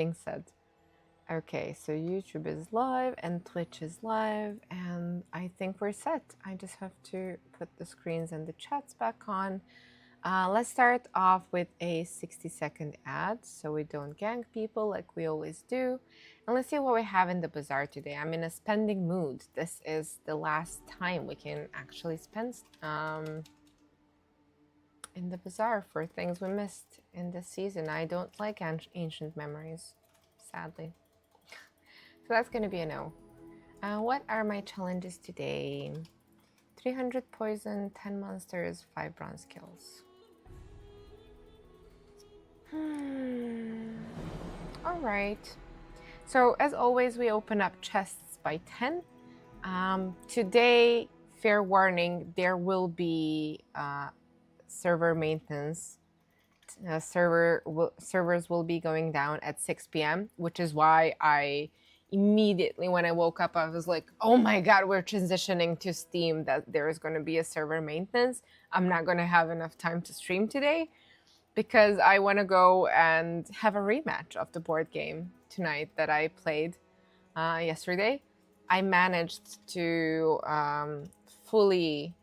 Being said. Okay, so YouTube is live and Twitch is live, and I think we're set. I just have to put the screens and the chats back on. Let's start off with a 60-second ad so we don't gang people like we always do. And let's see what we have in the bazaar today. I'm in a spending mood. This is the last time we can actually spend in the bazaar for things we missed in this season. I don't like ancient memories, sadly. So that's going to be a no. What are my challenges today? 300 poison, 10 monsters, 5 bronze kills. All right. So as always, we open up chests by 10. Today, fair warning, there will be server maintenance. Servers will be going down at 6 p.m., which is why I immediately, when I woke up, I was like, oh my God, we're transitioning to Steam, that there is going to be a server maintenance. I'm not going to have enough time to stream today because I want to go and have a rematch of the board game tonight that I played yesterday. I managed to fully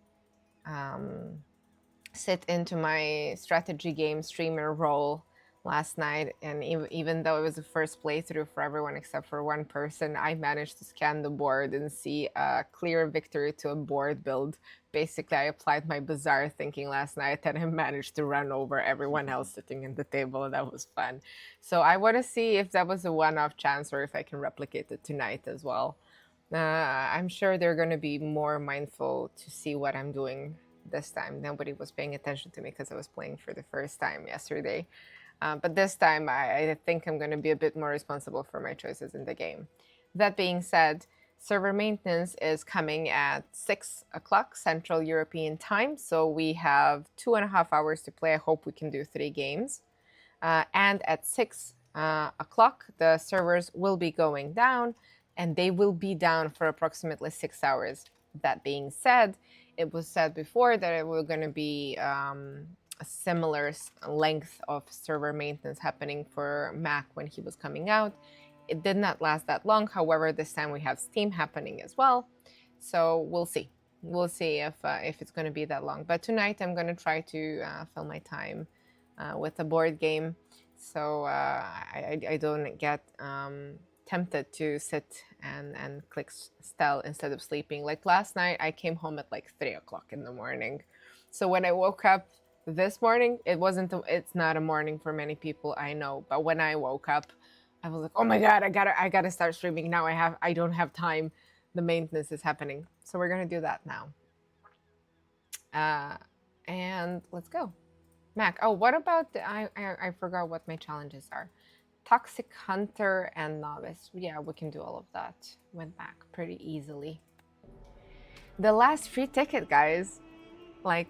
sit into my strategy game streamer role last night, and even though it was the first playthrough for everyone except for one person, I managed to scan the board and see a clear victory to a board build. Basically, I applied my Bazaar thinking last night and I managed to run over everyone else sitting in the table, and that was fun. So I want to see if that was a one-off chance or if I can replicate it tonight as well. I'm sure they're going to be more mindful to see what I'm doing this time. Nobody was paying attention to me because I was playing for the first time yesterday. But this time, I think I'm going to be a bit more responsible for my choices in the game. That being said, server maintenance is coming at 6 o'clock Central European time. So we have 2.5 hours to play. I hope we can do 3 games. And at 6 o'clock, the servers will be going down, and they will be down for approximately 6 hours. That being said, it was said before that it was going to be a similar length of server maintenance happening for Mac when he was coming out. It did not last that long. However, this time we have Steam happening as well. So we'll see. We'll see if it's going to be that long. But tonight I'm going to try to fill my time with a board game, so I don't get tempted to sit and click stall instead of sleeping. Like last night, I came home at like 3 o'clock in the morning. So when I woke up this morning, it's not a morning for many people, I know. But when I woke up, I was like, oh my God, I gotta start streaming now. I don't have time. The maintenance is happening. So we're gonna do that now. And let's go. Mac, oh, what about I forgot what my challenges are. Toxic Hunter and Novice. Yeah, we can do all of that. Went back pretty easily. The last free ticket, guys. Like,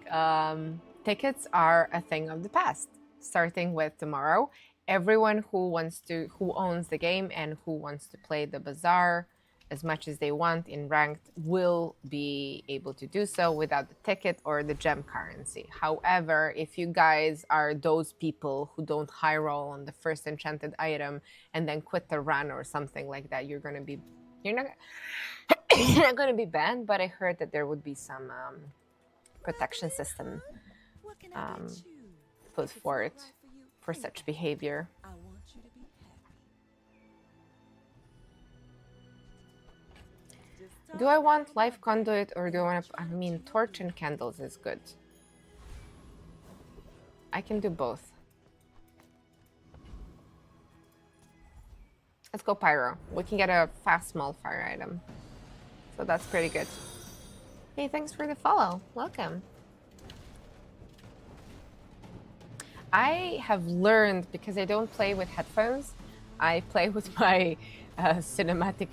tickets are a thing of the past. Starting with tomorrow, everyone who owns the game and who wants to play the Bazaar as much as they want in ranked will be able to do so without the ticket or the gem currency. However, if you guys are those people who don't high roll on the first enchanted item and then quit the run or something like that, you're not you're not gonna be banned. But I heard that there would be some protection system put forth for such behavior. Do I want life conduit or do I want to, I mean, torch and candles is good. I can do both. Let's go pyro. We can get a fast small fire item. So that's pretty good. Hey, thanks for the follow. Welcome. I have learned, because I don't play with headphones, I play with my cinematic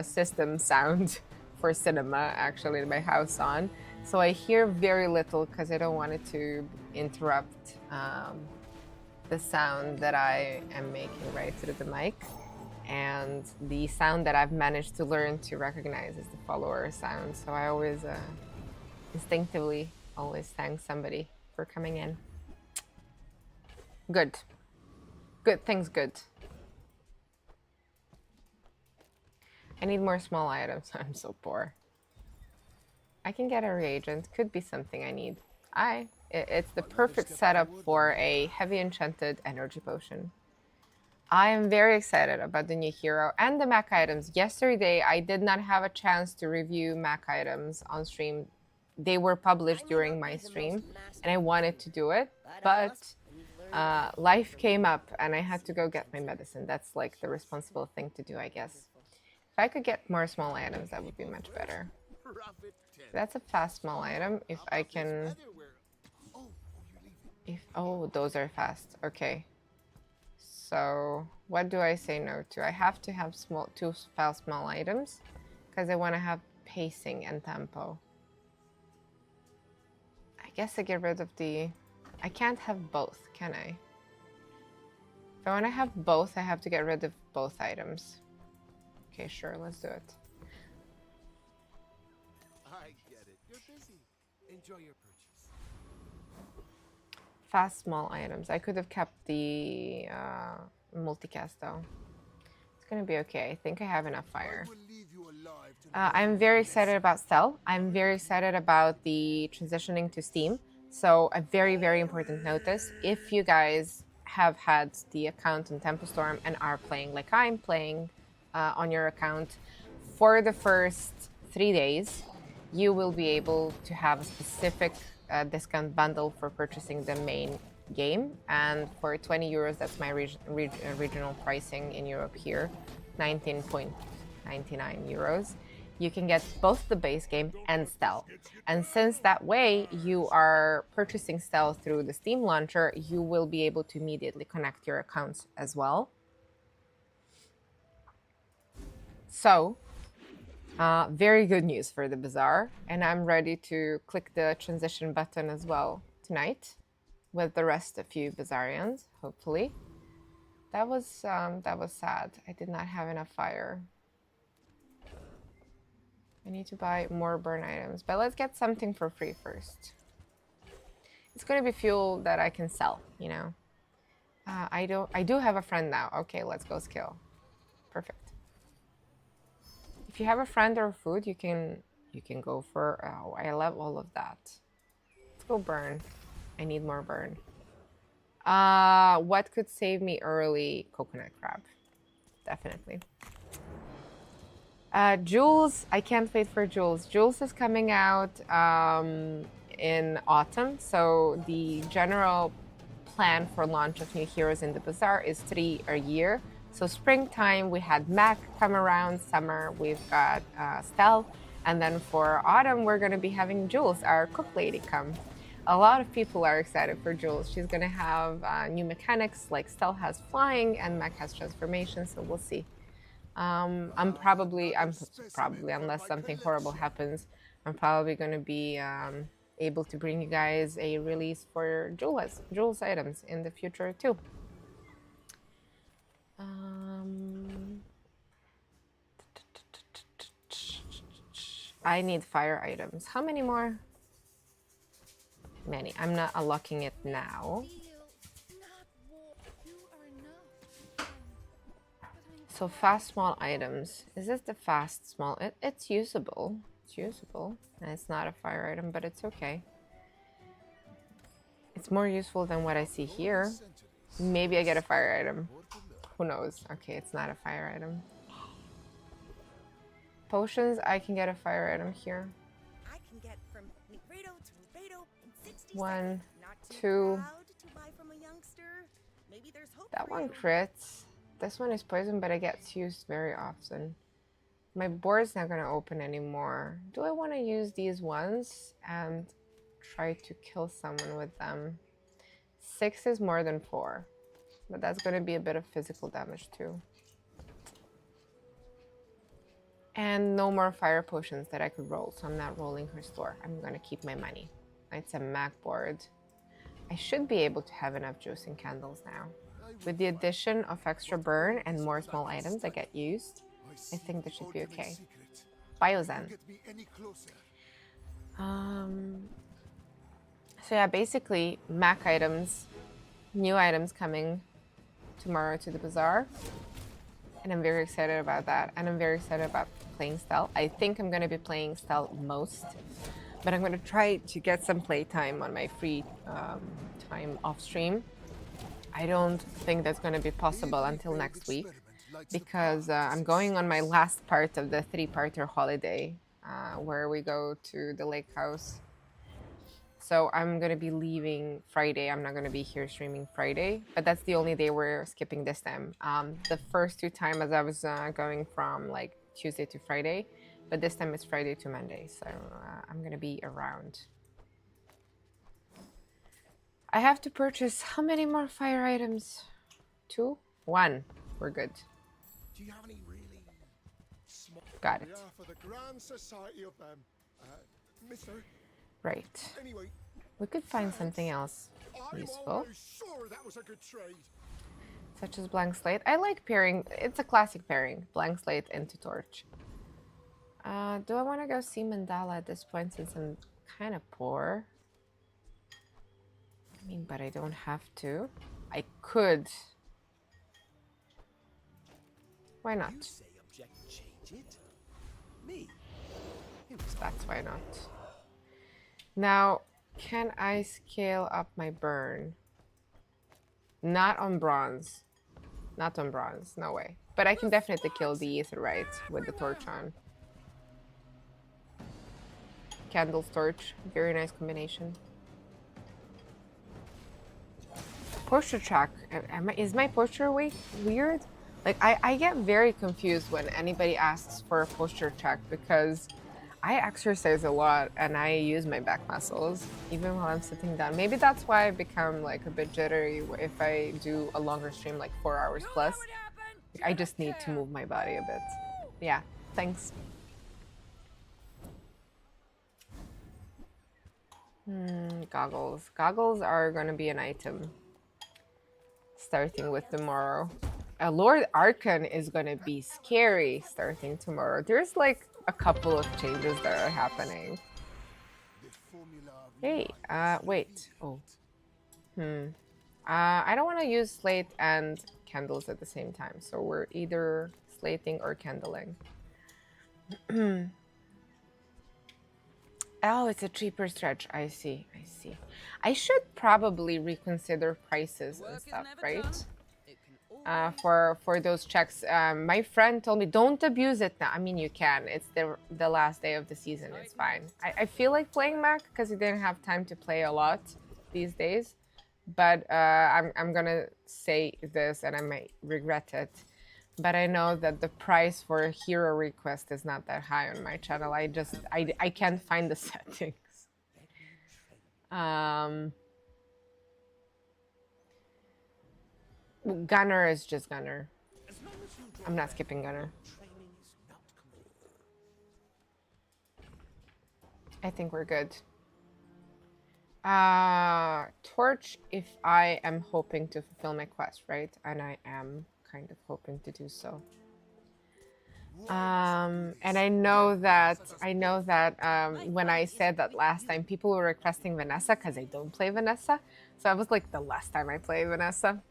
system sound for cinema, actually, in my house on. So I hear very little because I don't want it to interrupt the sound that I am making right through the mic. And the sound that I've managed to learn to recognize is the follower sound. So I always instinctively always thank somebody for coming in. Good. Good things good. I need more small items. I'm so poor. I can get a reagent. Could be something I need. It's the perfect setup for a heavy enchanted energy potion. I am very excited about the new hero and the Mac items. Yesterday, I did not have a chance to review Mac items on stream. They were published during my stream, and I wanted to do it, but life came up and I had to go get my medicine. That's like the responsible thing to do, I guess. If I could get more small items, that would be much better. That's a fast small item. If I can... Oh, those are fast. Okay. So what do I say no to? I have to have two fast small items because I want to have pacing and tempo. I guess I get rid of the... I can't have both, can I? If I want to have both, I have to get rid of both items. Okay, sure, let's do it. I get it. You're busy. Enjoy your purchase. Fast small items. I could have kept the multicast though. It's gonna be okay. I think I have enough fire. I'm very excited about Stealth. I'm very excited about the transitioning to Steam. So a very, very important notice. If you guys have had the account on Temple Storm and are playing like I'm playing on your account, for the first 3 days, you will be able to have a specific discount bundle for purchasing the main game, and for 20 euros, that's my regional pricing in Europe here, 19.99 euros. You can get both the base game and Stealth. And since that way you are purchasing Stealth through the Steam launcher, you will be able to immediately connect your accounts as well. So, very good news for the Bazaar, and I'm ready to click the transition button as well tonight with the rest of you Bazaarians, hopefully. That was sad. I did not have enough fire. I need to buy more burn items, but let's get something for free first. It's gonna be fuel that I can sell, you know. I do have a friend now. Okay, let's go skill. Perfect. If you have a friend or food, you can go for... Oh, I love all of that. Let's go burn. I need more burn. What could save me early? Coconut crab. Definitely. Jules, I can't wait for Jules. Jules is coming out in autumn, so the general plan for launch of new heroes in the Bazaar is 3 a year. So springtime, we had Mac come around. Summer, we've got Stealth. And then for autumn, we're going to be having Jules, our cook lady, come. A lot of people are excited for Jules. She's going to have new mechanics, like Stealth has flying and Mac has transformation, so we'll see. I'm probably, unless something horrible happens, I'm probably going to be able to bring you guys a release for Jules items in the future too. I need fire items. How many more? Many. I'm not unlocking it now. So fast small items. Is this the fast small? It's usable. It's usable. And it's not a fire item, but it's okay. It's more useful than what I see here. Maybe I get a fire item. Who knows? Okay, it's not a fire item. Potions, I can get a fire item here. I can get from Laredo to Laredo in 60 1, seconds. 2. To buy from a youngster. Maybe there's hope That for one you. crits. This one is poison, but it gets used very often. My board's not gonna open anymore. Do I want to use these ones and try to kill someone with them? 6 is more than 4, but that's gonna be a bit of physical damage too. And no more fire potions that I could roll, so I'm not rolling her store. I'm gonna keep my money. It's a Mac board. I should be able to have enough juicing candles now. With the addition of extra burn and more small items that get used, I think that should be okay. Biozen. So yeah, basically Mac items, new items coming tomorrow to the Bazaar. and I'm very excited about that. And I'm very excited about playing Stealth. I think I'm going to be playing Stealth most, but I'm going to try to get some playtime on my free time off stream. I don't think that's going to be possible until next week because I'm going on my last part of the three-parter holiday where we go to the lake house. So I'm going to be leaving Friday. I'm not going to be here streaming Friday, but that's the only day we're skipping this time. The first two times I was going from like Tuesday to Friday, but this time it's Friday to Monday. So I'm going to be around. I have to purchase how many more fire items? 2? 1. We're good. Do you have any really small? Got it. Yeah, for the grand society of them, Mister. Right. Anyway, We could find something else I'm useful, almost sure that was a good trade. such as blank slate. I like pairing. It's a classic pairing. Blank slate into torch. Do I want to go see Mandala at this point since I'm kind of poor? I mean, but I don't have to. I could. Why not? You say object, change it. Me. That's why not. Now, can I scale up my burn? Not on bronze. Not on bronze. No way. But I can definitely kill the ether right with the torch on. Candles, torch. Very nice combination. Posture track. Is my posture weird? Like, I get very confused when anybody asks for a posture check because I exercise a lot and I use my back muscles even while I'm sitting down. Maybe that's why I become like a bit jittery if I do a longer stream, like 4 hours plus. I just need to move my body a bit. Yeah, thanks. Goggles. Goggles are gonna be an item starting with tomorrow. Lord Archon is gonna be scary starting tomorrow. There's like a couple of changes that are happening. Hey, wait. Oh. I don't want to use slate and candles at the same time. So we're either slating or candling. Oh, it's a cheaper stretch. I see. I see. I should probably reconsider prices and stuff, right? For those checks. My friend told me don't abuse it now. I mean, you can. It's the last day of the season. It's fine. I feel like playing Mac because you didn't have time to play a lot these days. But I'm gonna say this and I might regret it. But I know that the price for a hero request is not that high on my channel. I can't find the settings. Gunner is just Gunner. I'm not skipping Gunner. I think we're good. Torch if I am hoping to fulfill my quest, right? And I am kind of hoping to do so. And I know that when I said that last time, people were requesting Vanessa because I don't play Vanessa. So I was like, the last time I played Vanessa.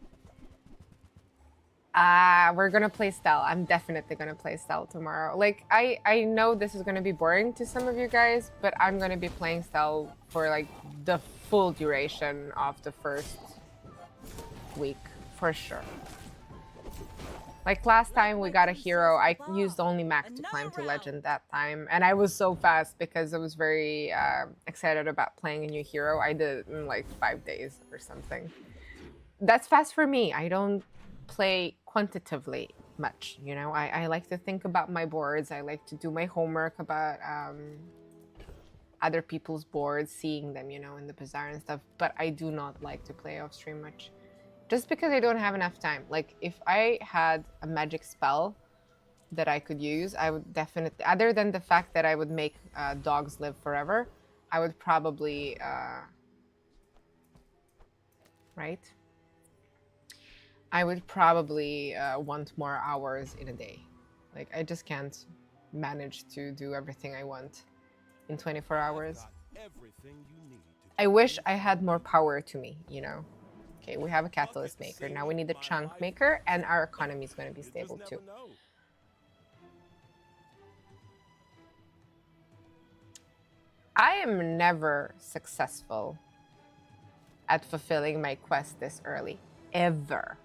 We're gonna play Stell. I'm definitely gonna play Stell tomorrow. Like, I know this is gonna be boring to some of you guys, but I'm gonna be playing Stell for like the full duration of the first week, for sure. Like last time we got a hero, I used only Mac to climb to legend that time. And I was so fast because I was very excited about playing a new hero. I did it in like 5 days or something. That's fast for me. I don't play quantitatively much, you know. I like to think about my boards. I like to do my homework about other people's boards, seeing them, you know, in the Bazaar and stuff. But I do not like to play off stream much. Just because I don't have enough time. Like, if I had a magic spell that I could use, I would definitely, other than the fact that I would make dogs live forever, I would probably, right? I would probably want more hours in a day. Like, I just can't manage to do everything I want in 24 hours. I wish I had more power to me, you know? Okay, we have a catalyst maker. Now we need a chunk maker, and our economy is going to be stable too. I am never successful at fulfilling my quest this early, ever.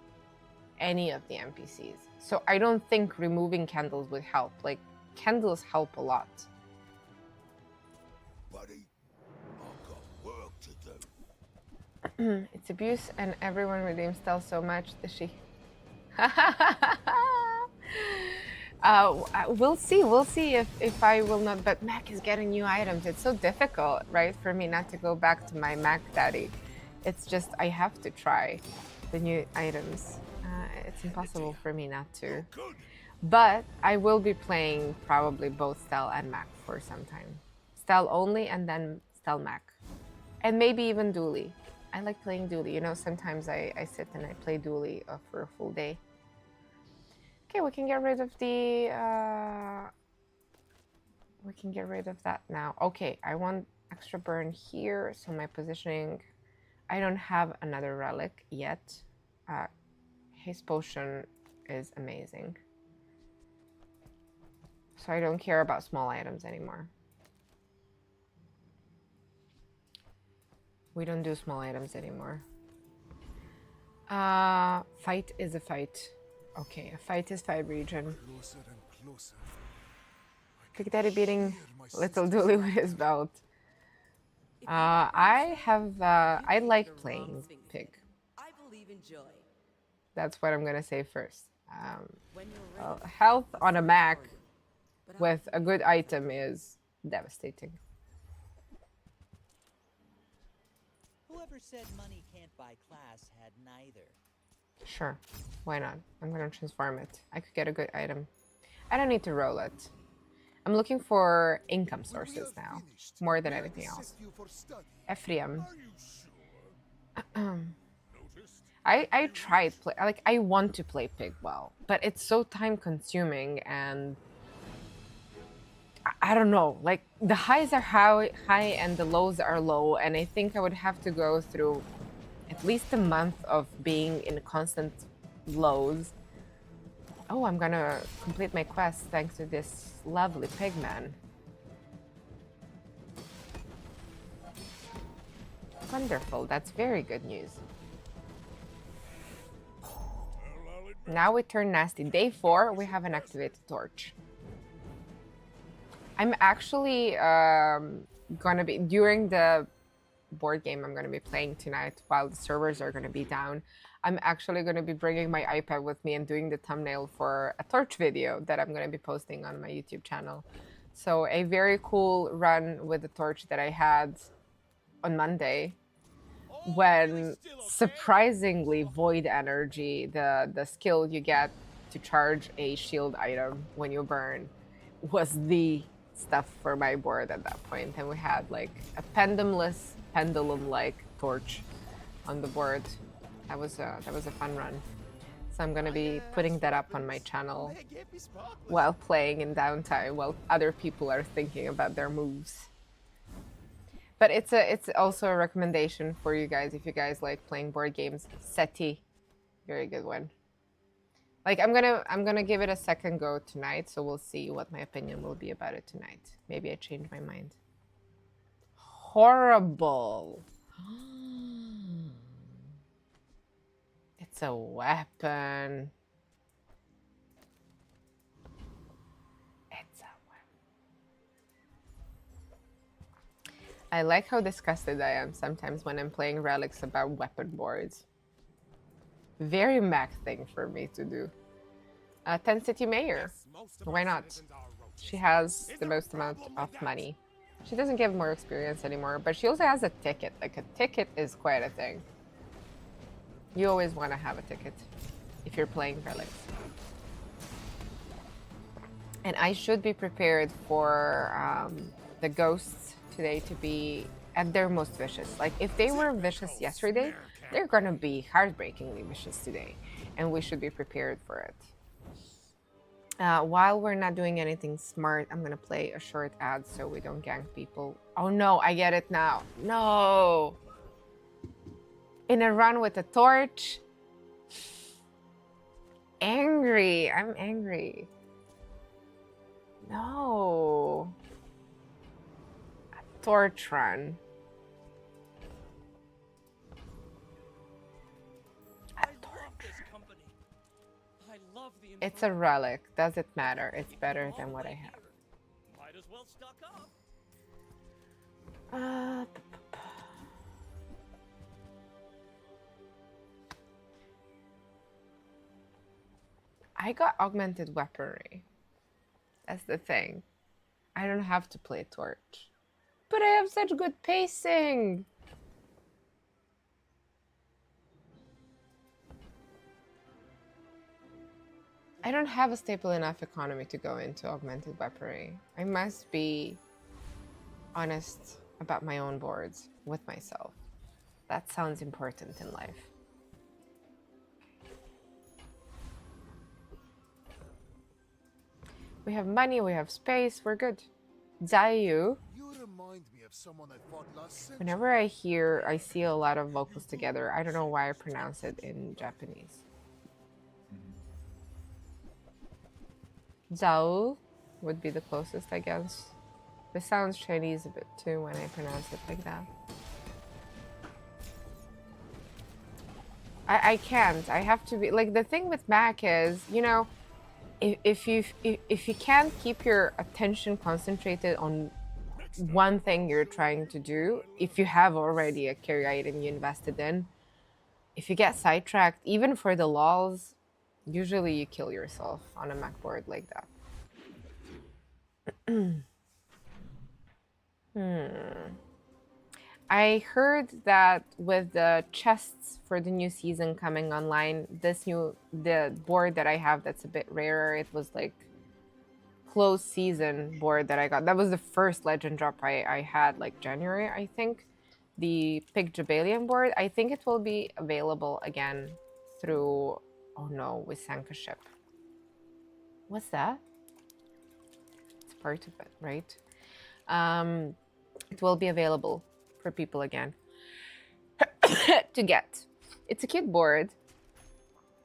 Any of the NPCs. So I don't think removing candles would help. Like, candles help a lot. Buddy, I've got work to do. It's abuse and everyone redeems Stell so much that she... we'll see if I will not, but Mac is getting new items. It's so difficult, right, for me not to go back to my Mac daddy. It's just, I have to try the new items. It's impossible for me not to. But I will be playing probably both Stell and Mac for some time. Stell only and then Stell Mac. And maybe even Dooley. I like playing Dooley. You know, sometimes I sit and I play Dooley for a full day. Okay, we can get rid of the... we can get rid of that now. Okay, I want extra burn here, so my positioning... I don't have another relic yet. His potion is amazing. So I don't care about small items anymore. We don't do small items anymore. Fight is a fight. Okay, a fight is 5 region. Closer and closer. Big Daddy beating Little Dooley with his belt. I like playing Pig. I believe in joy. That's what I'm gonna say first. When you're ready. Health on a Mac with a good item is devastating. Whoever said money can't buy class had neither. Sure, why not? I'm gonna transform it. I could get a good item. I don't need to roll it. I'm looking for income sources now, more than anything else. Ephraim. I tried play, like I want to play Pig well, but it's so time consuming and I don't know, like the highs are high and the lows are low, and I think I would have to go through at least a month of being in constant lows. Oh, I'm gonna complete my quest thanks to this lovely pigman. Wonderful, that's very good news. Now we turn nasty. Day 4, we have an activated torch. I'm actually gonna be, during the board game I'm gonna be playing tonight while the servers are gonna be down, I'm actually gonna be bringing my iPad with me and doing the thumbnail for a torch video that I'm gonna be posting on my YouTube channel. So a very cool run with the torch that I had on Monday, when surprisingly void energy, the skill you get to charge a shield item when you burn, was the stuff for my board at that point. And we had like a pendulum-like torch on the board. That was a fun run. So I'm gonna be putting that up on my channel while playing in downtime, while other people are thinking about their moves. But it's also a recommendation for you guys if you guys like playing board games. SETI, very good one. Like I'm gonna give it a second go tonight, so we'll see what my opinion will be about it tonight. Maybe I change my mind. Horrible. It's a weapon. It's a weapon. I like how disgusted I am sometimes when I'm playing relics about weapon boards. Very Mac thing for me to do. 10 City Mayor. Why not? She has the most amount of money. She doesn't give more experience anymore, but she also has a ticket. Like a ticket is quite a thing. You always want to have a ticket if you're playing relics. And I should be prepared for the ghosts today to be at their most vicious. Like if they were vicious yesterday, they're gonna be heartbreakingly vicious today, and we should be prepared for it. While we're not doing anything smart, I'm gonna play a short ad so we don't gank people. Oh no, I get it now. No! In a run with a torch. Angry. I'm angry. No. A torch run. A I love torch. this company. I love the It's a relic. Does it matter? It's better all than what I right have. here. Might as well stock up. Uh, I got augmented weaponry. That's the thing. I don't have to play torch. But I have such good pacing. I don't have a stable enough economy to go into augmented weaponry. I must be honest about my own boards with myself. That sounds important in life. We have money, we have space, we're good. Zayu. You remind me of someone I fought last century. Whenever I see a lot of vocals together, I don't know why I pronounce it in Japanese. Zhao would be the closest, I guess. It sounds Chinese a bit too when I pronounce it like that. I can't. I have to be like, the thing with Mac is, you know, if you can't keep your attention concentrated on one thing you're trying to do, if you have already a carry item you invested in, if you get sidetracked, even for the lols, usually you kill yourself on a Mac board like that. I heard that with the chests for the new season coming online, the board that I have that's a bit rarer, it was like closed season board that I got. That was the first legend drop I had, like January, I think. The Pig Jabalion board, I think it will be available again through, oh no, we sank a ship. What's that? It's part of it, right? It will be available for people again to get. It's a cute board.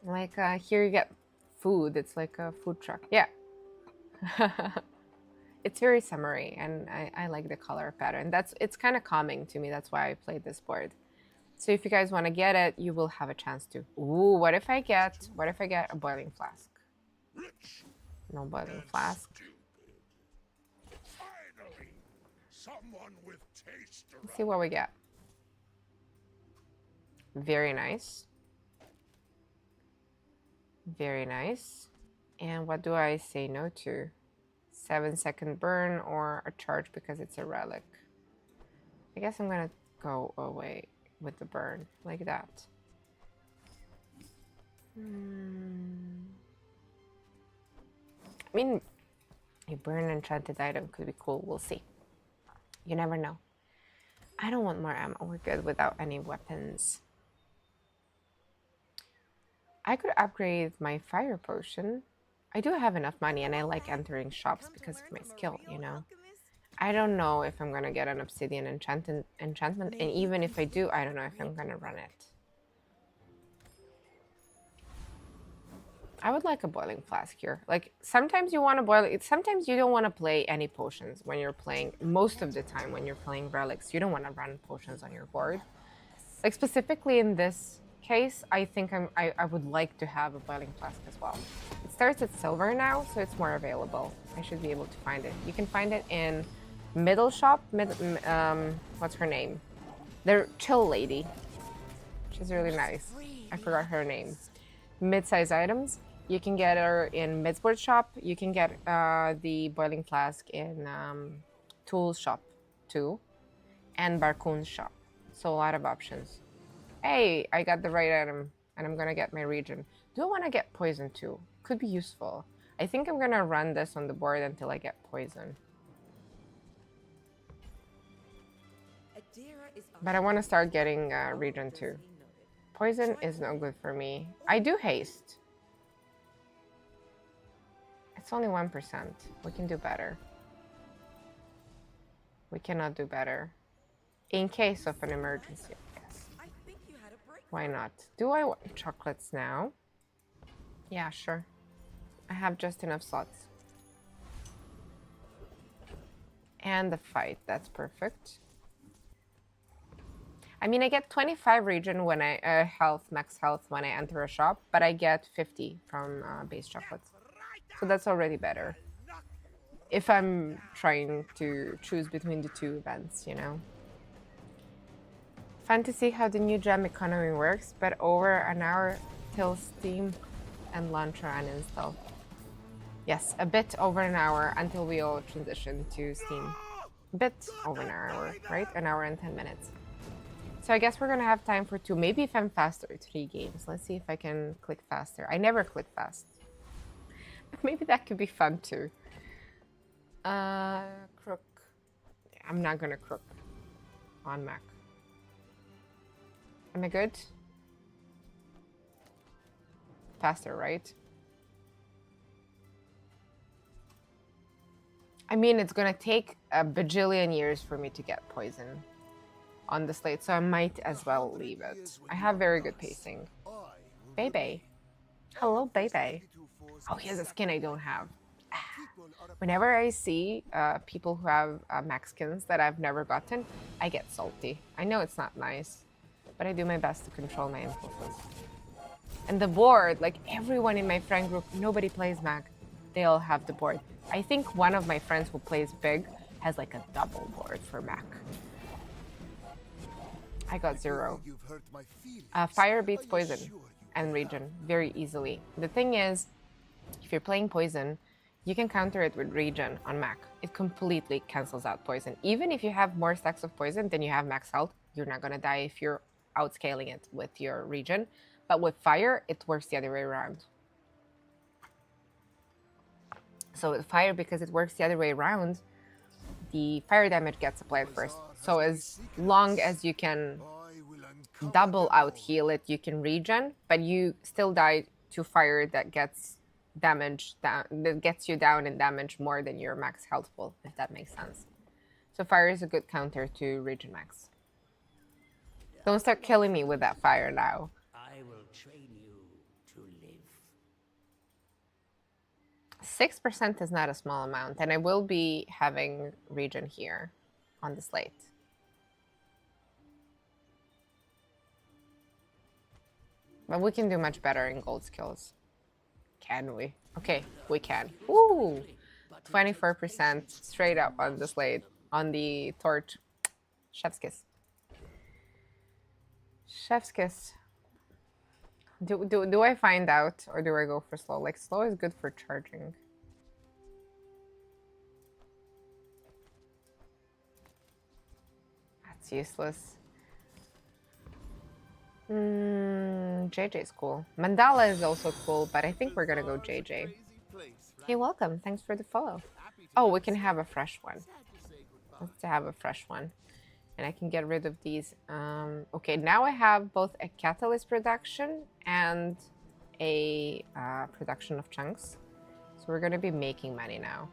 Like here you get food. It's like a food truck. Yeah. It's very summery and I like the color pattern. It's kind of calming to me. That's why I played this board. So if you guys want to get it, you will have a chance to. Ooh, what if I get a boiling flask? No boiling flask. Finally, someone with taste. Let's see what we get. Very nice. Very nice. And what do I say no to? 7-second burn or a charge because it's a relic. I guess I'm gonna go away with the burn like that. I mean, a burn enchanted item could be cool. We'll see. You never know. I don't want more ammo. We're good without any weapons. I could upgrade my fire potion. I do have enough money and I like entering shops because of my skill, you know. I don't know if I'm gonna get an obsidian enchantment, and even if I do, I don't know if I'm gonna run it. I would like a boiling flask here. Like, sometimes you want to boil it, sometimes you don't want to play any potions when you're playing, most of the time when you're playing relics, you don't want to run potions on your board. Like, specifically in this case, I think I would like to have a boiling flask as well. It starts at silver now, so it's more available. I should be able to find it. You can find it in middle shop, what's her name? The chill lady. She's really nice. I forgot her name. Mid-size items. You can get her in Midsport shop. You can get the boiling flask in Tools shop too, and Barcoon's shop. So a lot of options. Hey, I got the right item, and I'm gonna get my region. Do I want to get poison too? Could be useful. I think I'm gonna run this on the board until I get poison. But I want to start getting region too. Poison is no good for me. I do haste. It's only 1%. We can do better. We cannot do better. In case of an emergency, yes. I think you had a break. Why not? Do I want chocolates now? Yeah, sure. I have just enough slots. And the fight, that's perfect. I mean, I get 25 region when I max health when I enter a shop, but I get 50 from base chocolates. So that's already better. If I'm trying to choose between the two events, you know. Fun to see how the new gem economy works, but over an hour till Steam and launcher uninstall. Yes, a bit over an hour until we all transition to Steam. A bit over an hour, right? An hour and 10 minutes. So I guess we're gonna have time for 2. Maybe if I'm faster, 3 games. Let's see if I can click faster. I never click fast. But maybe that could be fun too. Crook. I'm not gonna crook on Mac. Am I good? Faster, right? I mean, it's gonna take a bajillion years for me to get poison on the slate, so I might as well leave it. I have very good pacing. Bebe. Hello, Bebe. Oh, he has a skin I don't have. Whenever I see people who have max skins that I've never gotten, I get salty. I know it's not nice, but I do my best to control my impulses. And the board, like everyone in my friend group, nobody plays Mac. They all have the board. I think one of my friends who plays big has like a double board for Mac. I got 0. Fire beats poison and regen very easily. The thing is, if you're playing poison, you can counter it with regen on Mac. It completely cancels out poison. Even if you have more stacks of poison than you have max health, you're not gonna die if you're outscaling it with your regen. But with fire, it works the other way around. So with fire, because it works the other way around, the fire damage gets applied first. So as long as you can double out heal it, you can regen, but you still die to fire that gets damage down, that gets you down in damage more than your max health full, if that makes sense. So fire is a good counter to regen max. Don't start killing me with that fire now. I will train you to live. 6% is not a small amount, and I will be having regen here on the slate. But we can do much better in gold skills. Can we? Okay, we can. Ooh! 24% straight up on the slate, on the torch. Chef's kiss. Chef's kiss. Do I find out, or do I go for slow? Like, slow is good for charging. That's useless. JJ's cool. Mandala is also cool, but I think we're gonna go JJ. Hey, welcome. Thanks for the follow. Oh, we can have a fresh one. Let's have a fresh one. And I can get rid of these. Okay, now I have both a catalyst production and a production of chunks. So we're gonna be making money now.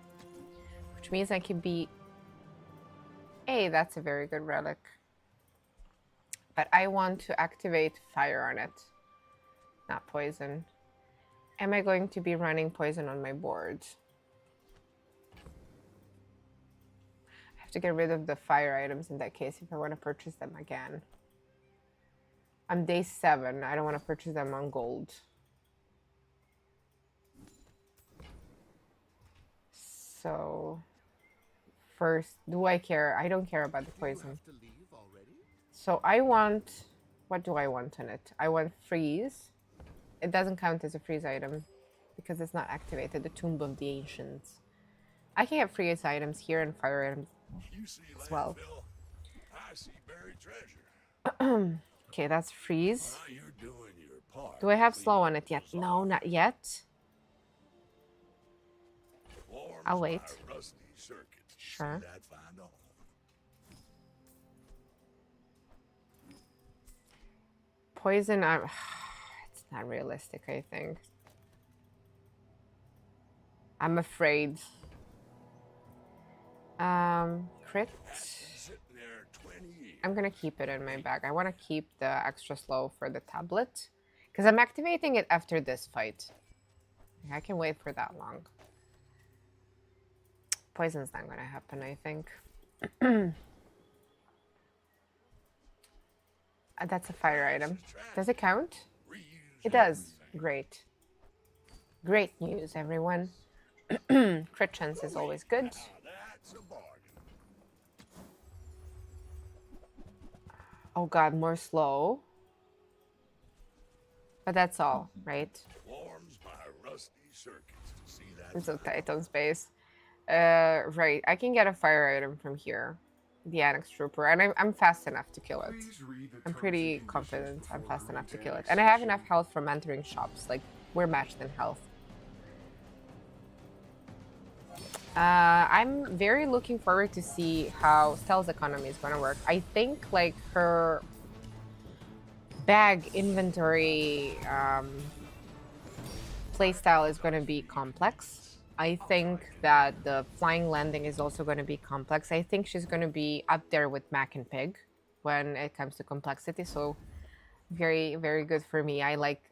Which means I can be... Hey, that's a very good relic. But I want to activate fire on it, not poison. Am I going to be running poison on my board? I have to get rid of the fire items in that case if I want to purchase them again. I'm day 7. I don't want to purchase them on gold. So, first, do I care? I don't care about the poison. So I want, what do I want on it? I want freeze. It doesn't count as a freeze item because it's not activated, the Tomb of the Ancients. I can get freeze items here and fire items as well. I see buried treasure. Okay, that's freeze. While you're doing your part, Do I have slow on it yet? No, not yet. I'll wait. Sure. Poison, it's not realistic, I think. I'm afraid. Crit. Sitting there 20 years. I'm gonna keep it in my bag. I want to keep the extra slow for the tablet because I'm activating it after this fight. I can wait for that long. Poison's not gonna happen, I think. That's a fire item. Does it count? It does. Great. Great news, everyone. Crit chance is always good. That's a bargain. Oh god, more slow. But that's all, right? Warms my rusty circuits to see that. It's so tight on space. Right, I can get a fire item from here. The Annex Trooper, and I'm fast enough to kill it. I'm pretty confident I'm fast enough to kill it. And I have enough health from entering shops, like, we're matched in health. I'm very looking forward to see how Stella's economy is gonna work. I think, like, her bag inventory playstyle is gonna be complex. I think that the flying landing is also going to be complex. I think she's going to be up there with Mac and Pig when it comes to complexity. So very, very good for me. I like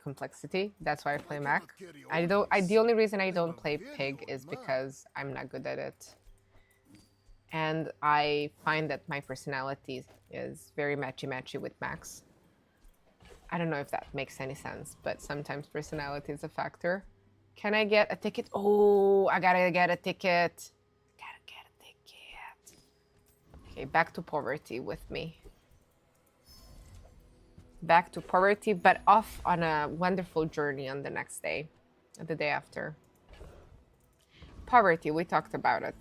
complexity. That's why I play Mac. The only reason I don't play Pig is because I'm not good at it. And I find that my personality is very matchy-matchy with Max. I don't know if that makes any sense, but sometimes personality is a factor. Can I get a ticket? Oh, I gotta get a ticket. Gotta get a ticket. Okay, back to poverty with me. Back to poverty, but off on a wonderful journey on the next day. The day after. Poverty, we talked about it.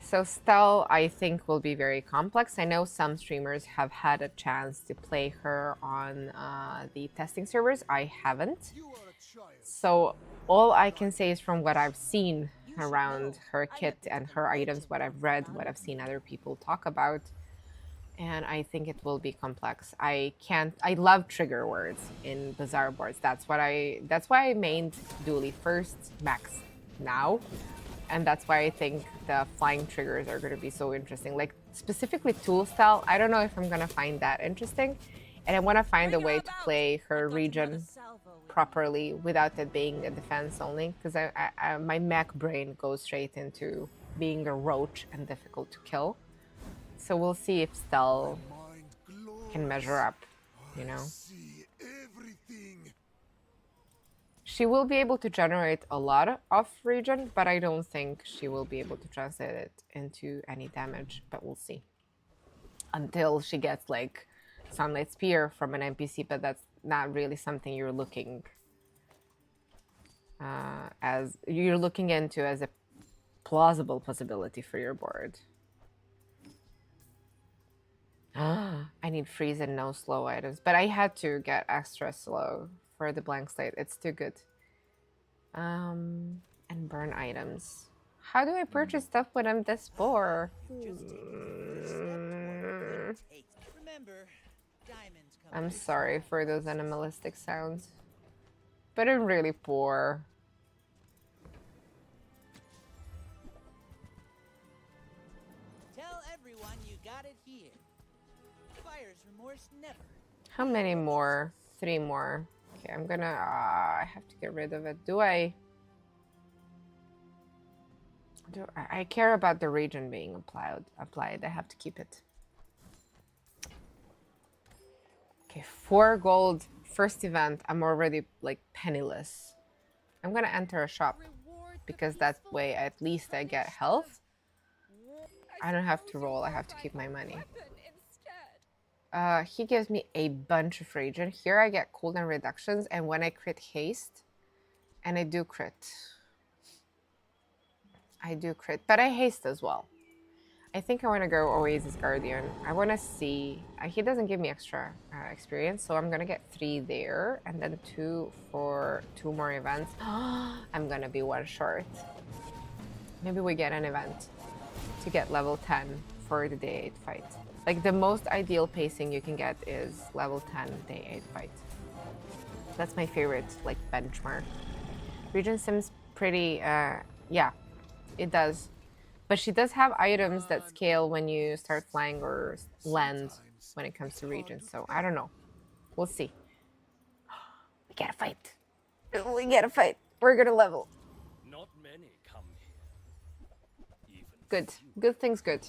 So Stell, I think, will be very complex. I know some streamers have had a chance to play her on the testing servers. I haven't. So all I can say is from what I've seen around her kit and her items, what I've read, what I've seen other people talk about, and I think it will be complex. I love trigger words in Bazaar boards. That's why I mained Dooley first, Max now. And that's why I think the flying triggers are going to be so interesting. Like, specifically tool style, I don't know if I'm going to find that interesting. And I want to find a way to play her region properly without it being a defense only. Because my mech brain goes straight into being a roach and difficult to kill. So we'll see if Stell can measure up, you know? She will be able to generate a lot of regen, but I don't think she will be able to translate it into any damage, but we'll see. Until she gets, like, Sunlight Spear from an NPC, but that's not really something you're looking into as a plausible possibility for your board. I need freeze and no slow items, but I had to get extra slow for the blank slate. It's too good. And burn items. How do I purchase stuff when I'm this poor? I'm sorry for those animalistic sounds, but I'm really poor. Tell everyone you got it here. Buyer's remorse never. How many more? 3 more. Okay, I'm gonna, I have to get rid of it. I care about the region being applied. I have to keep it. Okay, 4 gold. First event. I'm already, like, penniless. I'm gonna enter a shop because that way at least I get health. I don't have to roll. I have to keep my money. He gives me a bunch of regen. Here I get cooldown reductions, and when I crit haste, and I do crit, but I haste as well. I think I want to go Oasis Guardian. I want to see, he doesn't give me extra experience, so I'm gonna get 3 there, and then 2 for 2 more events. I'm gonna be 1 short. Maybe we get an event to get level 10 for the day 8 fight. Like, the most ideal pacing you can get is level 10 day 8 fight. That's my favorite, like, benchmark. Region seems pretty, yeah, it does. But she does have items that scale when you start flying or land when it comes to regions. So I don't know. We'll see. We gotta fight. We gotta fight. We're gonna level. Not many come here. Even Good. Good thing's good.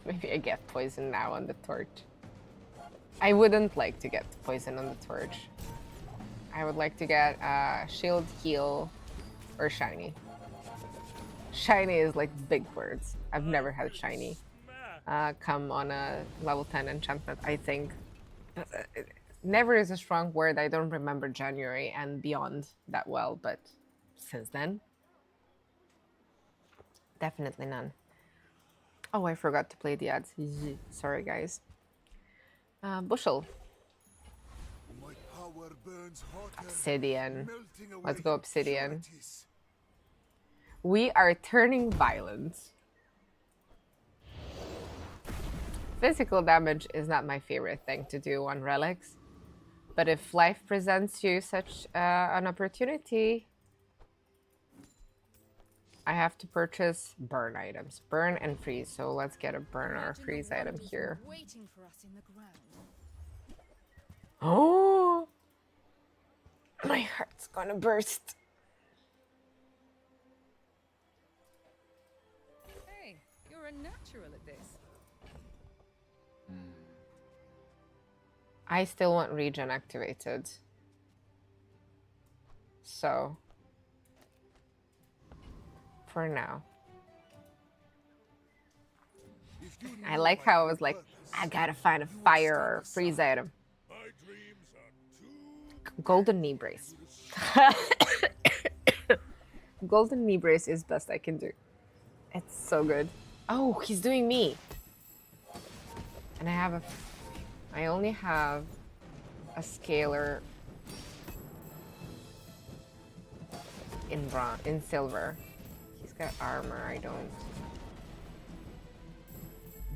Maybe I get poisoned now on the torch. I wouldn't like to get poison on the torch. I would like to get shield, heal, or shiny. Shiny is like big words. I've never had shiny come on a level 10 enchantment, I think. Never is a strong word. I don't remember January and beyond that well, but since then, definitely none. Oh, I forgot to play the ads. Sorry, guys. Bushel. My power burns hotter, Obsidian. melting away Let's go Obsidian. impurities. We are turning violent. Physical damage is not my favorite thing to do on relics. But if life presents you such an opportunity, I have to purchase burn items. Burn and freeze. So let's get a burn or freeze item here. Waiting for us in the ground. Oh! My heart's gonna burst. Hey, you're a natural at this. I still want regen activated. So, for now. If you I knew like my how I was true like, purpose, I gotta find a fire or a freeze item. my dreams are too Golden knee brace. Golden knee brace is best I can do. It's so good. Oh, he's doing me. And I only have a scalar in silver. He's got armor, I don't.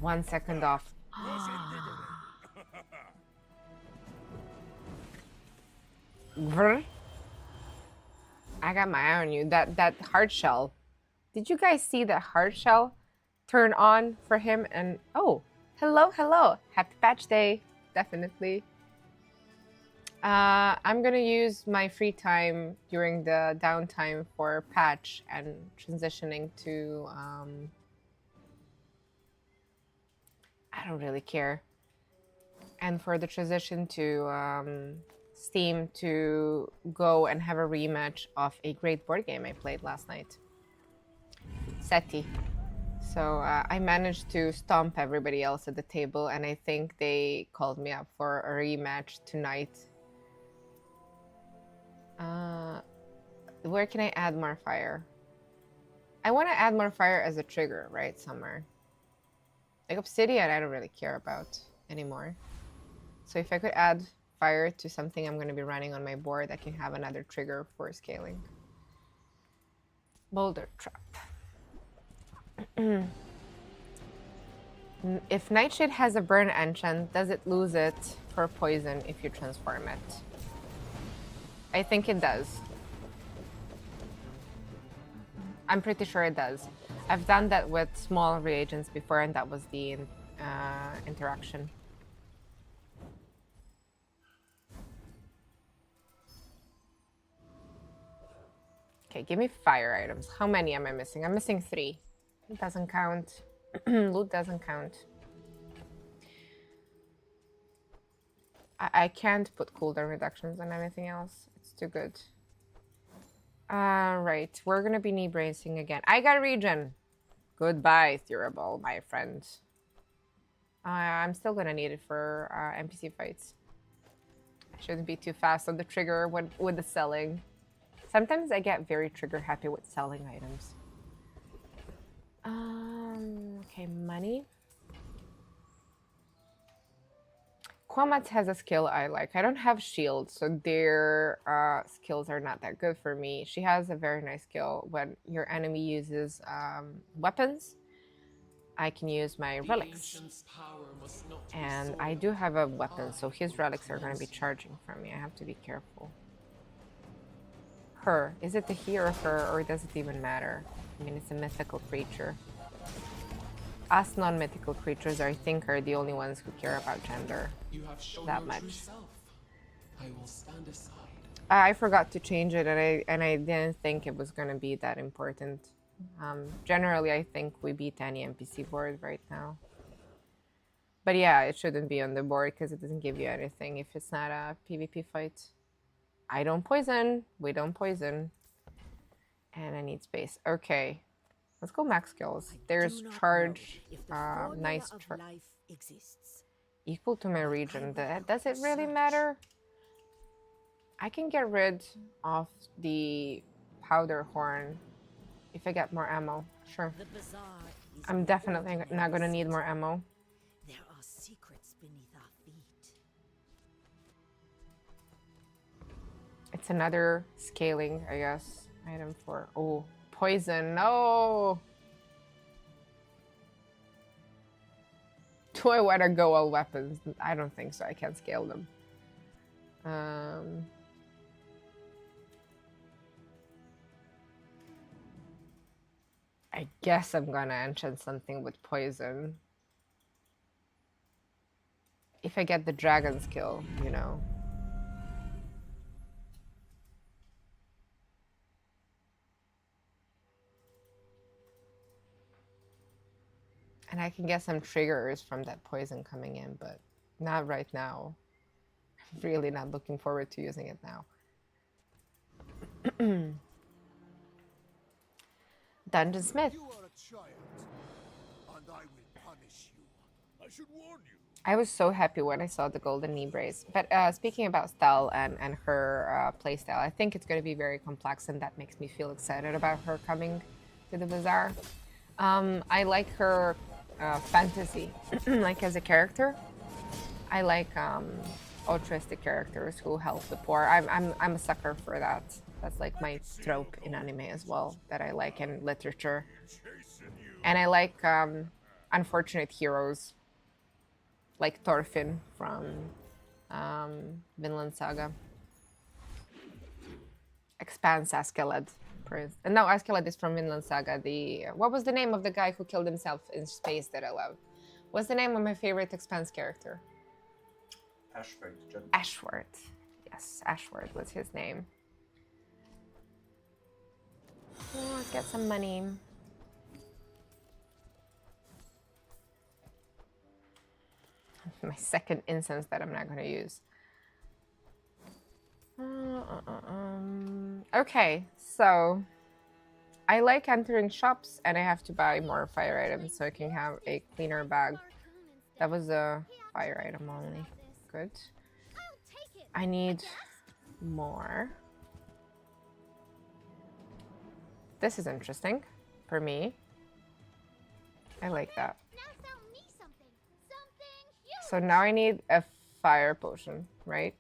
1 second off. Vrr. I got my eye on you. That hard shell. Did you guys see that hard shell turn on for him? And oh, hello. Happy patch day. Definitely. I'm gonna use my free time during the downtime for patch and transitioning to I don't really care. And for the transition to Steam to go and have a rematch of a great board game I played last night. SETI. So I managed to stomp everybody else at the table, and I think they called me up for a rematch tonight. Where can I add more fire? I want to add more fire as a trigger, right? Somewhere. Like obsidian, I don't really care about anymore. So if I could add fire to something I'm going to be running on my board, I can have another trigger for scaling. Boulder trap. If Nightshade has a burn enchant, does it lose it for poison if you transform it? I think it does. I'm pretty sure it does. I've done that with small reagents before, and that was the interaction. Okay, give me fire items. How many am I missing? I'm missing 3. It doesn't count. Loot doesn't count. I can't put cooldown reductions on anything else. It's too good. Right. We're gonna be knee bracing again. I got regen. Goodbye, Thurable, my friend. I'm still gonna need it for NPC fights. I shouldn't be too fast on the trigger with the selling. Sometimes I get very trigger happy with selling items. Okay, money. Quamat has a skill I like. I don't have shield, so their skills are not that good for me. She has a very nice skill. When your enemy uses weapons, I can use my relics. And I do have a weapon, so his relics are going to be charging from me. I have to be careful. Her. Is it the he or her, or does it even matter? I mean, it's a mythical creature. Us non-mythical creatures, I think, are the only ones who care about gender You have shown that your much. true self. I will stand aside. I forgot to change it, and I didn't think it was gonna be that important. Generally, I think we beat any NPC board right now. But yeah, it shouldn't be on the board because it doesn't give you anything if it's not a PvP fight. I don't poison. We don't poison. And I need space. Okay. Let's go max skills. There's charge. Nice charge. Equal to my region. Does it really matter? I can get rid of the powder horn if I get more ammo. Sure. I'm definitely not gonna need more ammo. There are secrets beneath our feet. It's another scaling, I guess. Item 4. Oh, poison. No! Do I want to go all weapons? I don't think so. I can't scale them. I guess I'm gonna enchant something with poison. If I get the dragon skill, you know. And I can get some triggers from that poison coming in, but not right now. I'm really not looking forward to using it now. Dungeon Smith. You are a child, and I will punish you. I should warn you. I was so happy when I saw the golden knee brace. But speaking about Stell and her playstyle, I think it's going to be very complex, and that makes me feel excited about her coming to the Bazaar. I like her fantasy, like as a character. I like altruistic characters who help the poor. I'm a sucker for that. That's like my trope in anime as well that I like in literature. And I like unfortunate heroes like Thorfinn from Vinland Saga. Expanse Askeladd. And no, Askeladd is from Vinland Saga. What was the name of the guy who killed himself in space that I love? What's the name of my favorite Expanse character? Ashford. Ashford. Yes, Ashford was his name. Oh, let's get some money. My second incense that I'm not going to use. Okay, so I like entering shops and I have to buy more fire items so I can have a cleaner bag. That was a fire item only. Good. I need more. This is interesting for me. I like that. So now I need a fire potion, right?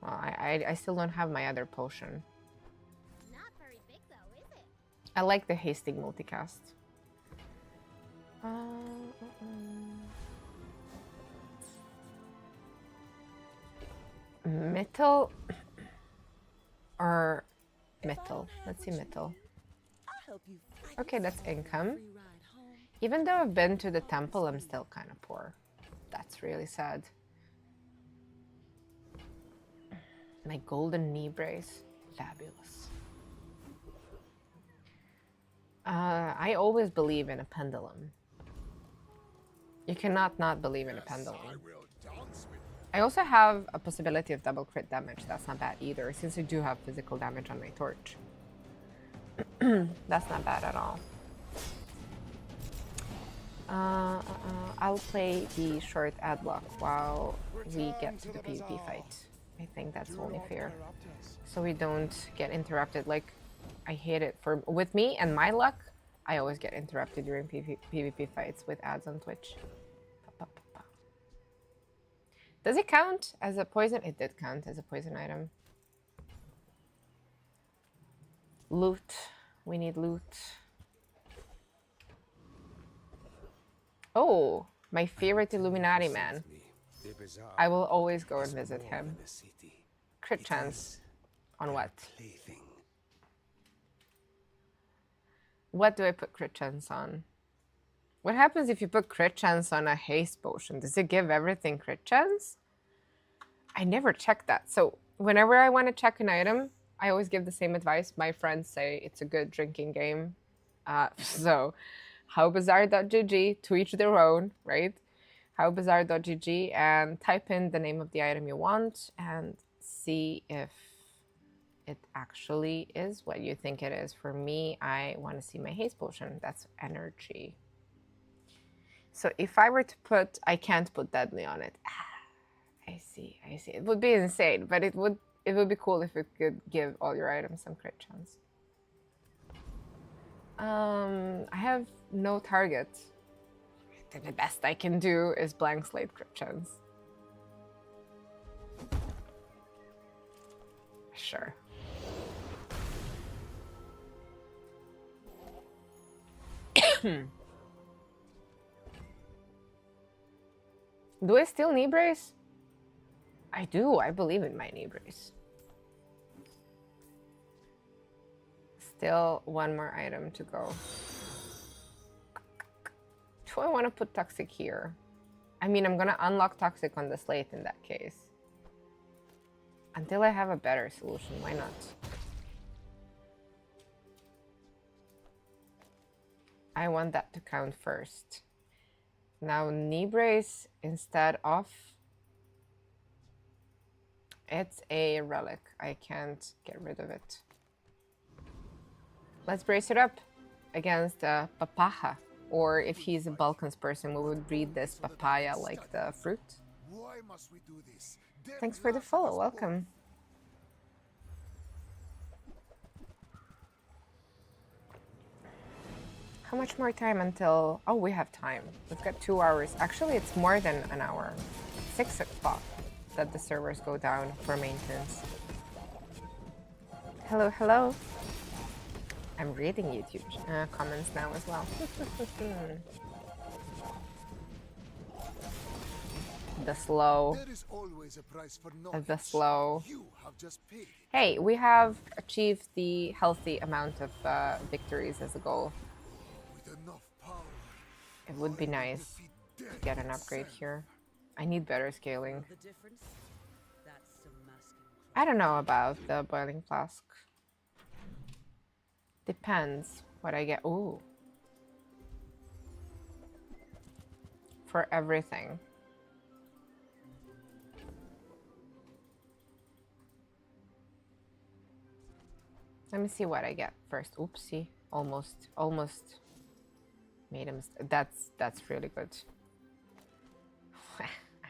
Well, I still don't have my other potion. Not very big though, is it? I like the hasting multicast. Metal or metal? Let's see, metal. Okay, that's income. Even though I've been to the temple, I'm still kind of poor. That's really sad. My golden knee brace. Fabulous. I always believe in a pendulum. You cannot not believe in a pendulum. I also have a possibility of double crit damage. That's not bad either, since I do have physical damage on my torch. That's not bad at all. I'll play the short ad block while we get to the PvP fight. I think that's only fair. So we don't get interrupted. Like, I hate it. With me and my luck, I always get interrupted during PvP fights with ads on Twitch. Does it count as a poison? It did count as a poison item. Loot. We need loot. Oh, my favorite Illuminati man. Bazaar I will always go and is visit more him. than a city. Crit It chance. is On a what? plaything. What do I put crit chance on? What happens if you put crit chance on a haste potion? Does it give everything crit chance? I never check that. So whenever I want to check an item, I always give the same advice. My friends say it's a good drinking game. So howbazaar.gg, to each their own, right? Howbazaar.gg, and type in the name of the item you want and see if it actually is what you think it is. For me, I want to see my haste potion. That's energy. So if I were to put, I can't put deadly on it. I see. It would be insane, but it would be cool if it could give all your items some crit chance. I have no target. The best I can do is blank slate crit chance. Sure. Do I still knee brace? I do. I believe in my knee brace. Still one more item to go. Do I want to put toxic here? I mean, I'm gonna unlock toxic on the slate in that case. Until I have a better solution, why not? I want that to count first. Now knee brace instead of... It's a relic. I can't get rid of it. Let's brace it up against papaja. Or if he's a Balkans person, we would read this papaya like the fruit. Why must we do this? Thanks for the follow. Welcome. How much more time until... Oh, we have time. We've got 2 hours. Actually, it's more than an hour. 6 o'clock that the servers go down for maintenance. Hello, hello. I'm reading YouTube comments now as well. The slow. There is always a price for The knowledge. slow. You have just paid. Hey, we have achieved the healthy amount of victories as a goal. With enough power, It would be nice to get an upgrade here. I need better scaling. The difference? That's some masking. I don't know about the boiling flask. Depends what I get. Ooh. For everything. Let me see what I get first. Oopsie. Almost made a mistake. That's really good.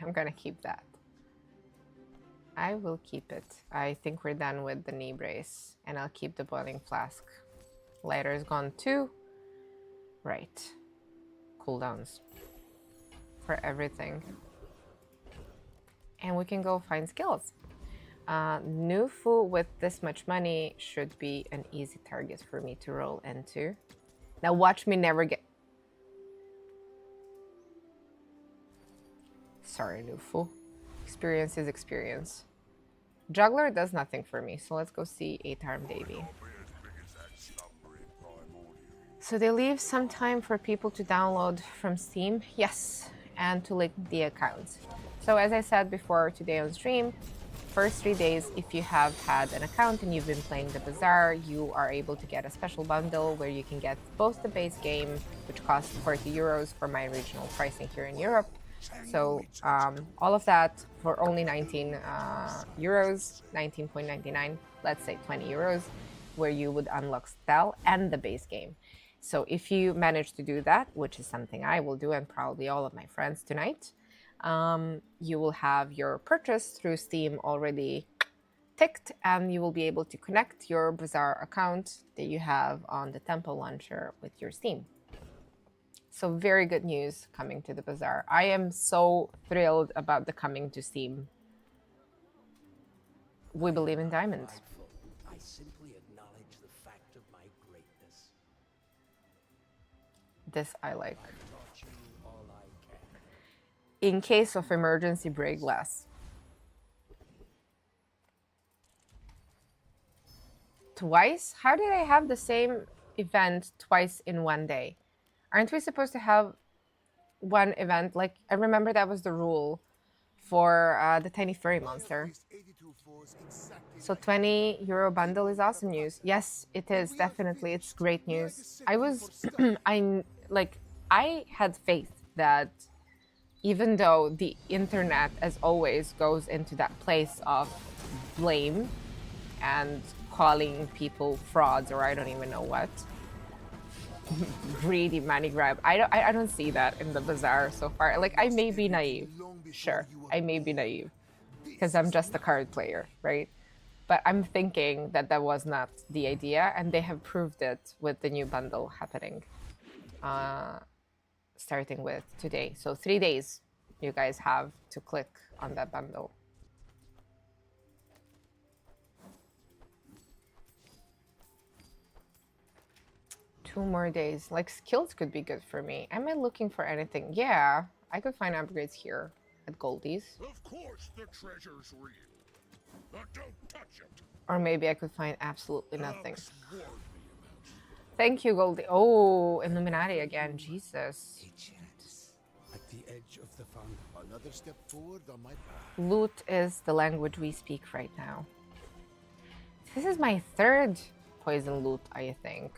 I'm gonna keep that. I will keep it. I think we're done with the knee brace, and I'll keep the boiling flask. Lighter is gone too. Right. Cooldowns for everything. And we can go find skills. Nufu with this much money should be an easy target for me to roll into. Now watch me never get... Sorry, Nufu. Experience is experience. Juggler does nothing for me, so let's go see 8-armed Davy. So they leave some time for people to download from Steam, yes, and to link the accounts. So as I said before today on stream, first 3 days, if you have had an account and you've been playing the Bazaar, you are able to get a special bundle where you can get both the base game, which costs 40 euros for my regional pricing here in Europe. So all of that for only 19 euros, 19.99, let's say 20 euros, where you would unlock Stell and the base game. So if you manage to do that, which is something I will do and probably all of my friends tonight, you will have your purchase through Steam already ticked, and you will be able to connect your Bazaar account that you have on the Temple launcher with your Steam. So very good news coming to the Bazaar. I am so thrilled about the coming to Steam. We believe in Diamond. I simply acknowledge the fact of my greatness. This I like. I've taught you all I can. in case of emergency, break glass. Twice? How did I have the same event twice in one day? Aren't we supposed to have one event? Like, I remember that was the rule for the tiny furry monster. So 20 euro bundle is awesome news. Yes, it is, definitely. It's great news. I had faith that even though the internet, as always, goes into that place of blame and calling people frauds or I don't even know what, greedy money grab. I don't see that in the Bazaar so far. Like, I may be naive. Sure, I may be naive because I'm just a card player, right? But I'm thinking that that was not the idea, and they have proved it with the new bundle happening, starting with today. So 3 days you guys have to click on that bundle. Two more days. Like, skills could be good for me. Am I looking for anything? Yeah, I could find upgrades here at Goldie's. Of course the treasure's real. But don't touch it. Or maybe I could find absolutely nothing. Hawks warned me about you. Thank you, Goldie. Oh, Illuminati again. Jesus. At the edge of the fountain. Another step forward on my path. Loot is the language we speak right now. This is my third poison loot, I think.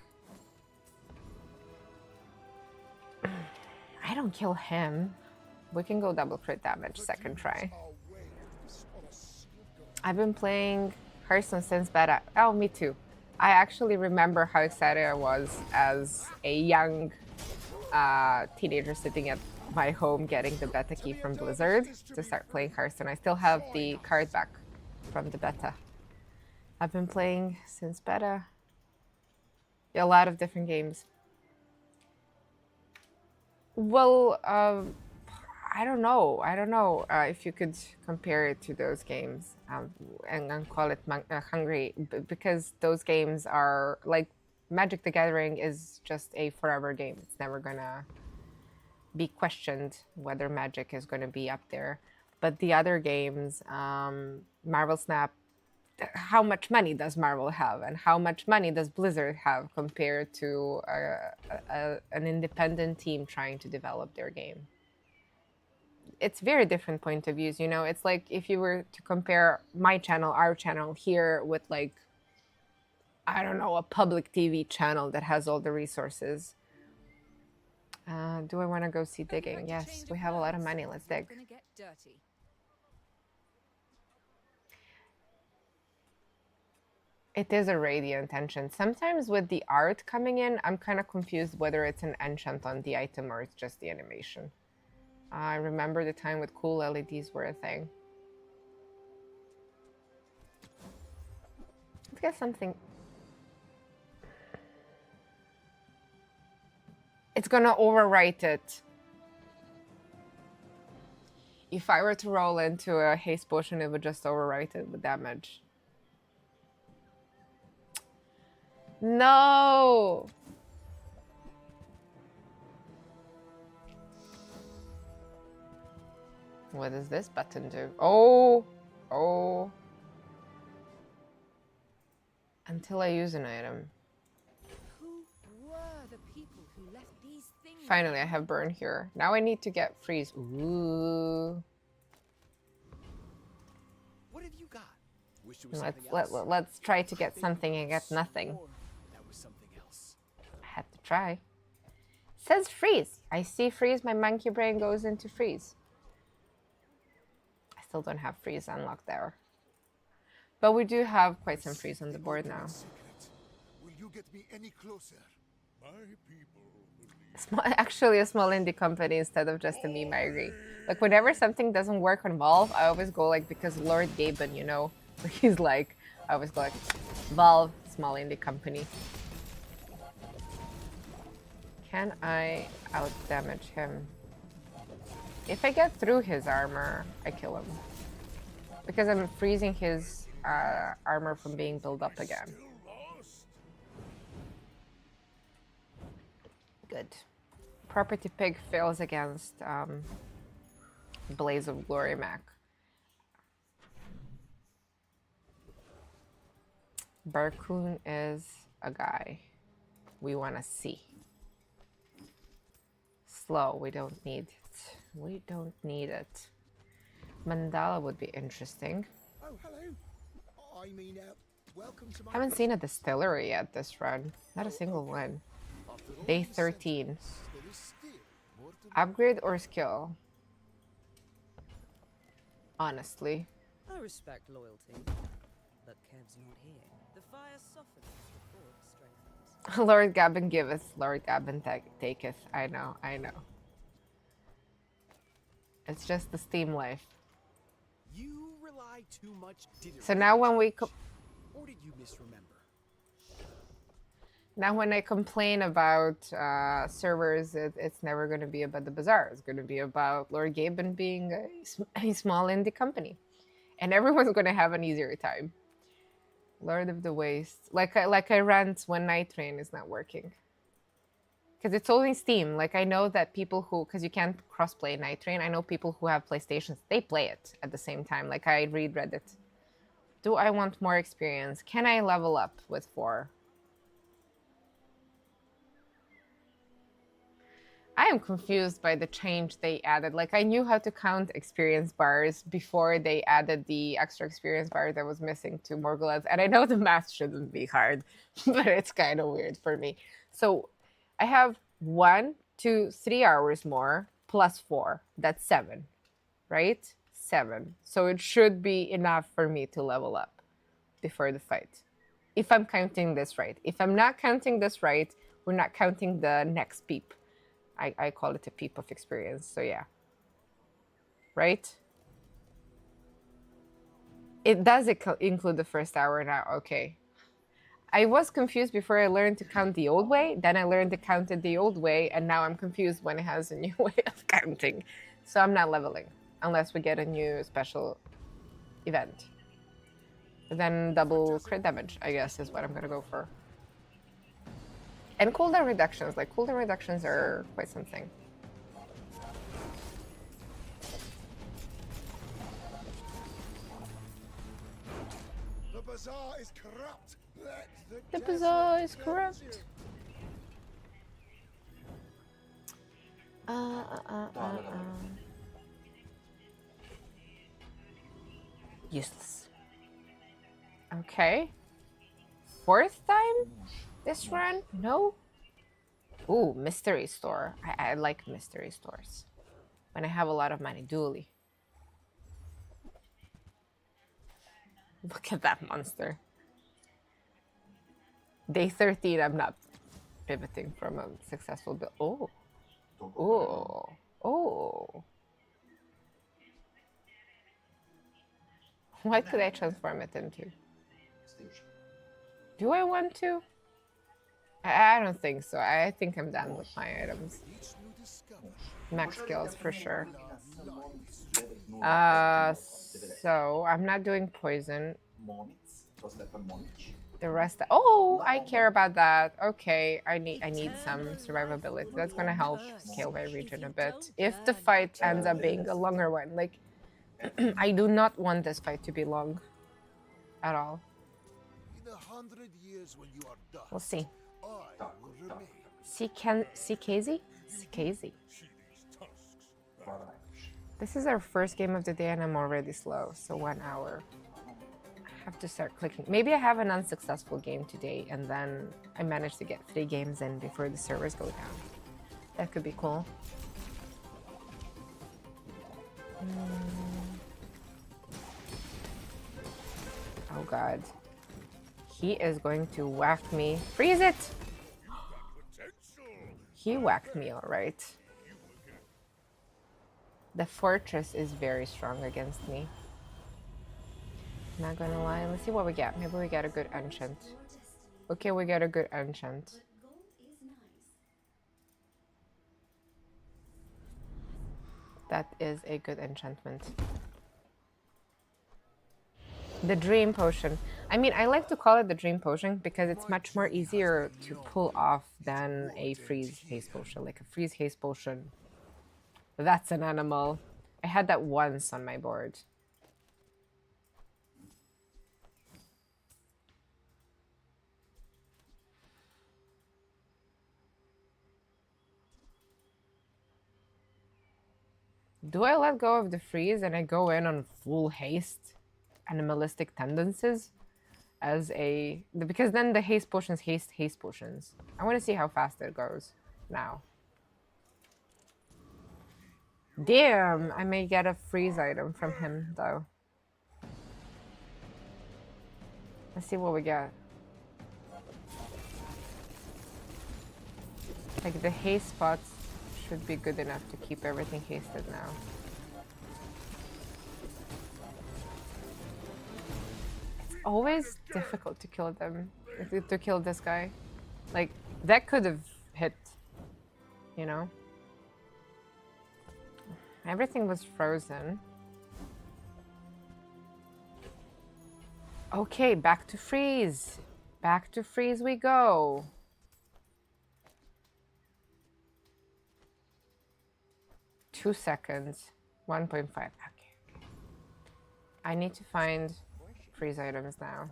I don't kill him. We can go double crit damage, second try. I've been playing Hearthstone since beta. Oh, me too. I actually remember how excited I was as a young teenager sitting at my home getting the beta key from Blizzard to start playing Hearthstone. I still have the card back from the beta. I've been playing since beta. A lot of different games. Well, I don't know. I don't know if you could compare it to those games and call it hungry, because those games are like Magic the Gathering is just a forever game. It's never gonna be questioned whether Magic is gonna be up there. But the other games, Marvel Snap, how much money does Marvel have and how much money does Blizzard have compared to an independent team trying to develop their game? It's very different point of views, you know. It's like if you were to compare my channel, our channel here with, like, I don't know, a public TV channel that has all the resources. Do I want to go see digging? Yes, we have a lot of money. Let's dig. Gonna get dirty. It is a radiant enchant. Sometimes with the art coming in, I'm kind of confused whether it's an enchant on the item or it's just the animation. I remember the time with cool LEDs were a thing. Let's get something. It's gonna overwrite it. If I were to roll into a haste potion, it would just overwrite it with damage. No! What does this button do? Oh! Oh! Until I use an item. Who were the people who left these things? Finally, I have burn here. Now I need to get freeze. Ooh. What have you got? Wish it was something Let's else. let's try to get something and get nothing. That was something else. I had to try. Says freeze. I see freeze. My monkey brain goes into freeze. I still don't have freeze unlocked there. But we do have quite some freeze on the board now. Secret. Will you get me any closer? My people believe. Actually, a small indie company instead of just a meme, I agree. Like, whenever something doesn't work on Valve, I always go like, because Lord Gaben, you know, he's like, I always go like, Valve, small indie company. Can I out damage him? If I get through his armor, I kill him. Because I'm freezing his armor from being built up again. Good. Property Pig fails against Blaze of Glory mech. Barcoon is a guy we want to see. Slow, we don't need it. We don't need it. Mandala would be interesting. Oh, hello. I mean, welcome to my... Haven't seen a distillery yet this run. Not a single one. After all Day these 13. centuries, there is still more to do. Upgrade or skill? Honestly. I respect loyalty, but Kev's not here. The fire softens, the forge strengthens. Lord Gavin giveth, Lord Gavin taketh. I know, I know. It's just the Steam life. You rely too much. Did it So now when we or did you misremember? now when I complain about servers, it's never going to be about the Bazaar. It's going to be about Lord Gavin being a small indie company, and everyone's going to have an easier time. Lord of the Waste, like I rant when Night Train is not working, because it's only Steam. Like I know that people who, because you can't crossplay Night Train, I know people who have PlayStations, they play it at the same time. Like I read Reddit. Do I want more experience? Can I level up with 4? I am confused by the change they added. Like I knew how to count experience bars before they added the extra experience bar that was missing to Morgulets. And I know the math shouldn't be hard, but it's kind of weird for me. So I have 1, 2, 3 hours more plus 4. That's 7, right? 7. So it should be enough for me to level up before the fight. If I'm counting this right. If I'm not counting this right, we're not counting the next peep. I call it a peep of experience, so yeah. Right? It does include the first hour now, okay. I was confused before I learned to count the old way, then I learned to count it the old way, and now I'm confused when it has a new way of counting. So I'm not leveling, unless we get a new special event. Then double crit damage, I guess, is what I'm gonna go for. And cooldown reductions, like cooldown reductions are quite something. The Bazaar is corrupt. Let The desert Bazaar is cleanse corrupt. you. Useless. Okay. 4th time this run? No? Ooh, mystery store. I like mystery stores. When I have a lot of money, dually. Look at that monster. Day 13, I'm not pivoting from a successful build. Oh. Oh. Oh. What could I transform it into? Do I want to? I don't think so. I think I'm done with my items. Each new discovery Max skills for sure. lies. So I'm not doing poison. Månits. Då släpper Månits. The rest. Oh, I care about that. Okay, I need some survivability. That's gonna help scale my region a bit. If the fight ends up being a longer one, like I do not want this fight to be long at all. In 100 years when you are done, We'll see. I will remain. See Casey? See Casey. See these tusks. Varaj. This is our first game of the day and I'm already slow, so 1 hour. I have to start clicking. Maybe I have an unsuccessful game today and then I managed to get 3 games in before the servers go down. That could be cool. Oh god. He is going to whack me. Freeze it! He whacked me alright. The fortress is very strong against me. Not gonna lie, let's see what we get. Maybe we get a good enchant. Okay, we get a good enchant. That is a good enchantment. The dream potion. I mean, I like to call it the dream potion because it's much more easier to pull off than a freeze haste potion. Like a freeze haste potion, that's an animal. I had that once on my board. Do I let go of the freeze and I go in on full haste, animalistic tendencies, as a because then the haste potions haste potions. I want to see how fast it goes now. Damn, I may get a freeze item from him though. Let's see what we get. Like the haste spots should be good enough to keep everything hasted now. It's always difficult to kill them, to kill this guy. Like, that could have hit, you know? Everything was frozen. Okay, back to freeze. Back to freeze we go. Two seconds. 1.5. Okay. I need to find freeze items now.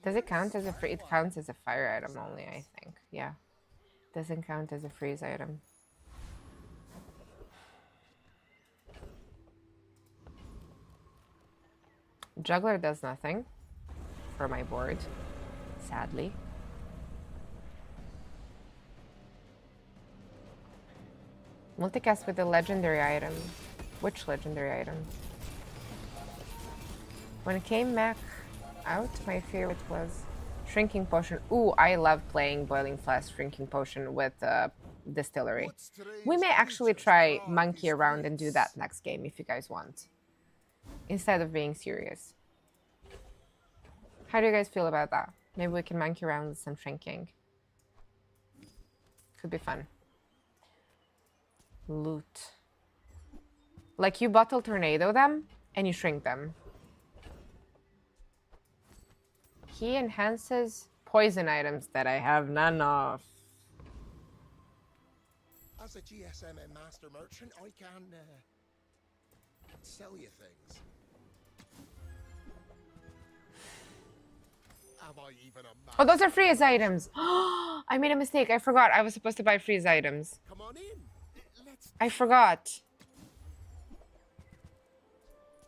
Does it count as a free? It counts as a fire item only, I think. Yeah. Doesn't count as a freeze item. Juggler does nothing for my board, sadly. Multicast with a legendary item. Which legendary item? When it came back out, my favorite was Shrinking Potion. Ooh, I love playing Boiling Flask Shrinking Potion with Distillery. We may actually try monkey around and do that next game if you guys want, instead of being serious. How do you guys feel about that? Maybe we can monkey around with some shrinking. Could be fun. Loot. Like you bottle tornado them and you shrink them. He enhances poison items that I have none of. As a GSM and master merchant, I can sell you things. Have I even a Oh, those are freeze items. I made a mistake. I forgot I was supposed to buy freeze items. Come on in. Let's I forgot.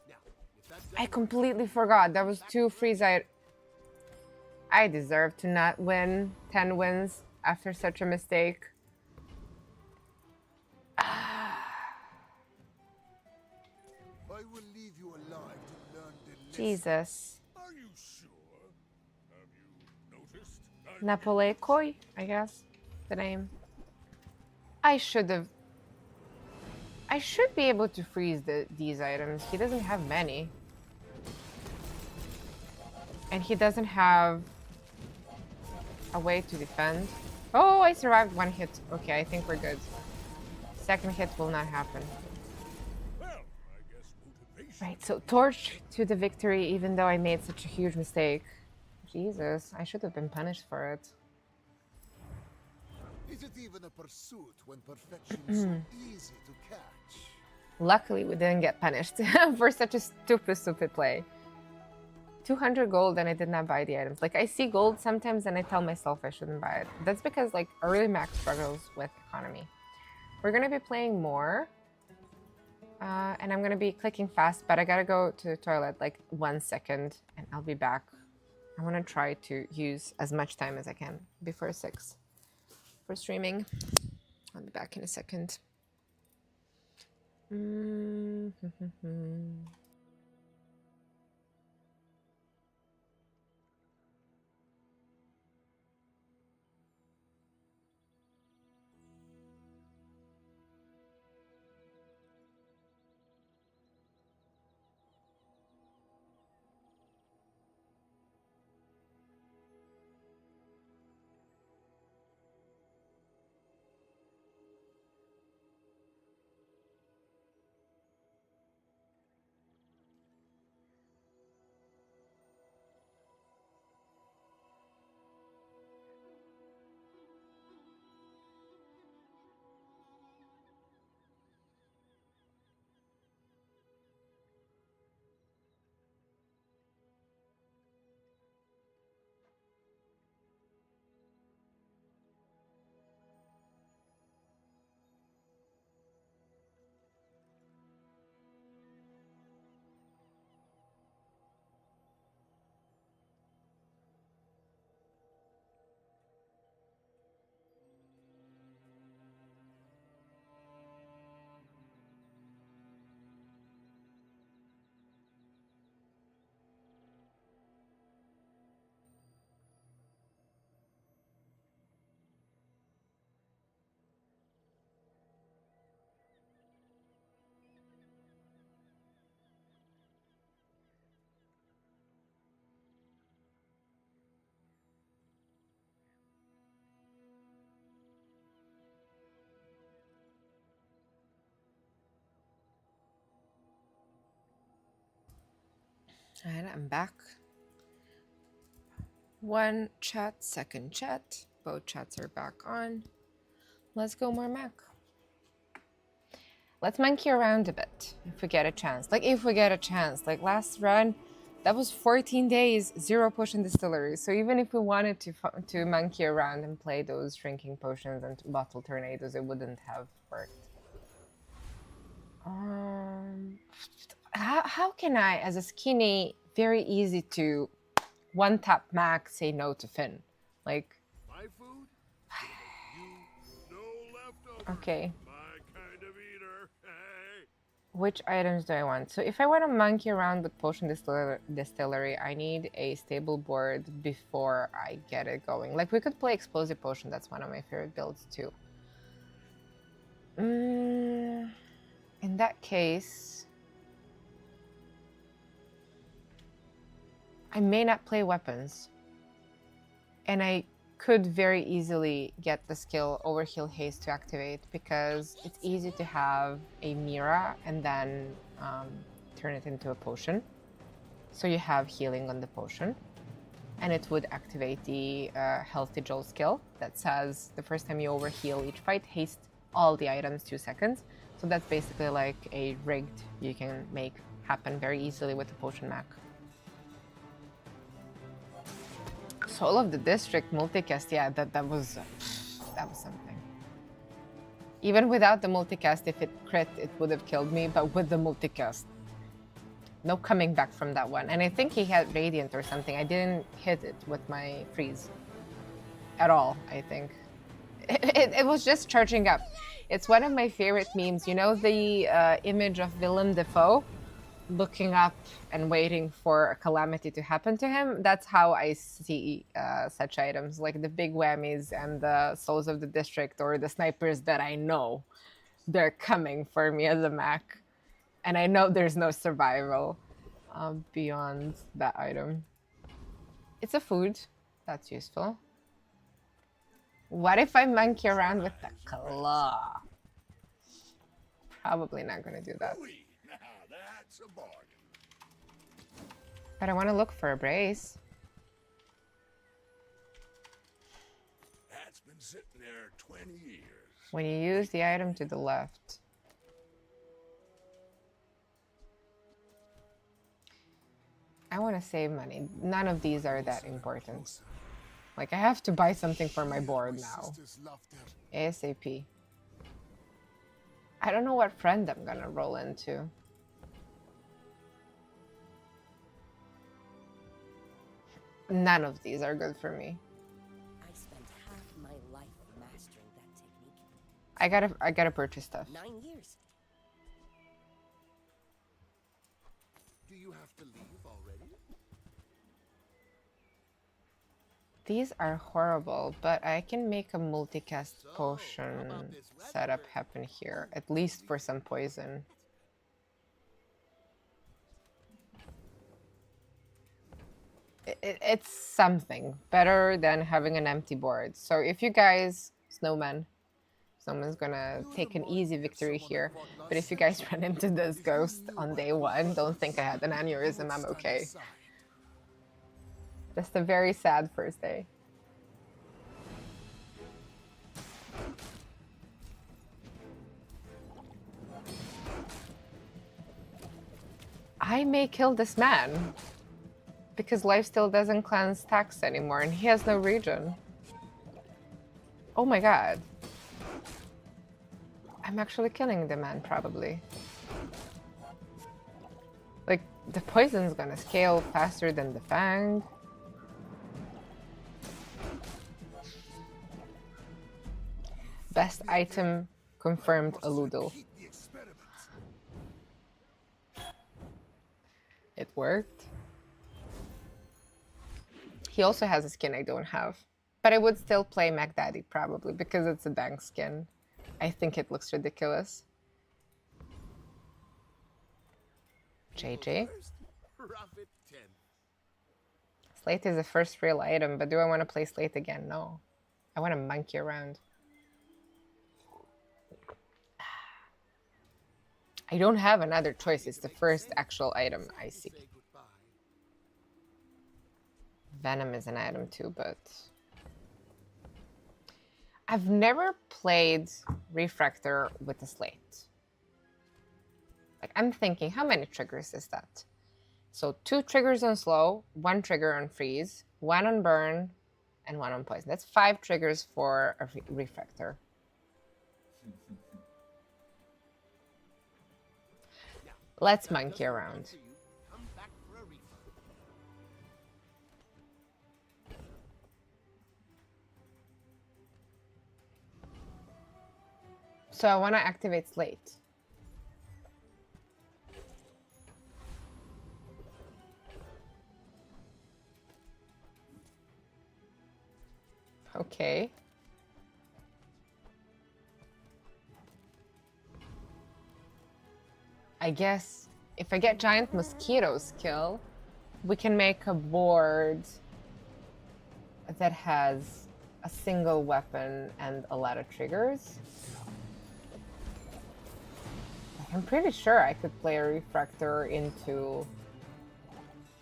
now. If that's I completely forgot. That was 2 freeze items. I deserve to not win 10 wins after such a mistake. I will leave you alive to learn the lesson. Jesus. Are you sure? Have you noticed? Napolekoi, I guess, the name. I should be able to freeze these items. He doesn't have many. And he doesn't have a way to defend. Oh, I survived 1 hit. Okay, I think we're good. Second hit will not happen. Well, I guess motivation. Right, so torch to the victory, even though I made such a huge mistake. Jesus, I should have been punished for it. Is it even a pursuit when perfection is so easy to catch? Luckily, we didn't get punished for such a stupid play. 200 gold and I did not buy the items. Like, I see gold sometimes and I tell myself I shouldn't buy it. That's because, like, early max struggles with economy. We're gonna be playing more. And I'm gonna be clicking fast, but I gotta go to the toilet, like, 1 second, and I'll be back. I wanna try to use as much time as I can before 6 for streaming. I'll be back in a second. And I'm back. One chat, second chat. Both chats are back on. Let's go more Mac. Let's monkey around a bit if we get a chance. Like last run, that was 14 days, 0 potion distilleries. So even if we wanted to monkey around and play those shrinking potions and bottle tornadoes, it wouldn't have worked. How can I, as a skinny, very easy to one-tap Mac, say no to Finn? Like, My food? You, no leftovers. okay. My kind of eater. Hey. Which items do I want? So if I want to monkey around with Potion Distillery, I need a stable board before I get it going. Like, we could play Explosive Potion. That's one of my favorite builds, too. In that case, I may not play weapons. And I could very easily get the skill Overheal Haste to activate because it's easy to have a Mira and then turn it into a potion. So you have healing on the potion. And it would activate the Healthy Joel skill that says the first time you overheal each fight, haste all the items 2 seconds. So that's basically like a rigged you can make happen very easily with the Potion Mac. Soul of the District multicast, yeah, that was something. Even without the multicast, if it crit, it would have killed me, but with the multicast, no coming back from that one. And I think he had Radiant or something. I didn't hit it with my freeze at all, I think. It was just charging up. It's one of my favorite memes. You know the image of Willem Dafoe looking up and waiting for a calamity to happen to him? That's how I see such items, like the big whammies and the Souls of the District or the snipers that I know they're coming for me as a Mac. And I know there's no survival beyond that item. It's a food. That's useful. What if I monkey around with the claw? Probably not going to do that. Now that's a bargain. But I want to look for a brace. That's been sitting there 20 years. When you use the item to the left. I want to save money. None of these are that important. Like, I have to buy something for my board now. ASAP. I don't know what friend I'm gonna roll into. None of these are good for me. I spent half my life mastering that technique. I gotta purchase stuff. 9 years. Do you have to leave already? These are horrible, but I can make a multicast potion setup happen here, at least for some poison. It's something better than having an empty board. So if you guys, Snowman's gonna take an easy victory here. But if you guys run into this ghost on day 1, don't think I had an aneurysm, I'm okay. Just a very sad first day. I may kill this man because lifesteal doesn't cleanse tax anymore and he has no regen. Oh my god. I'm actually killing the man, probably. Like, the poison's gonna scale faster than the Fang. Best item confirmed, a Ludel. It worked. He also has a skin I don't have. But I would still play Mac Daddy, probably, because it's a dank skin. I think it looks ridiculous. JJ. Slate is the first real item, but do I want to play Slate again? No. I want to monkey around. I don't have another choice. It's the first actual item I see. Venom is an item too, but I've never played Refractor with a slate. Like, I'm thinking, how many triggers is that? So 2 triggers on slow, 1 trigger on freeze, 1 on burn, and 1 on poison. That's 5 triggers for a Refractor. Let's monkey around. Come back for a refund. So I want to activate slate. Okay. I guess if I get giant mosquitoes kill, we can make a board that has a single weapon and a lot of triggers. I'm pretty sure I could play a Refractor into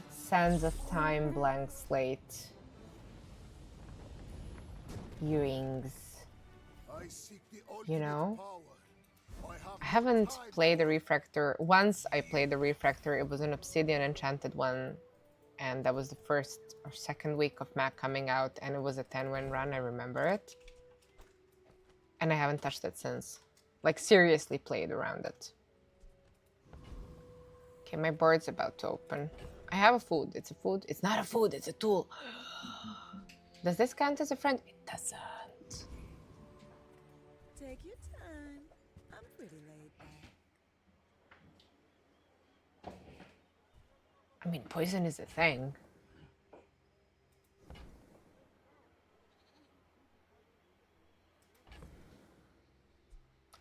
Sands of Time, Blank Slate, Ewings, I seek the you know? power. I haven't played the Refractor. Once I played the Refractor, it was an Obsidian Enchanted one, and that was the first or second week of Mac coming out, and it was a 10-win run, I remember it. And I haven't touched it since. Like, seriously played around it. Okay, my board's about to open. I have a food. It's a food. It's not a food, it's a tool. Does this count as a friend? It doesn't. Take your time. I'm pretty laid back. I mean, poison is a thing.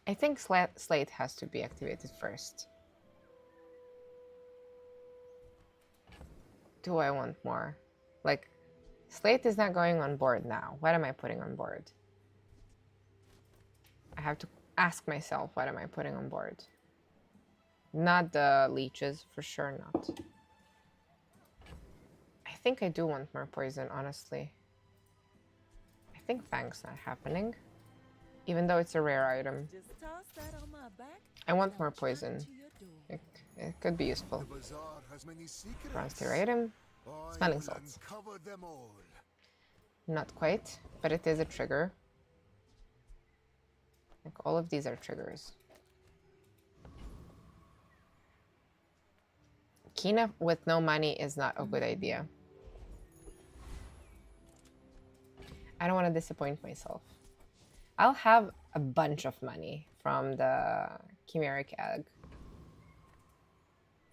I think Slate has to be activated first. Do I want more? Like, Slate is not going on board now. What am I putting on board? I have to ask myself, what am I putting on board? Not the leeches, for sure not. I think I do want more poison, honestly. I think Fang's not happening, even though it's a rare item. Just toss that on my back. I want more poison. It could be useful. The Bazaar has many secrets. Bronze tier item. I Smelling will salts. uncover them all. Not quite, but it is a trigger. Like, all of these are triggers. Kina with no money is not a good idea. I don't want to disappoint myself. I'll have a bunch of money from the Chimeric Egg.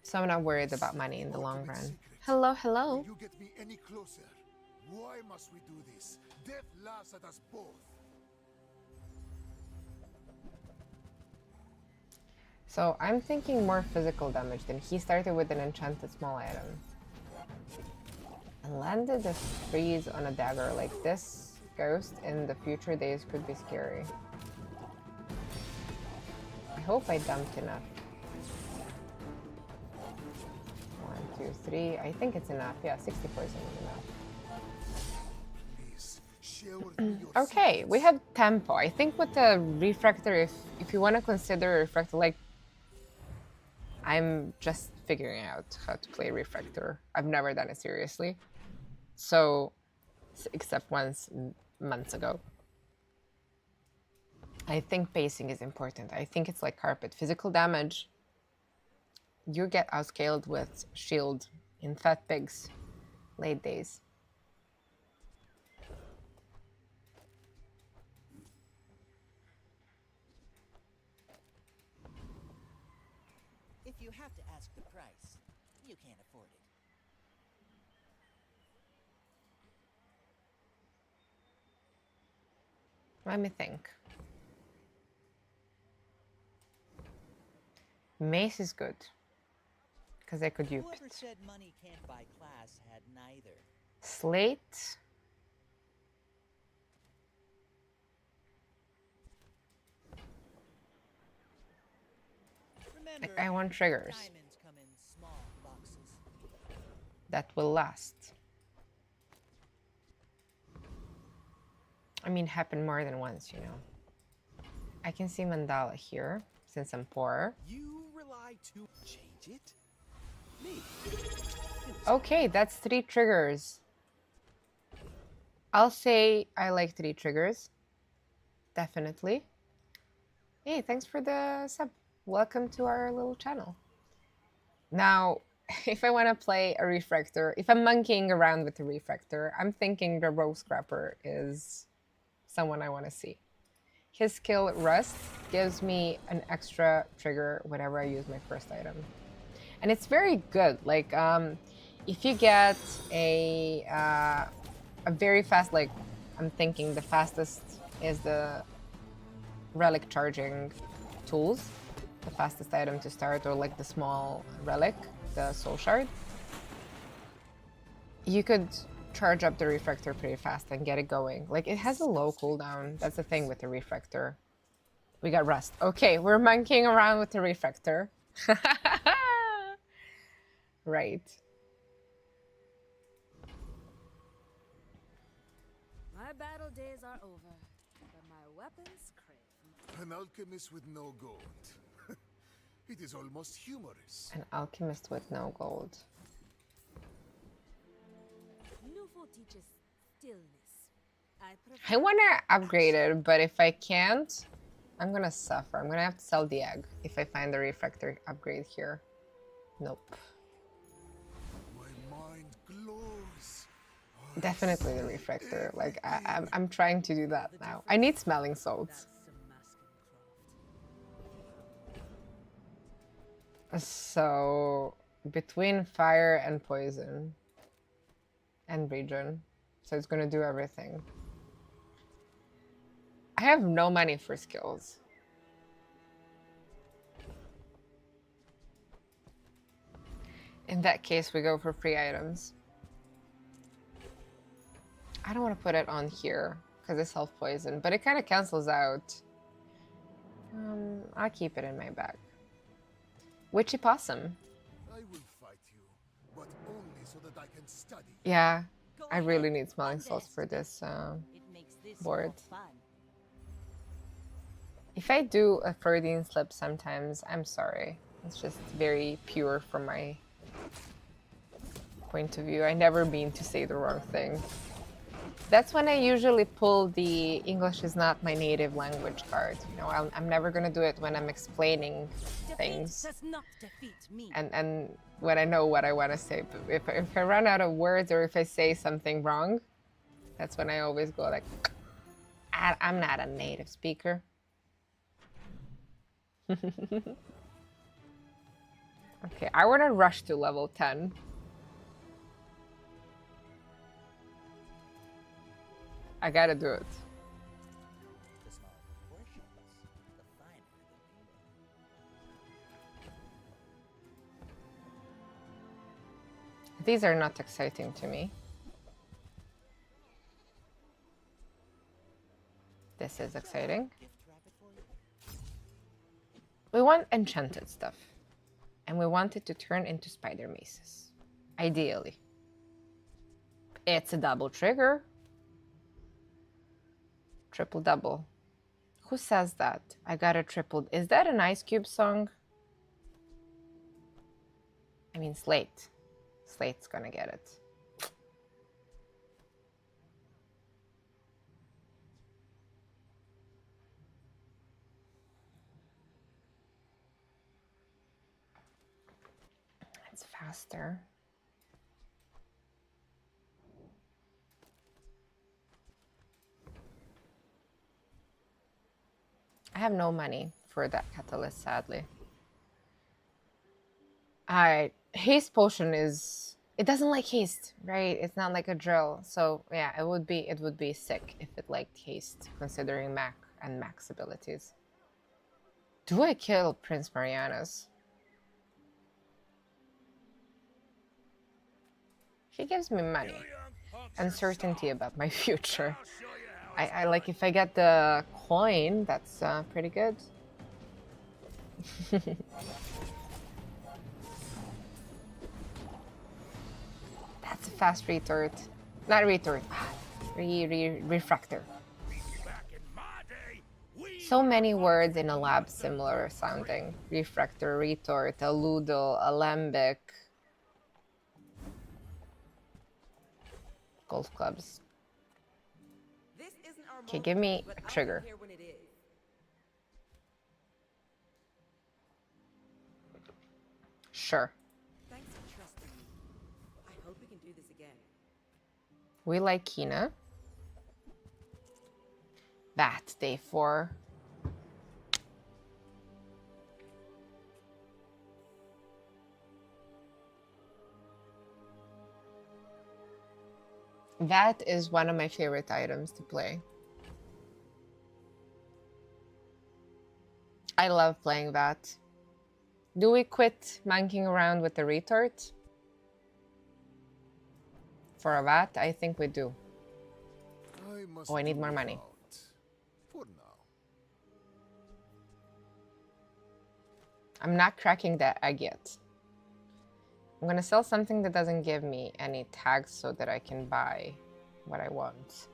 So I'm not worried about money in the long run. Hello, hello. Will you get me any closer? Why must we do this? Death laughs at us both. So I'm thinking more physical damage than he started with an enchanted small item. And landed a freeze on a dagger like this. Ghost in the future days could be scary. I hope I dumped enough. 1, 2, 3. I think it's enough. Yeah, 60 poison is enough. Please, share with me your Okay, secrets. we have tempo. I think with the Refractor, if you want to consider Refractor, like, I'm just figuring out how to play Refractor. I've never done it seriously. So, except once months ago. I think pacing is important. I think it's like carpet. Physical damage, you get outscaled with shield in Fat Pigs late days. If you have to ask the price, you can't afford it. Let me think. Mace is good, because I could use Whoever it. said money can't buy class had neither. Slate. Remember, I want triggers diamonds come in small boxes. that will last. I mean, happen more than once, you know. I can see mandala here since I'm poor. You rely too. Change it. Me. Okay, that's 3 triggers. I'll say I like 3 triggers. Definitely. Hey, thanks for the sub. Welcome to our little channel. Now, if I want to play a refractor, if I'm monkeying around with the refractor, I'm thinking the Rogue Scrapper is someone I want to see. His skill Rust gives me an extra trigger whenever I use my first item. And it's very good. Like, if you get a very fast, like, I'm thinking the fastest is the relic charging tools, the fastest item to start, or like the small relic, the soul shard. You could charge up the refractor pretty fast and get it going. Like, it has a low cooldown. That's the thing with the refractor. We got Rust. Okay, we're monkeying around with the refractor. Right. My battle days are over, but my weapons crave. An alchemist with no gold. It is almost humorous. An alchemist with no gold. Nufo teaches stillness. I want to upgrade it, but if I can't, I'm gonna suffer. I'm gonna have to sell the egg if I find the refractor upgrade here. Nope. My mind glows. Definitely the refractor. Like, I'm trying to do that now. I need smelling salts. So, between fire and poison and region. So it's gonna do everything. I have no money for skills. In that case, we go for free items. I don't want to put it on here because it's self-poison, but it kind of cancels out. I'll keep it in my bag. Witchy Possum. I will fight you, but only so that I can study. Yeah, I really need smelling salts for this It makes this board. more fun. If I do a Freudian slip sometimes, I'm sorry. It's just very pure from my point of view. I never mean to say the wrong thing. That's when I usually pull the English is not my native language card. You know, I'm never gonna do it when I'm explaining things Does not defeat me. and when I know what I want to say. But if I run out of words or if I say something wrong, that's when I always go like, I'm not a native speaker. Okay, I want to rush to level 10. I gotta do it. The smaller portions, the finer the These are not exciting to me. This is exciting. gift wrap it for you. We want enchanted stuff. And we want it to turn into spider maces. Ideally. It's a double trigger. Triple double. Who says that? I got a triple. Is that an Ice Cube song? I mean, Slate. Slate's gonna get it. It's faster. I have no money for that catalyst, sadly. Alright, haste potion is... It doesn't like haste, right? It's not like a drill. So yeah, it would be sick if it liked haste, considering Mac and Mac's abilities. Do I kill Prince Marianus? He gives me money. Uncertainty about my future. I like if I get the coin, that's pretty good. That's a fast retort. Not retort. Refractor. So many words in a lab similar sounding. Refractor, retort, aludel, alembic. Golf clubs. This isn't our Okay, moment, give me but a I'll be trigger. here when it is. Sure. Thanks for trusting me. I hope we can do this again. We like Kina. Bat, day 4. That is one of my favorite items to play. I love playing that. Do we quit monkeying around with the retort? For a VAT? I think we do. must Oh, I need do more money. without for now. I'm not cracking that egg yet. I'm gonna sell something that doesn't give me any tags so that I can buy what I want.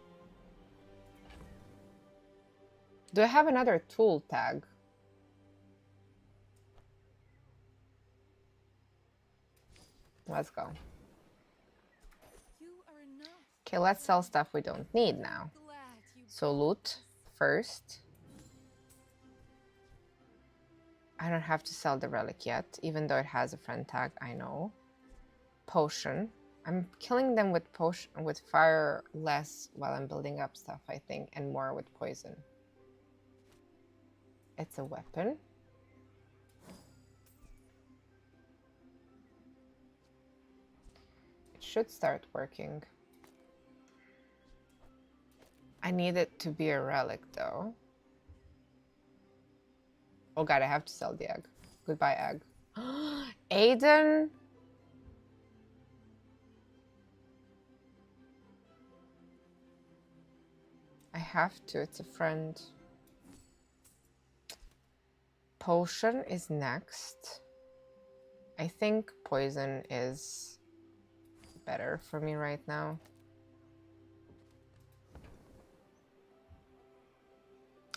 Do I have another tool tag? Let's go. You are enough. Okay, let's sell stuff we don't need now. Glad you So loot first. I don't have to sell the relic yet, even though it has a friend tag, I know. Potion. I'm killing them with potion with fire less while I'm building up stuff, I think, and more with poison. It's a weapon. It should start working. I need it to be a relic though. Oh god, I have to sell the egg. Goodbye, egg. Aiden? I have to, it's a friend. Potion is next. I think poison is better for me right now.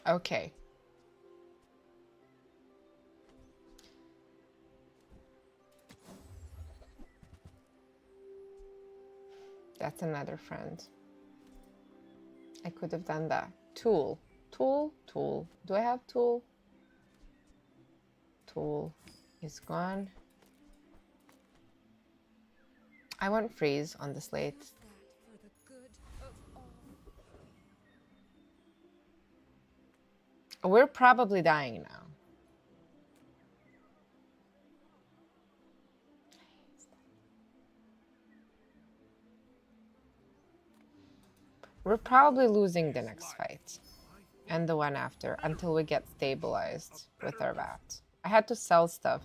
Okay. That's another friend. I could have done that. Tool. Tool. Tool. Do I have tool? Tool is gone. I want freeze on the slate. use that for the good of all. We're probably dying now. We're probably losing the next fight and the one after until we get stabilized with our VAT. I had to sell stuff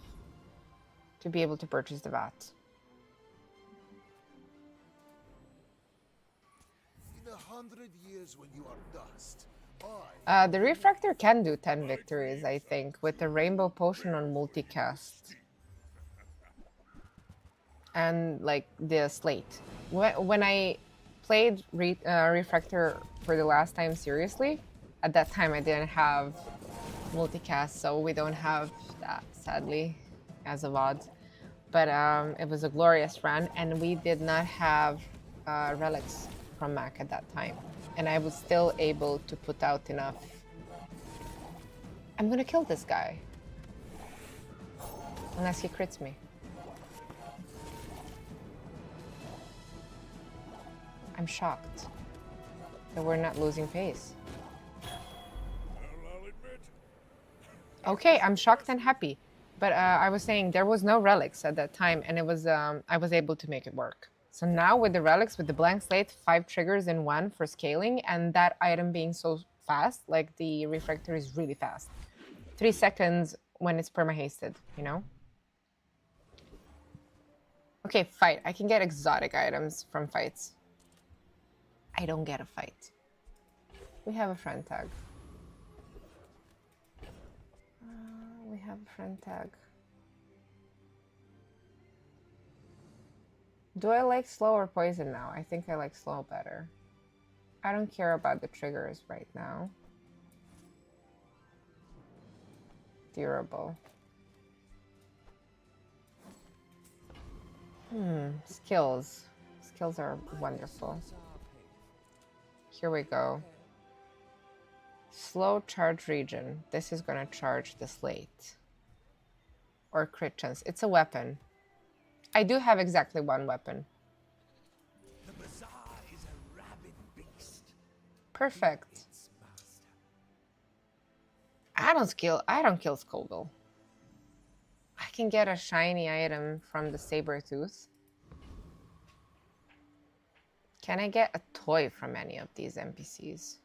to be able to purchase the VAT. In 100 years when you are dust, The refractor can do 10 victories, I think, with the rainbow potion on multicast. And like the slate. When I played refractor for the last time seriously, at that time I didn't have multicast, so we don't have that sadly as a VOD. But it was a glorious run, and we did not have relics from Mac at that time, and I was still able to put out enough. I'm gonna kill this guy unless he crits me. I'm shocked that we're not losing pace. Okay, I'm shocked and happy. But I was saying there was no relics at that time, and it was I was able to make it work. So now with the relics, with the blank slate, 5 triggers in 1 for scaling, and that item being so fast, like the refractor is really fast. 3 seconds when it's perma-hasted, you know? Okay, fight. I can get exotic items from fights. I don't get a fight. We have a friend tag. We have a friend tag. Do I like slow or poison now? I think I like slow better. I don't care about the triggers right now. Durable. Skills. Skills are wonderful. Here we go. Slow charge region. This is gonna charge the slate. Or crit chance. It's a weapon. I do have exactly one weapon. The Bazaar is a rabid beast. Perfect. Its master. I don't kill Scoville. I can get a shiny item from the saber tooth. Can I get a toy from any of these NPCs?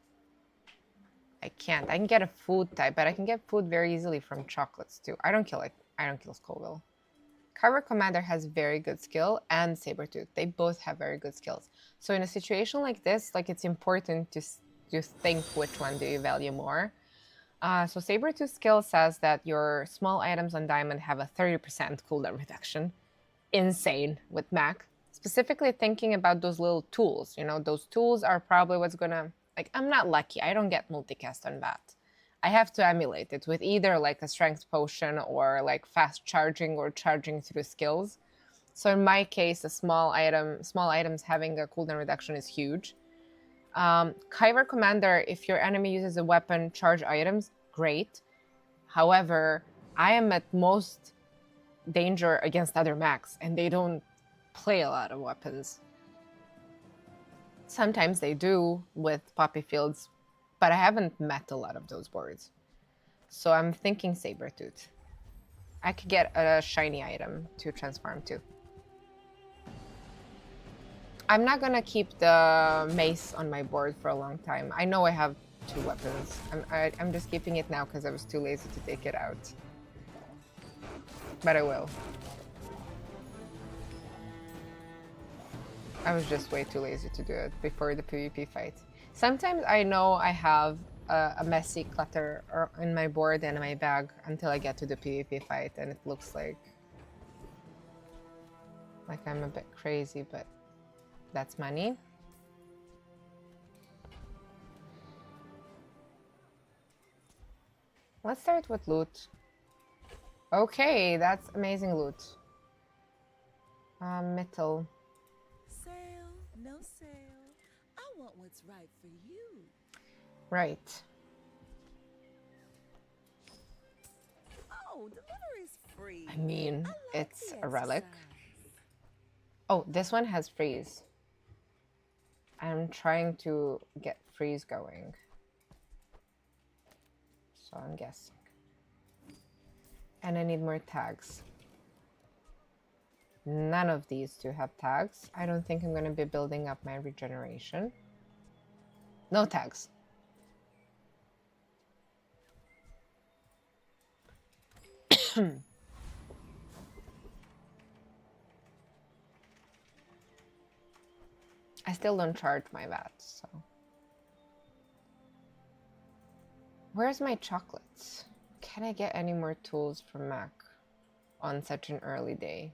I can't. I can get a food type, but I can get food very easily from chocolates too. I don't kill Scoville. Carver Commander has very good skill, and Sabretooth. They both have very good skills. So in a situation like this, like, it's important to think which one do you value more. So Sabretooth's skill says that your small items on Diamond have a 30% cooldown reduction. Insane with Mac. Specifically thinking about those little tools. You know, those tools are probably what's gonna... Like, I'm not lucky. I don't get multicast on that. I have to emulate it with either like a strength potion or like fast charging or charging through skills. So in my case, small items having a cooldown reduction is huge. Kyber Commander, if your enemy uses a weapon, charge items, great. However, I am at most danger against other mechs, and they don't play a lot of weapons. Sometimes they do with Poppy Fields, but I haven't met a lot of those boards. So I'm thinking Sabretooth. I could get a shiny item to transform to. I'm not gonna keep the mace on my board for a long time. I know I have 2 weapons. I'm just keeping it now because I was too lazy to take it out. But I will. I was just way too lazy to do it before the PvP fight. Sometimes I know I have a messy clutter in my board and in my bag until I get to the PvP fight, and it looks like I'm a bit crazy, but that's money. Let's start with loot. Okay, that's amazing loot. Metal. Sale, no sale. I want what's right for you. Right. Oh, delivery's free. I mean, I like it's the a relic. exercise. Oh, this one has freeze. I'm trying to get freeze going. So I'm guessing. And I need more tags. None of these 2 have tags. I don't think I'm going to be building up my regeneration. No tags. I still don't charge my VAT, so... Where's my chocolates? Can I get any more tools from Mac on such an early day?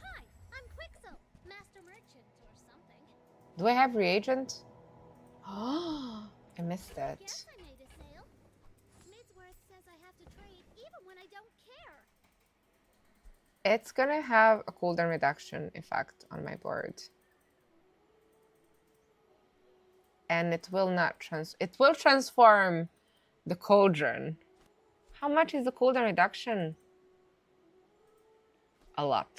Hi, I'm Quixel, Master Merchant or something. Do I have reagent? Oh, I missed it. Guess I made a sale. Midsworth says I have to trade even when I don't care. It's gonna have a cooldown reduction effect on my board. And it will not it will transform the cauldron. How much is the cooldown reduction? A lot.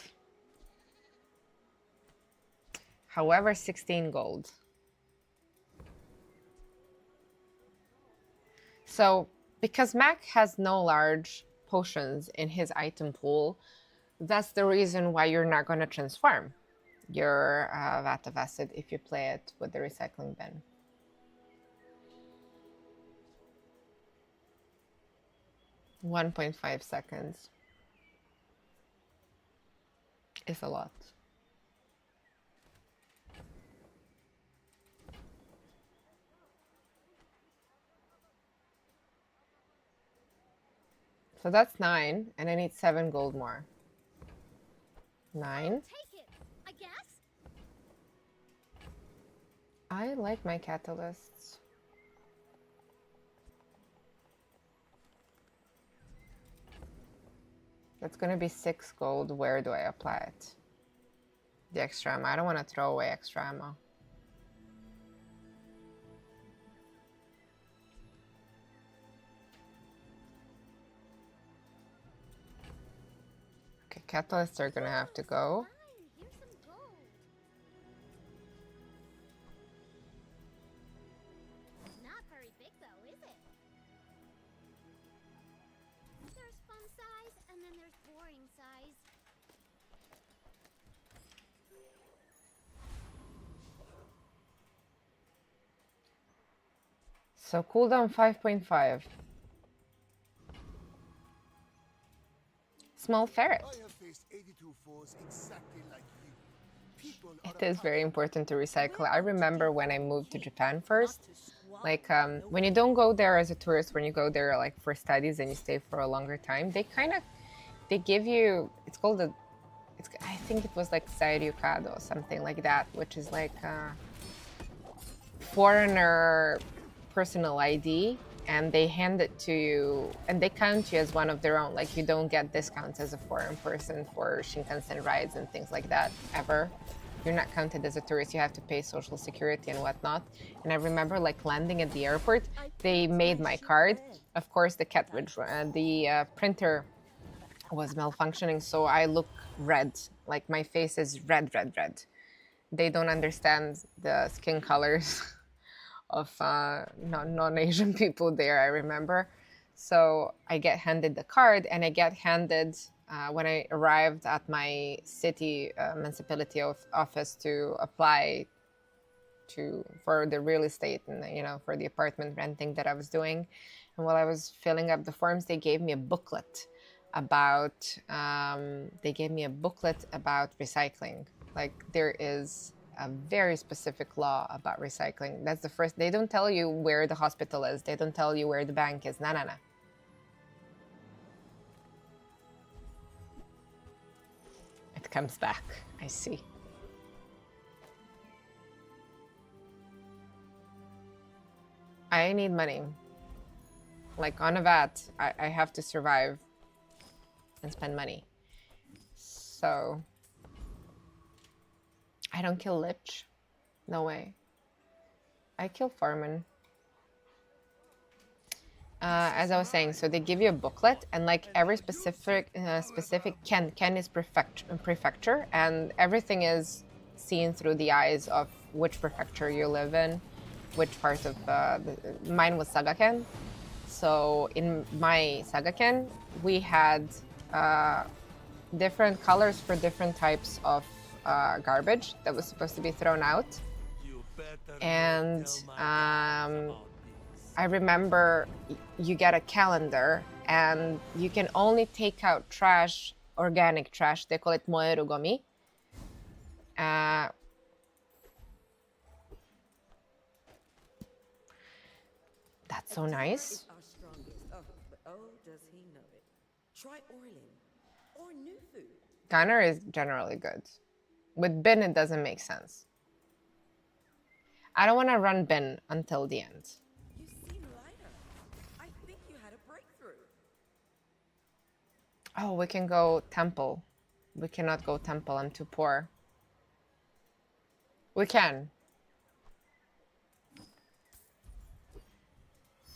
However, 16 gold. So, because Mac has no large potions in his item pool, that's the reason why you're not going to transform your Vat of Acid if you play it with the recycling bin. .5 seconds is a lot. So that's 9, and I need 7 gold more. 9. Take it, I guess. I like my catalysts. That's gonna be 6 gold. Where do I apply it? The extra ammo. I don't want to throw away extra ammo. Okay, catalysts are gonna have to go. Fine, here's some gold. Not very big though, is it? There's fun size, and then there's boring size. So cooldown 5.5. Small ferret. I have faced 82 foes exactly like you. People are It is very important to recycle. I remember when I moved to Japan first, like when you don't go there as a tourist, when you go there like for studies and you stay for a longer time, they give you, it's called I think it was like Sairukado or something like that, which is like foreigner personal ID, and they hand it to you and they count you as one of their own. Like you don't get discounts as a foreign person for Shinkansen rides and things like that ever. You're not counted as a tourist. You have to pay social security and whatnot. And I remember like landing at the airport, they made my card. Of course, the printer was malfunctioning, so I look red. Like my face is red, red, red. They don't understand the skin colors of non-Asian people there, I remember. So I get handed the card, and I get handed, when I arrived at my city municipality office to apply for the real estate and, you know, for the apartment renting that I was doing. And while I was filling up the forms, they gave me a booklet about recycling. Like there is a very specific law about recycling. That's the first. They don't tell you where the hospital is. They don't tell you where the bank is. No, no, no. It comes back. I see. I need money. Like on a VAT, I have to survive and spend money. So I don't kill Lich. No way. I kill Foreman. As I was saying, so they give you a booklet, and like every specific Ken is prefecture, and everything is seen through the eyes of which prefecture you live in, which part of mine was Sagaken. So in my Sagaken, we had different colors for different types of garbage that was supposed to be thrown out. And I remember you get a calendar, and you can only take out trash, organic trash. They call it moeru gomi. That's so nice. Does he know it? Try oiling or new food. Gunner is generally good. With bin, it doesn't make sense. I don't want to run bin until the end. You seem lighter. I think you had a breakthrough. Oh, we can go temple. We cannot go temple. I'm too poor. We can.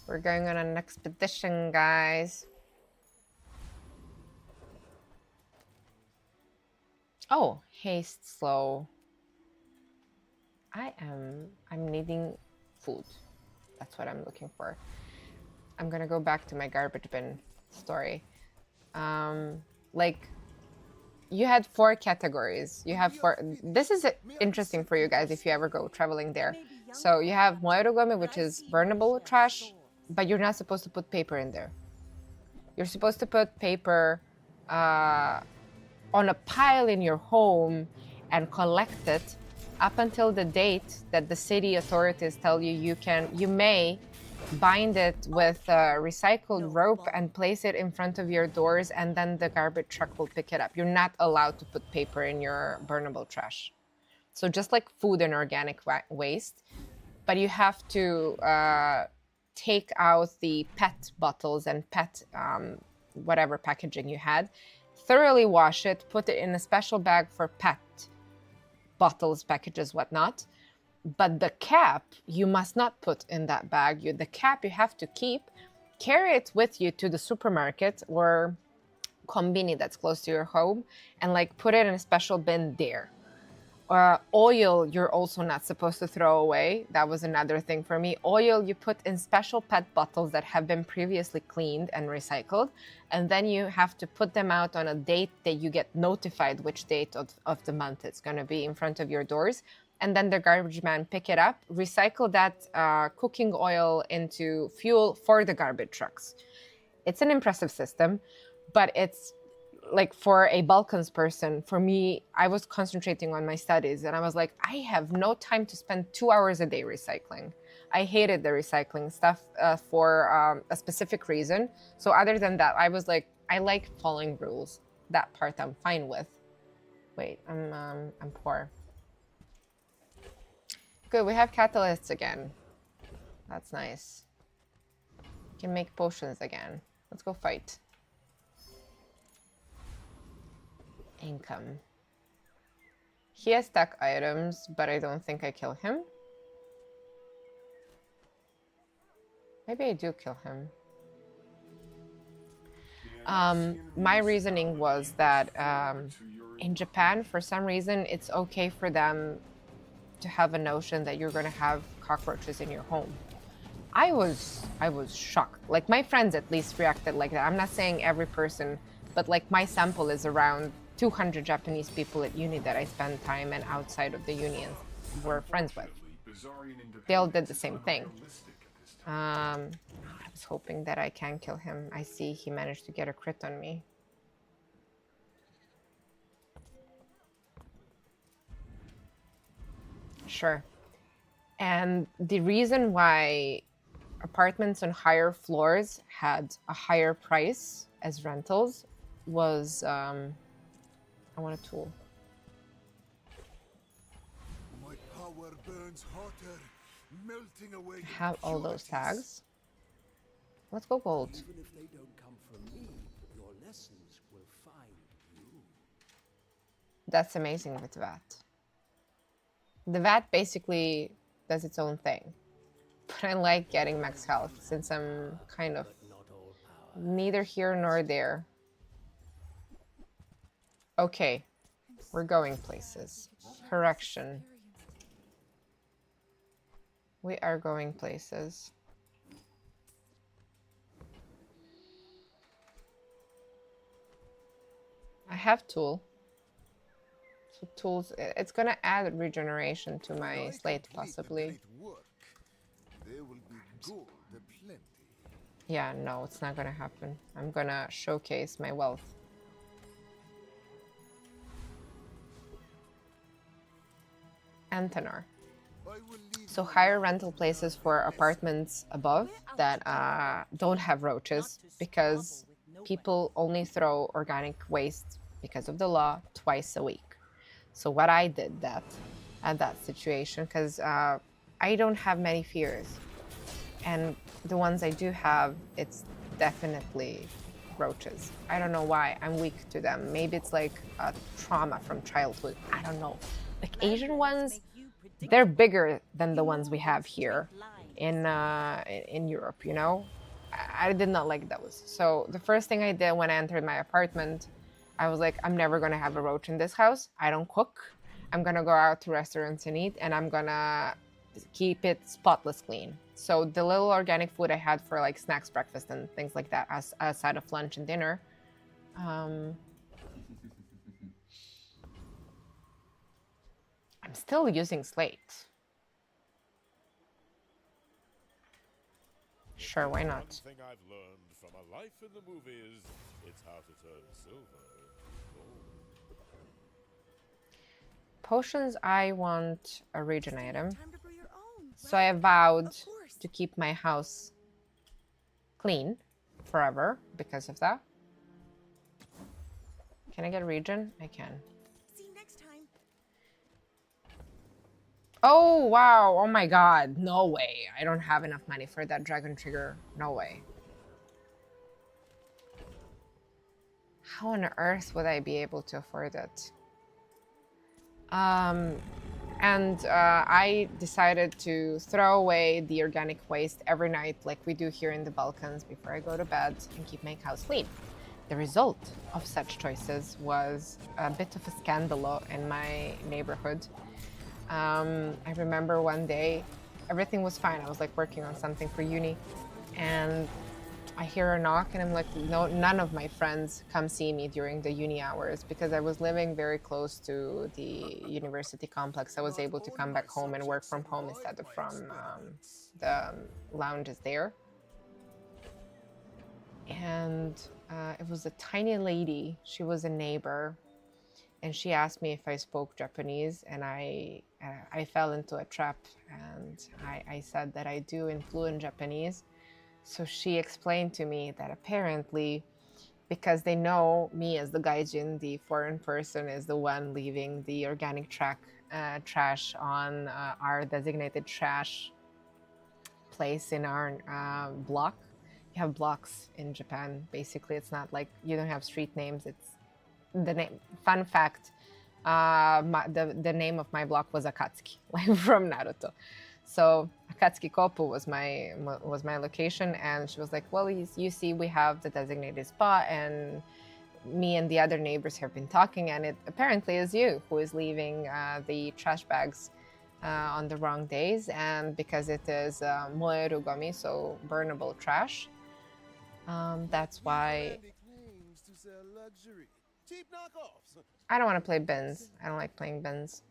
We're going on an expedition, guys. Oh, haste slow. I'm needing food. That's what I'm looking for. I'm gonna go back to my garbage bin story. Like, you had 4 categories. You have 4. This is interesting for you guys if you ever go traveling there. So you have moerogami, which is burnable trash, but you're not supposed to put paper in there. You're supposed to put paper on a pile in your home and collect it up until the date that the city authorities tell you you may bind it with a recycled rope and place it in front of your doors, and then the garbage truck will pick it up. You're not allowed to put paper in your burnable trash. So just like food and organic waste, but you have to take out the PET bottles and PET whatever packaging you had, thoroughly wash it, put it in a special bag for PET bottles, packages, whatnot. But the cap you must not put in that bag. The cap you have to keep, carry it with you to the supermarket or kombini that's close to your home, and like put it in a special bin there. Oil you're also not supposed to throw away. That was another thing for me. Oil you put in special PET bottles that have been previously cleaned and recycled, and then you have to put them out on a date that you get notified which date of the month it's going to be in front of your doors. And then the garbage man pick it up, recycle that cooking oil into fuel for the garbage trucks. It's an impressive system, but it's like for a Balkans person, for me, I was concentrating on my studies and I was like, I have no time to spend 2 hours a day recycling. I hated the recycling stuff for a specific reason. So other than that, I was like, I like following rules. That part I'm fine with. Wait, I'm poor. Good, we have catalysts again. That's nice. Can make potions again. Let's go fight. Income. He has stack items, but I don't think I kill him. Maybe I do kill him. My reasoning was that in Japan, for some reason, it's okay for them to have a notion that you're going to have cockroaches in your home. I was shocked. Like, my friends at least reacted like that. I'm not saying every person, but like my sample is around 200 Japanese people at uni that I spend time and outside of the uni and were friends with. They all did the same thing. I was hoping that I can kill him. I see he managed to get a crit on me. Sure. And the reason why apartments on higher floors had a higher price as rentals was I want a tool. My power burns hotter, melting away. I have all those tags. Let's go gold. Even if they don't come from me, your lessons will find you. That's amazing with VAT. The VAT basically does its own thing. But I like getting max health since I'm kind of neither here nor there. Okay, we're going places. Correction. We are going places. I have tool. So tools, it's gonna add regeneration to my slate possibly. There will be gold aplenty. Yeah, no, it's not gonna happen. I'm gonna showcase my wealth. Antenor. So higher rental places for apartments above that don't have roaches, because people only throw organic waste because of the law twice a week. So what I did at that situation, because I don't have many fears, and the ones I do have, it's definitely roaches. I don't know why I'm weak to them. Maybe it's like a trauma from childhood. I don't know. Like Asian ones, they're bigger than the ones we have here in Europe, you know? I did not like those. So the first thing I did when I entered my apartment, I was like, I'm never gonna have a roach in this house. I don't cook. I'm gonna go out to restaurants and eat, and I'm gonna keep it spotless clean. So the little organic food I had for like snacks, breakfast, and things like that as a side of lunch and dinner, I'm still using slate. Sure, why not? One thing I've learned from a life in the movies, it's how to turn silver into gold. Potions, I want a regen item. So I vowed to keep my house clean forever because of that. Can I get a regen? I can. See you next time. Oh, wow. Oh my god. No way. I don't have enough money for that dragon trigger. No way. how on earth would I be able to afford it? I decided to throw away the organic waste every night like we do here in the Balkans before I go to bed and keep my house clean. The result of such choices was a bit of a scandal in my neighborhood. I remember one day, everything was fine. I was like working on something for uni, and I hear a knock, and I'm like, no, none of my friends come see me during the uni hours because I was living very close to the university complex. I was able to come back home and work from home instead of from the lounges there. And it was a tiny lady. She was a neighbor, and she asked me if I spoke Japanese, and I fell into a trap, and I said that I do in fluent Japanese. So she explained to me that apparently, because they know me as the gaijin, the foreign person, is the one leaving the organic trash on our designated trash place in our block. You have blocks in Japan. Basically, it's not like you don't have street names. It's the name. Fun fact: the name of my block was Akatsuki, like from Naruto. So Akatsuki Kopu was my location, and she was like, "Well, you see, we have the designated spot, and me and the other neighbors have been talking, and it apparently is you who is leaving the trash bags on the wrong days, and because it is moeru gomi, so burnable trash. That's why I don't want to play bins. I don't like playing bins."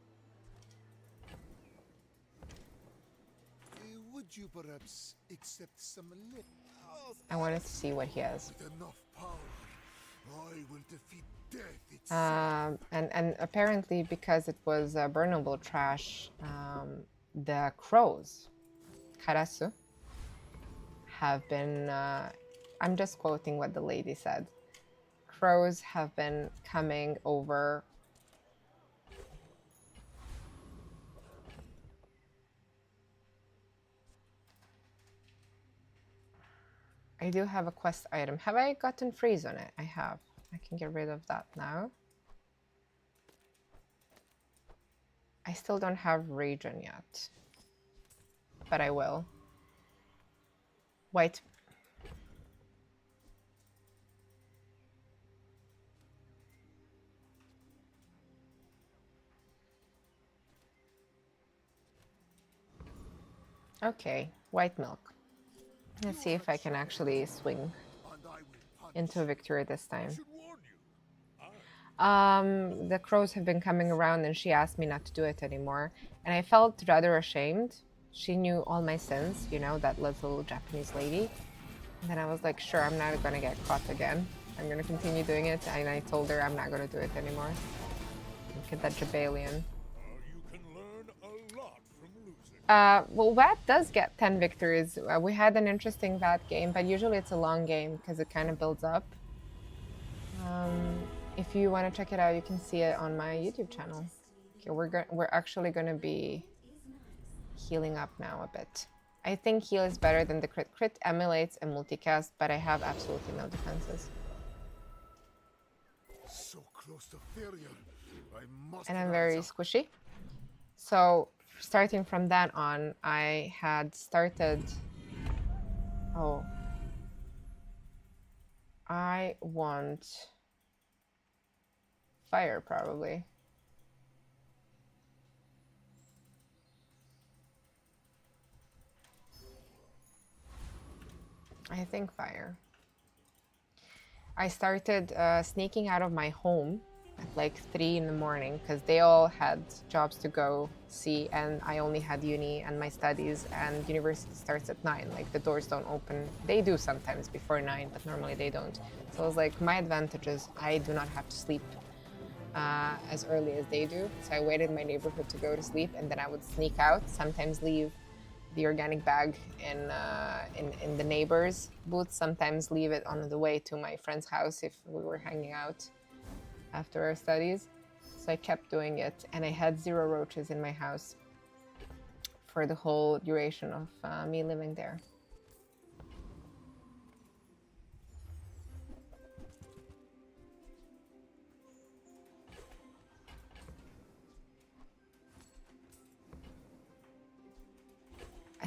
Would you perhaps accept some lip? I wanted to see what he has. With enough power, I will defeat death itself. And apparently, because it was burnable trash, the crows, karasu, have been. I'm just quoting what the lady said. Crows have been coming over. I do have a quest item. Have I gotten freeze on it? I have. I can get rid of that now. I still don't have region yet, but I will. White. Okay, white milk. Let's see if I can actually swing into a victory this time. The crows have been coming around, and she asked me not to do it anymore, and I felt rather ashamed. She knew all my sins, you know, that little Japanese lady. And then I was like, sure, I'm not gonna get caught again. I'm gonna continue doing it, and I told her I'm not gonna do it anymore. Look at that Jabalion. Well, VAT does get 10 victories. We had an interesting VAT game, but usually it's a long game because it kind of builds up. If you want to check it out, you can see it on my YouTube channel. Okay, we're actually going to be healing up now a bit. I think heal is better than the crit. Crit emulates a multicast, but I have absolutely no defenses. So close to failure. I must and I'm very squishy. So starting from that on, I had started... Oh. I want fire, probably. I think fire. I started sneaking out of my home at like 3 in the morning because they all had jobs to go see, and I only had uni and my studies, and university starts at 9. Like the doors don't open. They do sometimes before 9, but normally they don't. So I was like, my advantage is I do not have to sleep as early as they do. So I waited in my neighborhood to go to sleep, and then I would sneak out, sometimes leave the organic bag in the neighbor's booth, sometimes leave it on the way to my friend's house if we were hanging out after our studies. So I kept doing it, and I had 0 roaches in my house for the whole duration of me living there.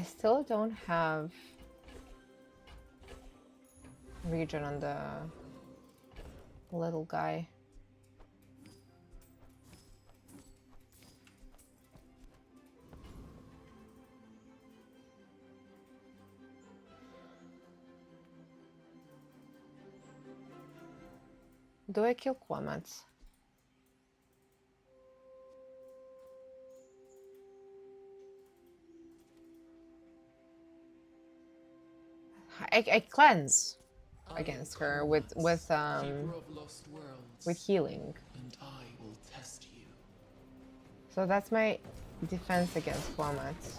still don't have region on the little guy. Do I kill Quamats? I cleanse against her with Keeper of lost worlds, healing. and I will test you. So that's my defense against Quamats.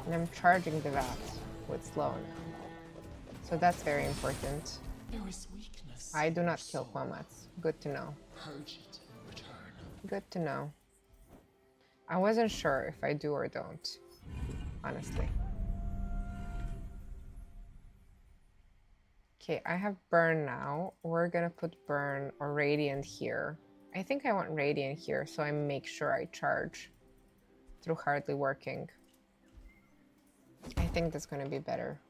And I'm charging the vat with slow now. So that's very important. There is weakness. I do in not your kill soul. Quamats. Good to know. Purge it in return. Good to know. I wasn't sure if I do or don't, honestly. Okay, I have burn now. We're gonna put burn or radiant here. I think I want radiant here, so I make sure I charge through hardly working. I think that's gonna be better.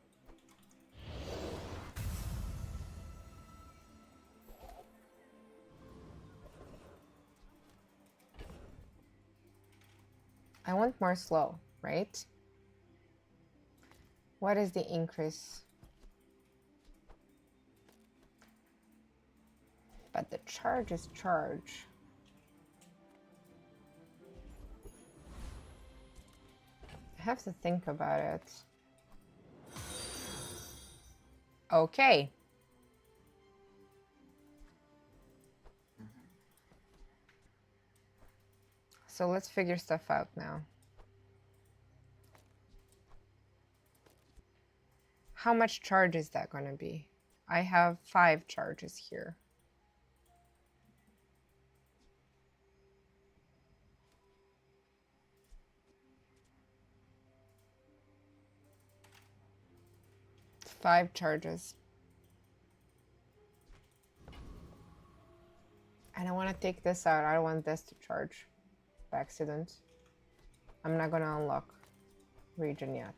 I want more slow, right? What is the increase? But the charge is charge. I have to think about it. Okay. So let's figure stuff out now. How much charge is that going to be? I have 5 charges here. Five charges. And I want to take this out. I don't want this to charge by accident. I'm not going to unlock region yet.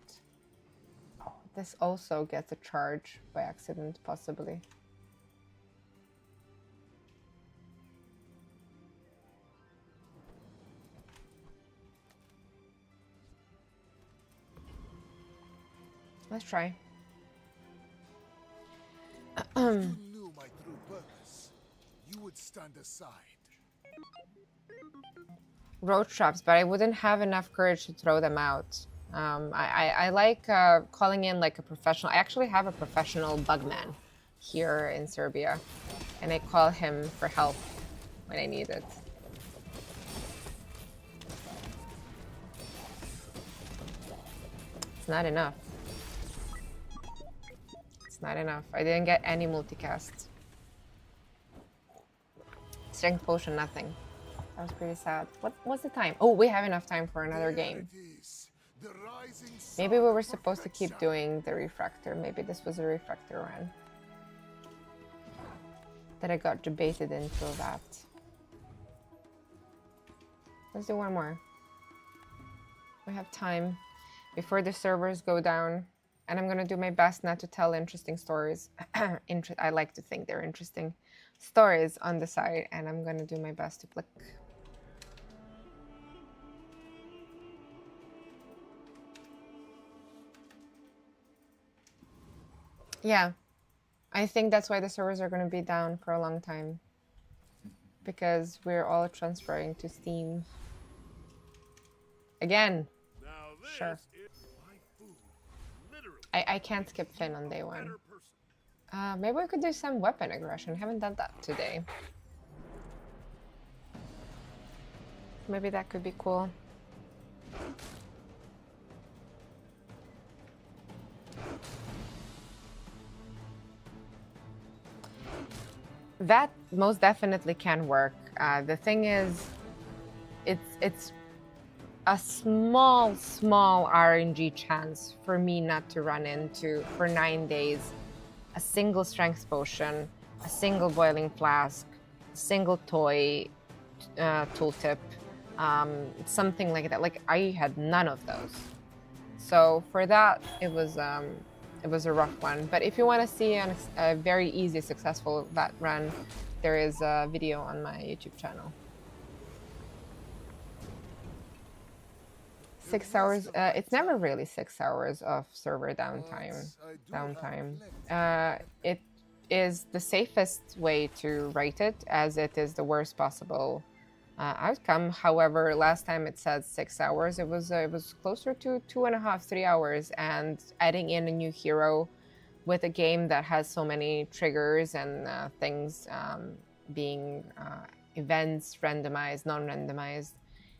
Oh, this also gets a charge by accident, possibly. Let's try. If you knew my true purpose, you would stand aside. Road traps, but I wouldn't have enough courage to throw them out. I like calling in like a professional. I actually have a professional bugman here in Serbia, and I call him for help when I need it. It's not enough. It's not enough. I didn't get any multicast. Strength potion, nothing. That was pretty sad. What's the time? Oh, we have enough time for another game. Maybe we were supposed to keep doing the refractor. Maybe this was a refractor run. That I got debated into that. Let's do one more. We have time before the servers go down. And I'm gonna do my best not to tell interesting stories. I like to think they're interesting stories on the side, and I'm gonna do my best to click. Yeah, I think that's why the servers are gonna be down for a long time. Because we're all transferring to Steam. Again. Sure. I can't skip Finn on day one. Maybe we could do some weapon aggression. Haven't done that today. Maybe that could be cool. That most definitely can work. The thing is, it's a small RNG chance for me not to run into, for 9 days, a single strength potion, a single boiling flask, a single toy tooltip, something like that. Like I had none of those. So for that, it was a rough one. But if you want to see a very easy, successful vet run, there is a video on my YouTube channel. 6 hours. It's never really 6 hours of server downtime. It is the safest way to rate it, as it is the worst possible outcome. However, last time it said 6 hours. It was closer to 2.5, 3 hours, and adding in a new hero with a game that has so many triggers and things being events randomized, non-randomized.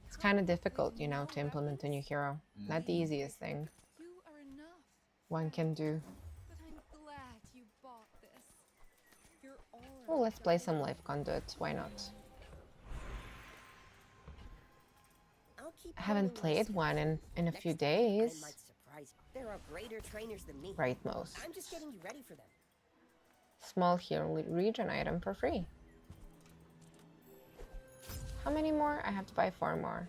It's kind of difficult, you know, to implement a new hero. Not the easiest thing one can do. Oh, let's play some live conduit. Why not? I haven't played one in a few days. There are greater trainers than me. Right, most. I'm just getting you ready for them. Small hero region item for free. How many more? I have to buy 4 more.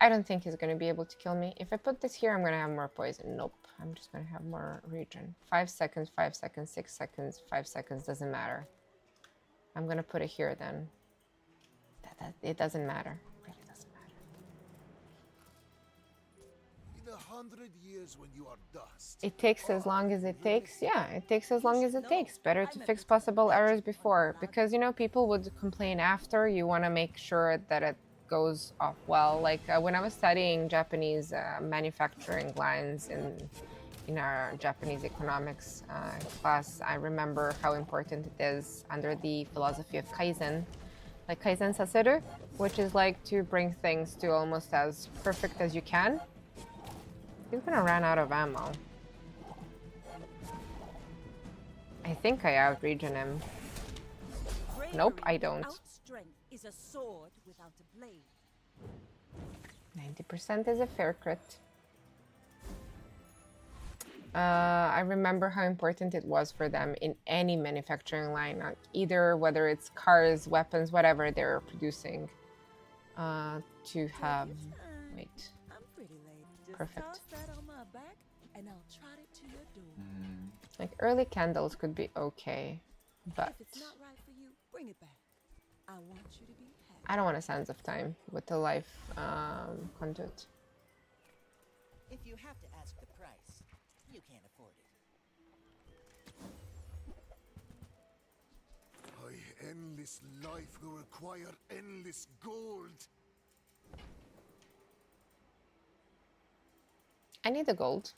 I don't think he's going to be able to kill me. If I put this here, I'm going to have more poison. Nope. I'm just going to have more region. 5 seconds, 5 seconds, 6 seconds, 5 seconds. Doesn't matter. I'm going to put it here then. It doesn't matter. It really doesn't matter. In 100 years when you are dust. It takes as long as it takes. Yeah, it takes as long as it takes. Better to fix possible errors before. Because, you know, people would complain after. You want to make sure that it goes off well. Like when I was studying Japanese manufacturing lines in our Japanese economics class, I remember how important it is under the philosophy of Kaizen, like Kaizen Saseru, which is like to bring things to almost as perfect as you can. He's gonna run out of ammo. I think I out-regen him. Nope, I don't. Is a sword without a blade. 90% is a fair crit. I remember how important it was for them in any manufacturing line, either whether it's cars, weapons, whatever they're producing, to have. Wait. Perfect. Like early candles could be okay, but if it's not right for you, bring it back. I want you to be happy. I don't want a Sands of Time with the life conduit. If you have to ask the price, you can't afford it. Endless life will require endless gold. I need the gold.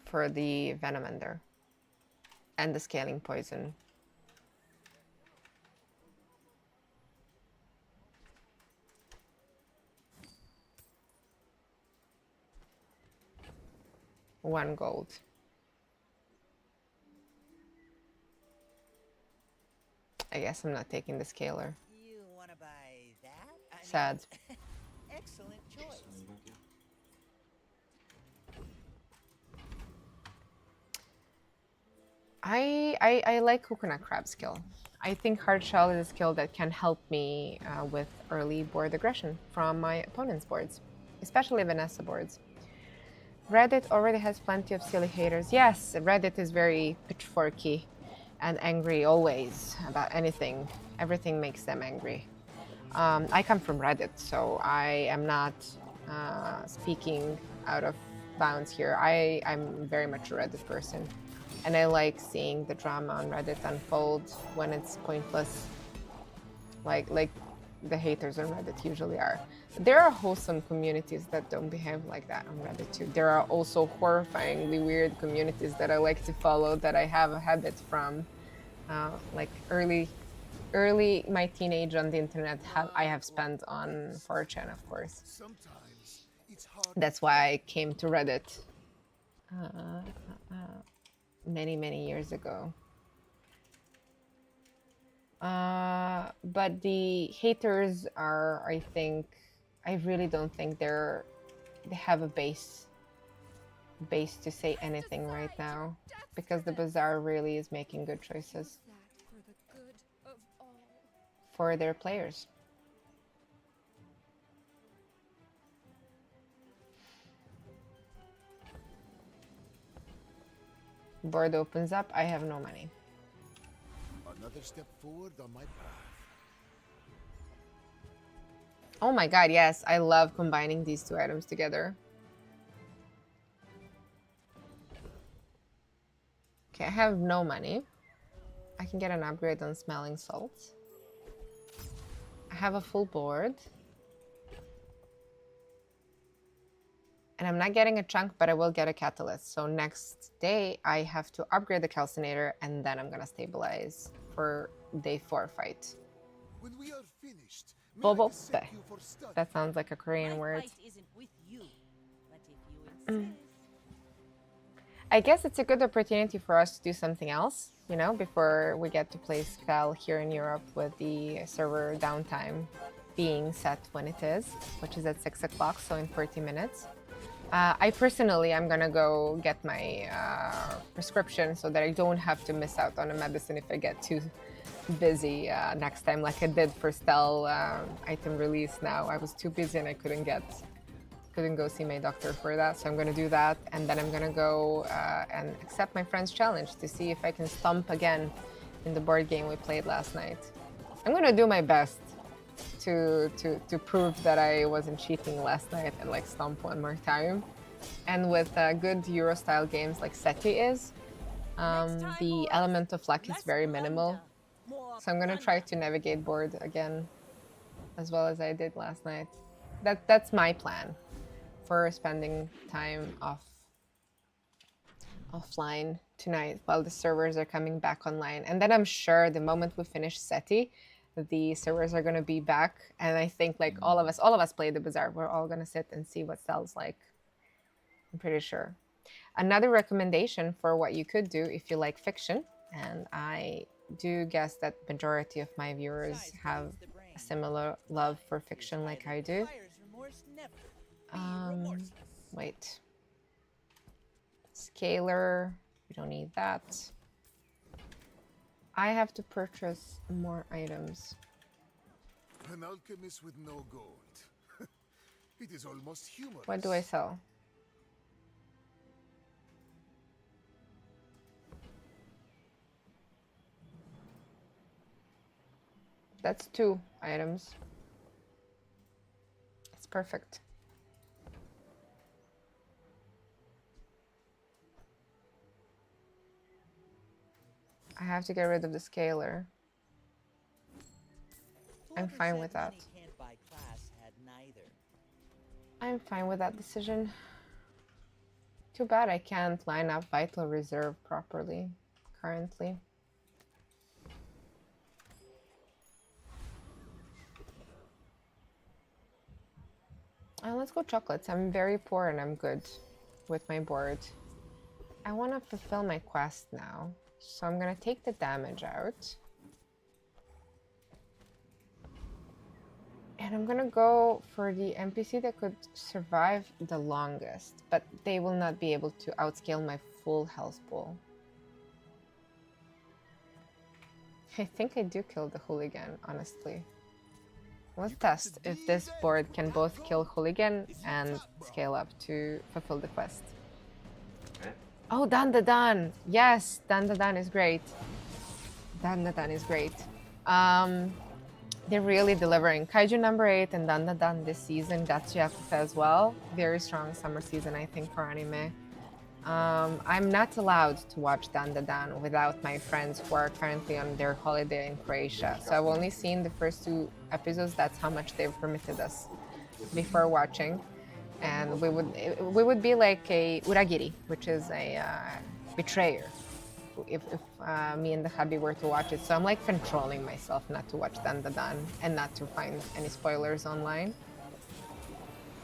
For the Venom Ender and the Scaling Poison. One gold. I guess I'm not taking the scaler. You want to buy that? Sad. Excellent choice. I like Coconut Crab skill. I think Hard Shell is a skill that can help me with early board aggression from my opponent's boards, especially Vanessa boards. Reddit already has plenty of silly haters. Yes, Reddit is very pitchforky and angry always about anything. Everything makes them angry. I come from Reddit, so I am not speaking out of bounds here. I'm very much a Reddit person. And I like seeing the drama on Reddit unfold when it's pointless, like the haters on Reddit usually are. There are wholesome communities that don't behave like that on Reddit too. There are also horrifyingly weird communities that I like to follow that I have a habit from. Like early my teenage on the internet I have spent on 4chan, of course. Sometimes it's hard. That's why I came to Reddit. Many years ago. But the haters are, I really don't think they have a base base to say anything right now because the Bazaar really is making good choices for their players. Board opens up. I have no money. Another step forward on my path. Oh my god, yes. I love combining these two items together. Okay, I have no money. I can get an upgrade on smelling salts. I have a full board. And I'm not getting a chunk, but I will get a catalyst. So next day, I have to upgrade the calcinator, and then I'm gonna stabilize for day 4 fight. When we are finished, Bobo. That sounds like a Korean word. Isn't with you, but if you insist. I guess it's a good opportunity for us to do something else, you know, before we get to play Spell here in Europe with the server downtime being set when it is, which is at 6 o'clock, so in 40 minutes. I personally am gonna go get my prescription so that I don't have to miss out on a medicine if I get too busy next time, like I did for Stell item release. Now I was too busy and I couldn't go see my doctor for that, so I'm gonna do that, and then I'm gonna go and accept my friend's challenge to see if I can stomp again in the board game we played last night. I'm gonna do my best to prove that I wasn't cheating last night and like stomp one more time. And with good Euro style games like SETI is, the element of luck is very minimal. So I'm gonna try to navigate board again as well as I did last night. That's my plan for spending time offline tonight while the servers are coming back online. And then I'm sure the moment we finish SETI, the servers are gonna be back. And I think like all of us play the Bazaar. We're all gonna sit and see what Stell's like. I'm pretty sure. Another recommendation for what you could do if you like fiction, and I do guess that majority of my viewers have a similar love for fiction like I do. Wait. Scalar, we don't need that. I have to purchase more items. An alchemist with no gold. It is almost humorous. What do I sell? That's 2 items. It's perfect. I have to get rid of the scalar. I'm fine with that. I'm fine with that decision. Too bad I can't line up Vital Reserve properly currently. Let's go chocolates. I'm very poor and I'm good with my board. I want to fulfill my quest now. So I'm gonna take the damage out. And I'm gonna go for the NPC that could survive the longest, but they will not be able to outscale my full health pool. I think I do kill the hooligan, honestly. Let's test if this board can both kill hooligan and scale up to fulfill the quest. Oh, Dan. Yes, Dan is great. Dan is great. They're really delivering. Kaiju number 8 and Dan this season. That's Yakuza as well. Very strong summer season, I think, for anime. I'm not allowed to watch Dan without my friends who are currently on their holiday in Croatia. So I've only seen the first 2 episodes. That's how much they've permitted us before watching. And we would be like a uragiri, which is a betrayer, if me and the hubby were to watch it. So I'm like controlling myself not to watch Dan and not to find any spoilers online.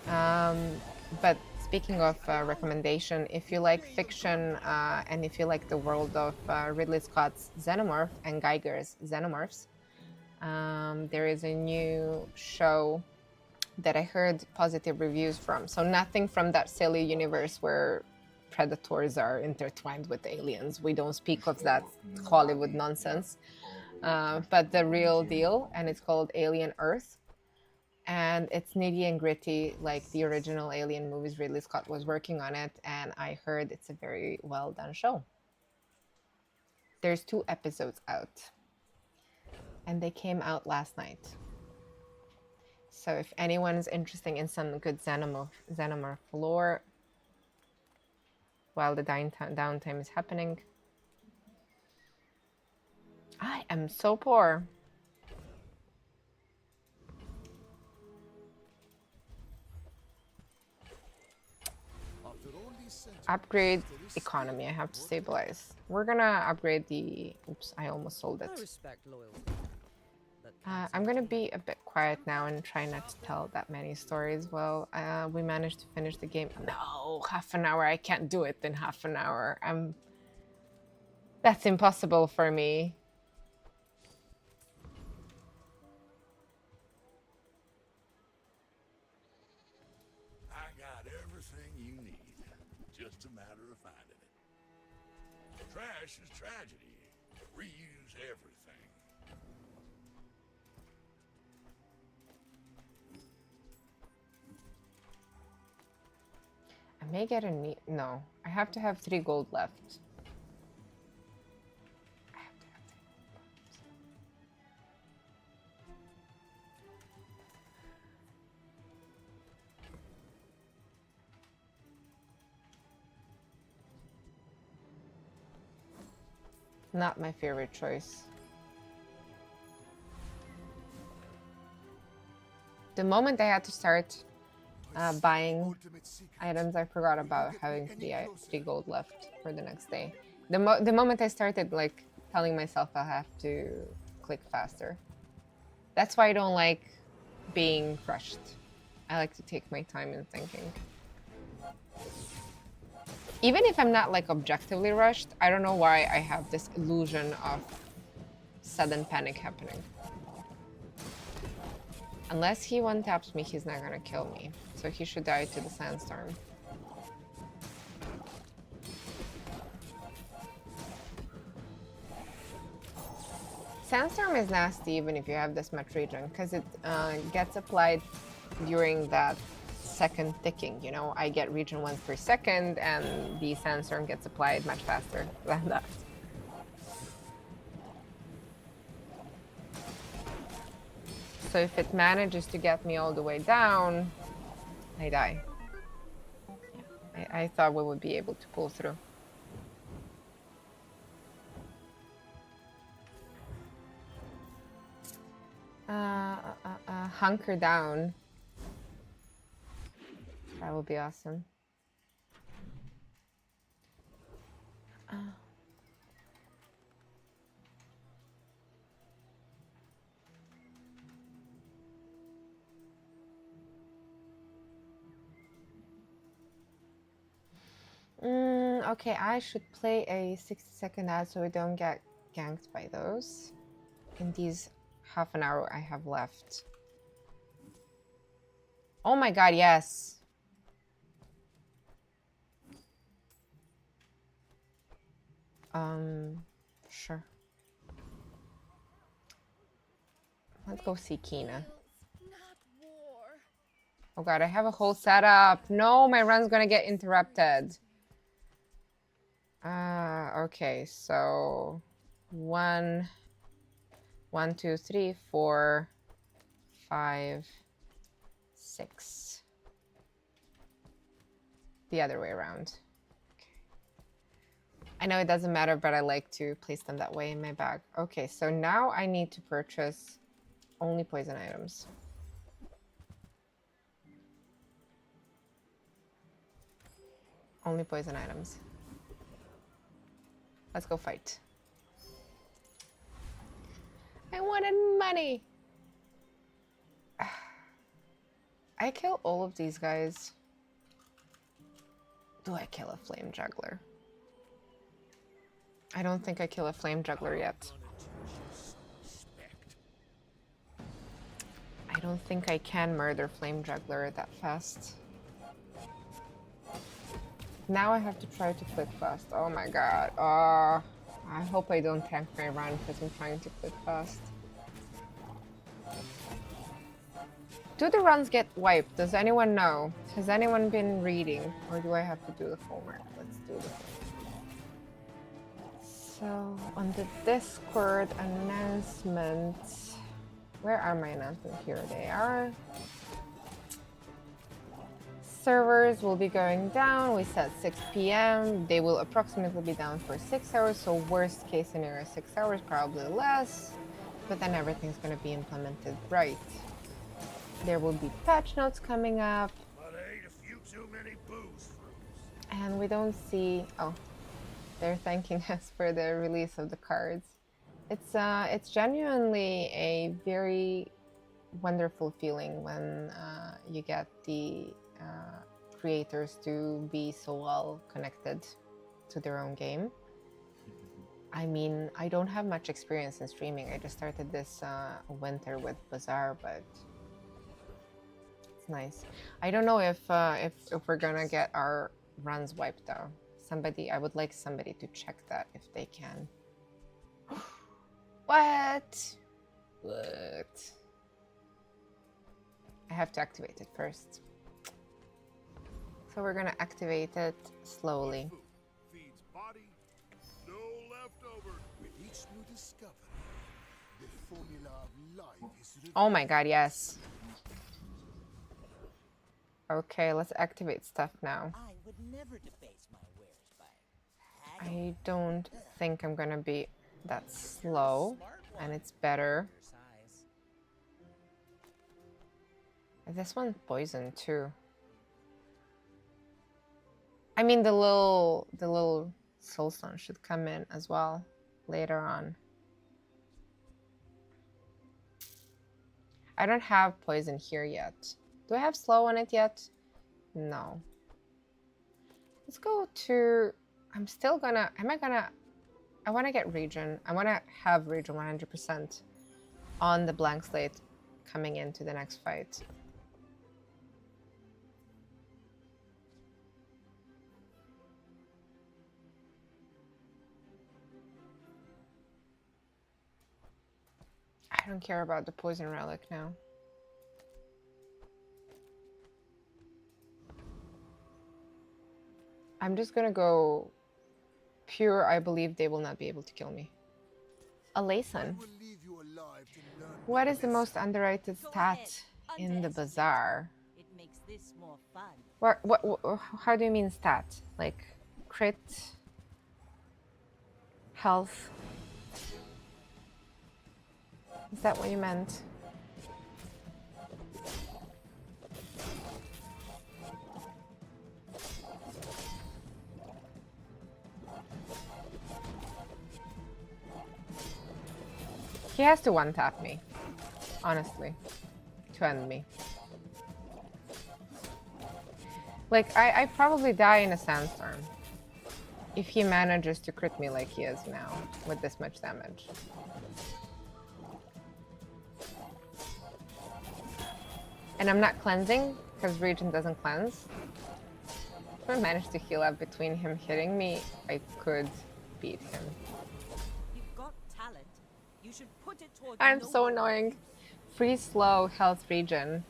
But speaking of recommendation, if you like fiction and if you like the world of Ridley Scott's Xenomorph and Geiger's Xenomorphs, there is a new show that I heard positive reviews from. So nothing from that silly universe where predators are intertwined with aliens. We don't speak of that Hollywood nonsense. But the real deal, and it's called Alien Earth. And it's nitty and gritty, like the original Alien movies. Ridley Scott was working on it, and I heard it's a very well done show. There's 2 episodes out, and they came out last night. So if anyone's interested in some good Xenomorph lore while the downtime is happening. I am so poor. Upgrade economy. I have to stabilize. We're gonna upgrade the... Oops, I almost sold it. I respect loyalty. I'm gonna be a bit quiet now and try not to tell that many stories. Well, we managed to finish the game. No, half an hour. I can't do it in half an hour. That's impossible for me. I got everything you need. Just a matter of finding it. Trash is tragedy. Reuse everything. I may get a need. No, I have to have 3 gold left. Not my favorite choice. The moment I had to start buying items, I forgot about having 3 gold left for the next day. The moment I started like telling myself I have to click faster. That's why I don't like being rushed. I like to take my time in thinking. Even if I'm not like objectively rushed, I don't know why I have this illusion of sudden panic happening. Unless he one-taps me, he's not gonna kill me. So he should die to the sandstorm. Sandstorm is nasty even if you have this much regen, because it gets applied during that second ticking, you know? I get regen once per second, and the sandstorm gets applied much faster than that. So if it manages to get me all the way down, I die. Yeah, I thought we would be able to pull through. Hunker down. That would be awesome. Okay, I should play a 60-second ad so we don't get ganked by those in these half an hour I have left. Oh my god, yes. Sure. Let's go see Kina. Oh god, I have a whole setup. No, my run's gonna get interrupted. Okay, so 1, 2, 3, 4, 5, 6. The other way around. I know it doesn't matter, but I like to place them that way in my bag. Okay, so now I need to purchase only poison items. Only poison items. Let's go fight. I wanted money! I kill all of these guys. Do I kill a flame juggler? I don't think I kill a flame juggler yet. I don't think I can murder flame juggler that fast. Now I have to try to click fast. Oh my god. Oh, I hope I don't tank my run because I'm trying to click fast. Do the runs get wiped? Does anyone know? Has anyone been reading? Or do I have to do the homework? Let's do the So, on the Discord announcements... Where are my announcements? Here they are. Servers will be going down. We said 6 p.m. They will approximately be down for 6 hours. So worst case scenario, 6 hours, probably less. But then everything's going to be implemented right. There will be patch notes coming up. But I ate a few too many booze fruits. And we don't see... Oh, they're thanking us for the release of the cards. It's genuinely a very wonderful feeling when you get the creators to be so well connected to their own game. I mean, I don't have much experience in streaming. I just started this winter with Bazaar, but it's nice. I don't know if we're gonna get our runs wiped though. I would like somebody to check that if they can. What? I have to activate it first. So we're gonna activate it slowly. Feeds body, no leftover. With each new discovery, the formula of life is Oh my god, yes. Okay, let's activate stuff now. I would never debase my wares by I don't think I'm gonna be that slow, and it's better. This one's poison too. I mean, the little soulstone should come in as well later on. I don't have poison here yet. Do I have slow on it yet? No. Let's go to... I'm still gonna... I want to get region. I want to have region 100% on the blank slate coming into the next fight. I don't care about the poison relic now. I'm just gonna go pure. I believe they will not be able to kill me. A Layson. What is the most underrated stat in the Bazaar? It makes this more fun. What, how do you mean stat? Like crit? Health? Is that what you meant? He has to one-tap me, honestly, to end me. Like, I probably die in a sandstorm if he manages to crit me like he is now with this much damage. And I'm not cleansing, because Regen doesn't cleanse. If I manage to heal up between him hitting me, I could beat him. You've got talent. You should put it toward I'm so annoying. Free slow health regen.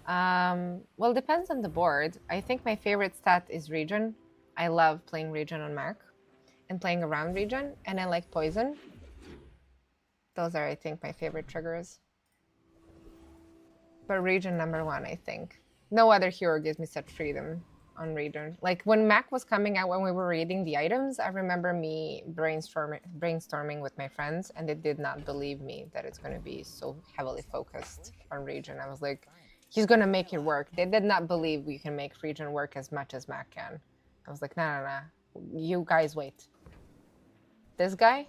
Well, depends on the board. I think my favorite stat is regen. I love playing regen on Mac and playing around regen, and I like poison. Those are, I think, my favorite triggers. But regen _1, I think. No other hero gives me such freedom on regen. Like when Mac was coming out, when we were reading the items, I remember me brainstorming with my friends, and they did not believe me that it's going to be so heavily focused on regen. I was like, he's going to make it work. They did not believe we can make regen work as much as Mac can. I was like, no. You guys wait. This guy,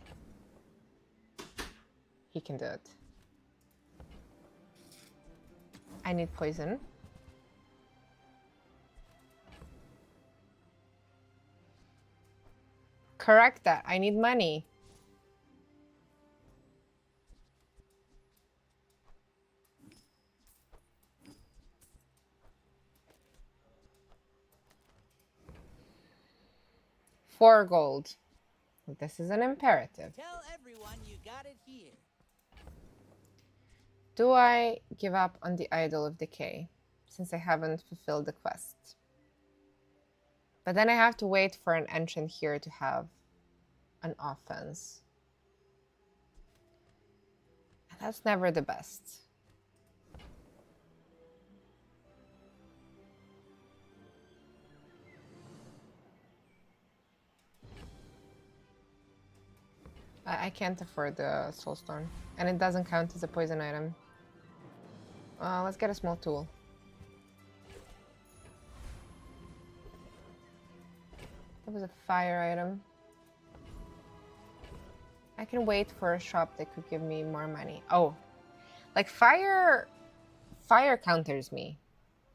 he can do it. I need poison. Correct that. I need money. 4 gold. This is an imperative. Tell everyone you got it here. Do I give up on the Idol of Decay since I haven't fulfilled the quest? But then I have to wait for an enchant here to have an offense. And that's never the best. I can't afford the soulstone, and it doesn't count as a poison item. Let's get a small tool. That was a fire item. I can wait for a shop that could give me more money. Oh, like fire counters me.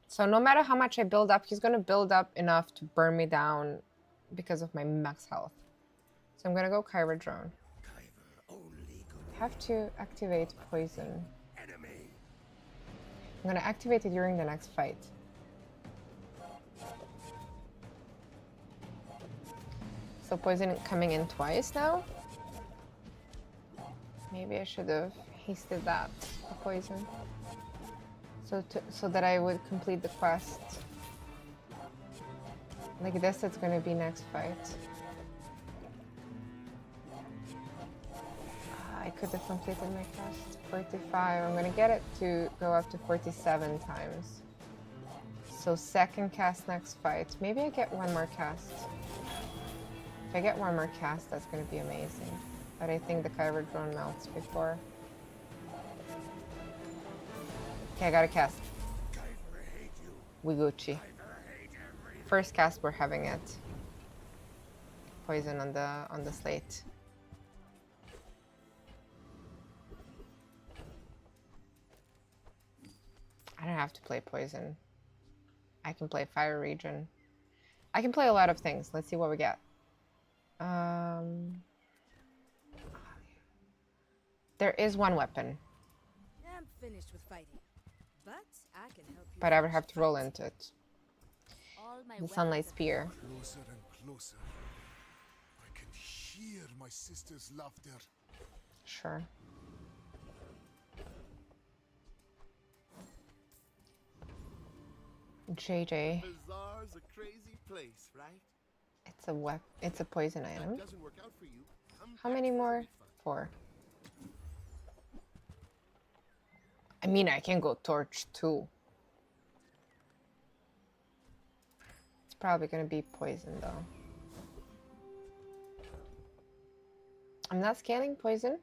So no matter how much I build up, he's gonna build up enough to burn me down because of my max health. So I'm gonna go Kyber Drone. Have to activate poison. I'm gonna activate it during the next fight. So poison coming in twice now? Maybe I should have hasted that, the poison. So that I would complete the quest. Like this, it's gonna be next fight. I could have completed my quest. 45. I'm gonna get it to go up to 47 times. So second cast next fight. Maybe I get one more cast. If I get one more cast, that's gonna be amazing. But I think the Kyber drone melts before. Okay, I got a cast. We Gucci. First cast, we're having it. Poison on the slate. I don't have to play poison. I can play fire region. I can play a lot of things. Let's see what we get. There is one weapon. I'm finished with fighting, but I can help you. But I would have to roll into it. All my The Sunlight Spear. Closer and closer. I can hear my sister's laughter. Sure. JJ. Bazaar's a crazy place, right? It's a poison item. That doesn't work out for you. How many more? 4. I mean, I can go torch too. It's probably gonna be poison though. I'm not scaling poison,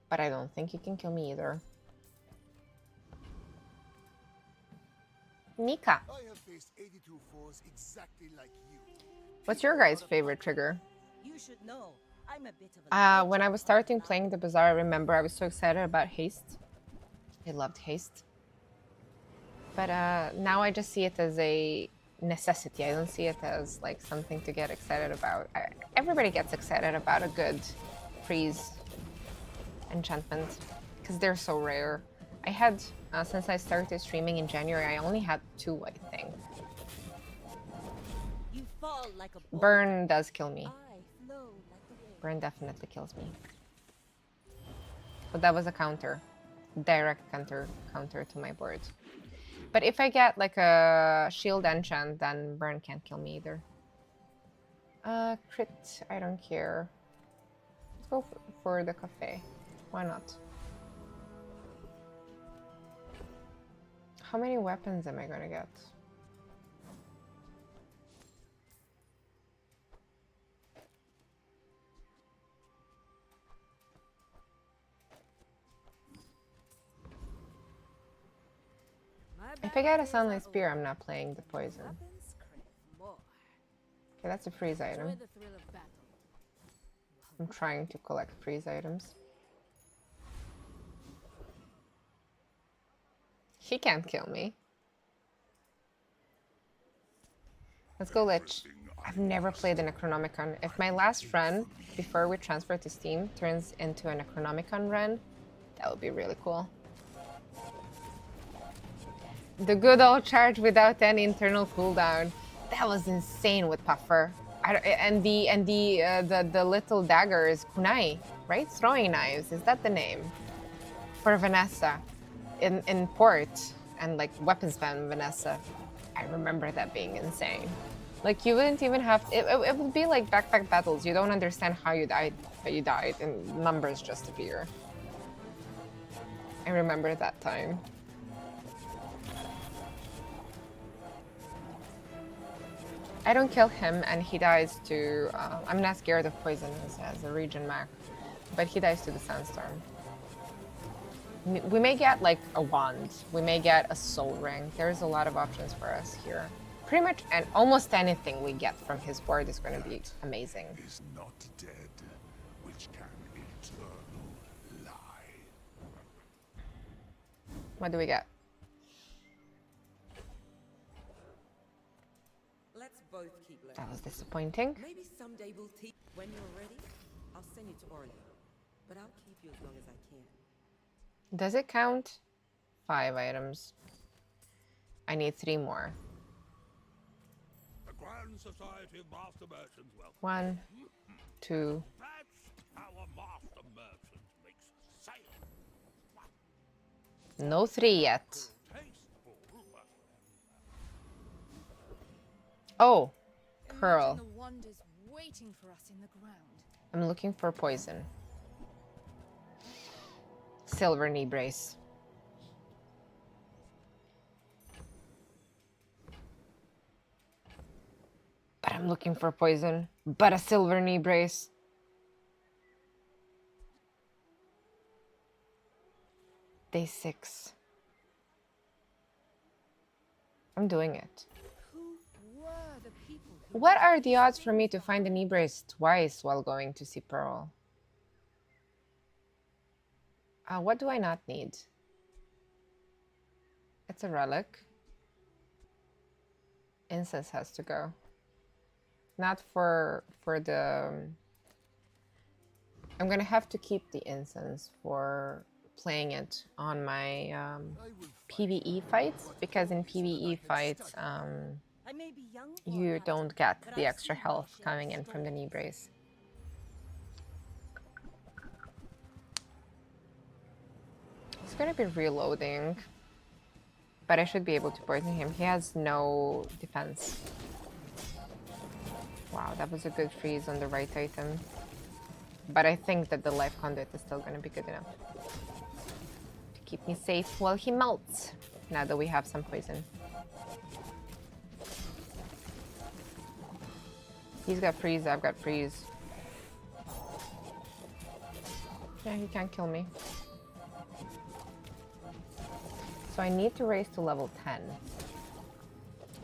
but I don't think you can kill me either. Nika. I have faced 82 foes exactly like you. What's your guys' favorite trigger? You should know. I'm a bit of a When I was starting playing the Bazaar, I remember I was so excited about haste. I loved haste. But now I just see it as a necessity. I don't see it as like something to get excited about. Everybody gets excited about a good freeze enchantment because they're so rare. I had, since I started streaming in January, I only had 2, I think. You fall like a ball. Burn does kill me. I flow like the wind. Burn definitely kills me. But that was a counter. Direct counter to my board. But if I get like a shield enchant, then burn can't kill me either. Crit, I don't care. Let's go for the cafe. Why not? How many weapons am I gonna get? If I get a Sunlight Spear, I'm not playing the poison. Okay, that's a freeze item. I'm trying to collect freeze items. He can't kill me. Let's go Lich. I've never played a Necronomicon. If my last run, before we transfer to Steam, turns into a Necronomicon run, that would be really cool. The good old charge without any internal cooldown. That was insane with Puffer. the little daggers, kunai, right? Throwing knives. Is that the name for Vanessa in port and like weapons ban Vanessa? I remember that being insane. Like you wouldn't even have it would be like backpack battles. You don't understand how you died, but you died, and numbers just appear. I remember that time. I don't kill him and he dies to, I'm not scared of poison as a region mech, but he dies to the sandstorm. We may get like a wand, we may get a soul ring. There's a lot of options for us here. Pretty much, and almost anything we get from his board is going to be amazing. Is not dead, which can eternal lie. What do we get? Let's both keep learning. That was disappointing. Maybe someday we'll teach. When you're ready, I'll send you to Orly, but I'll keep you as long as I can. Does it count? 5 items. I need 3 more. The Grand Society of Master Merchants welcome. 1, 2. That's how a master merchant makes sail. No 3 yet. Tasteful, but Oh, pearl. The wonders waiting for us in the ground. I'm looking for poison. Silver knee brace. But I'm looking for poison. But a silver knee brace. Day 6. I'm doing it. Who were the people who What are the odds for me to find a knee brace twice while going to see Pearl? What do I not need? It's a relic. Incense has to go. Not for the... I'm gonna have to keep the incense for playing it on my PvE fights, because in PvE fights I may be young for you that, don't get but the I've extra seen health my share coming of in from the knee brace. He's gonna be reloading, but I should be able to poison him. He has no defense. Wow, that was a good freeze on the right item. But I think that the life conduit is still gonna be good enough to keep me safe while he melts, now that we have some poison. He's got freeze, I've got freeze. Yeah, he can't kill me. So I need to raise to level 10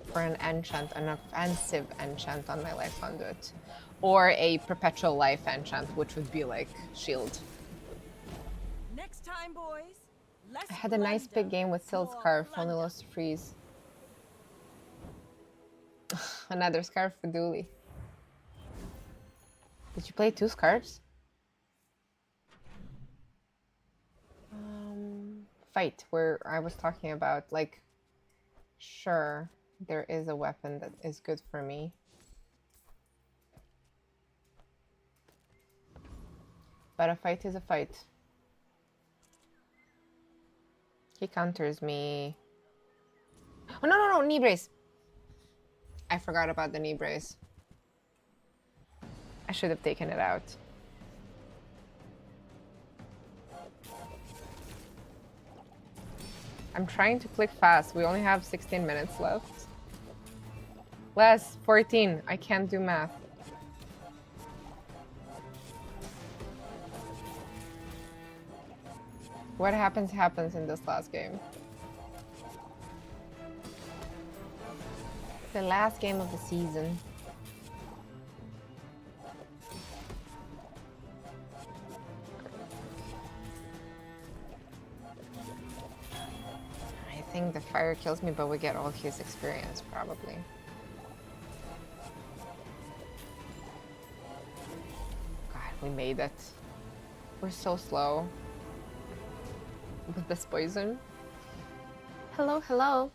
for an enchant, an offensive enchant on my life conduit. Or a perpetual life enchant, which would be like shield. Next time, boys. Less I had a nice big game with Silt more Scarf, only plunder. lost to freeze. Another scarf for Dooley. Did you play 2 scarves? Fight, where I was talking about, like, sure, there is a weapon that is good for me. But a fight is a fight. He counters me. Oh, no, knee brace. I forgot about the knee brace. I should have taken it out. I'm trying to click fast. We only have 16 minutes left. Less, 14. I can't do math. What happens in this last game. The last game of the season. I think the fire kills me, but we get all his experience, probably. God, we made it. We're so slow with this poison. Hello, hello.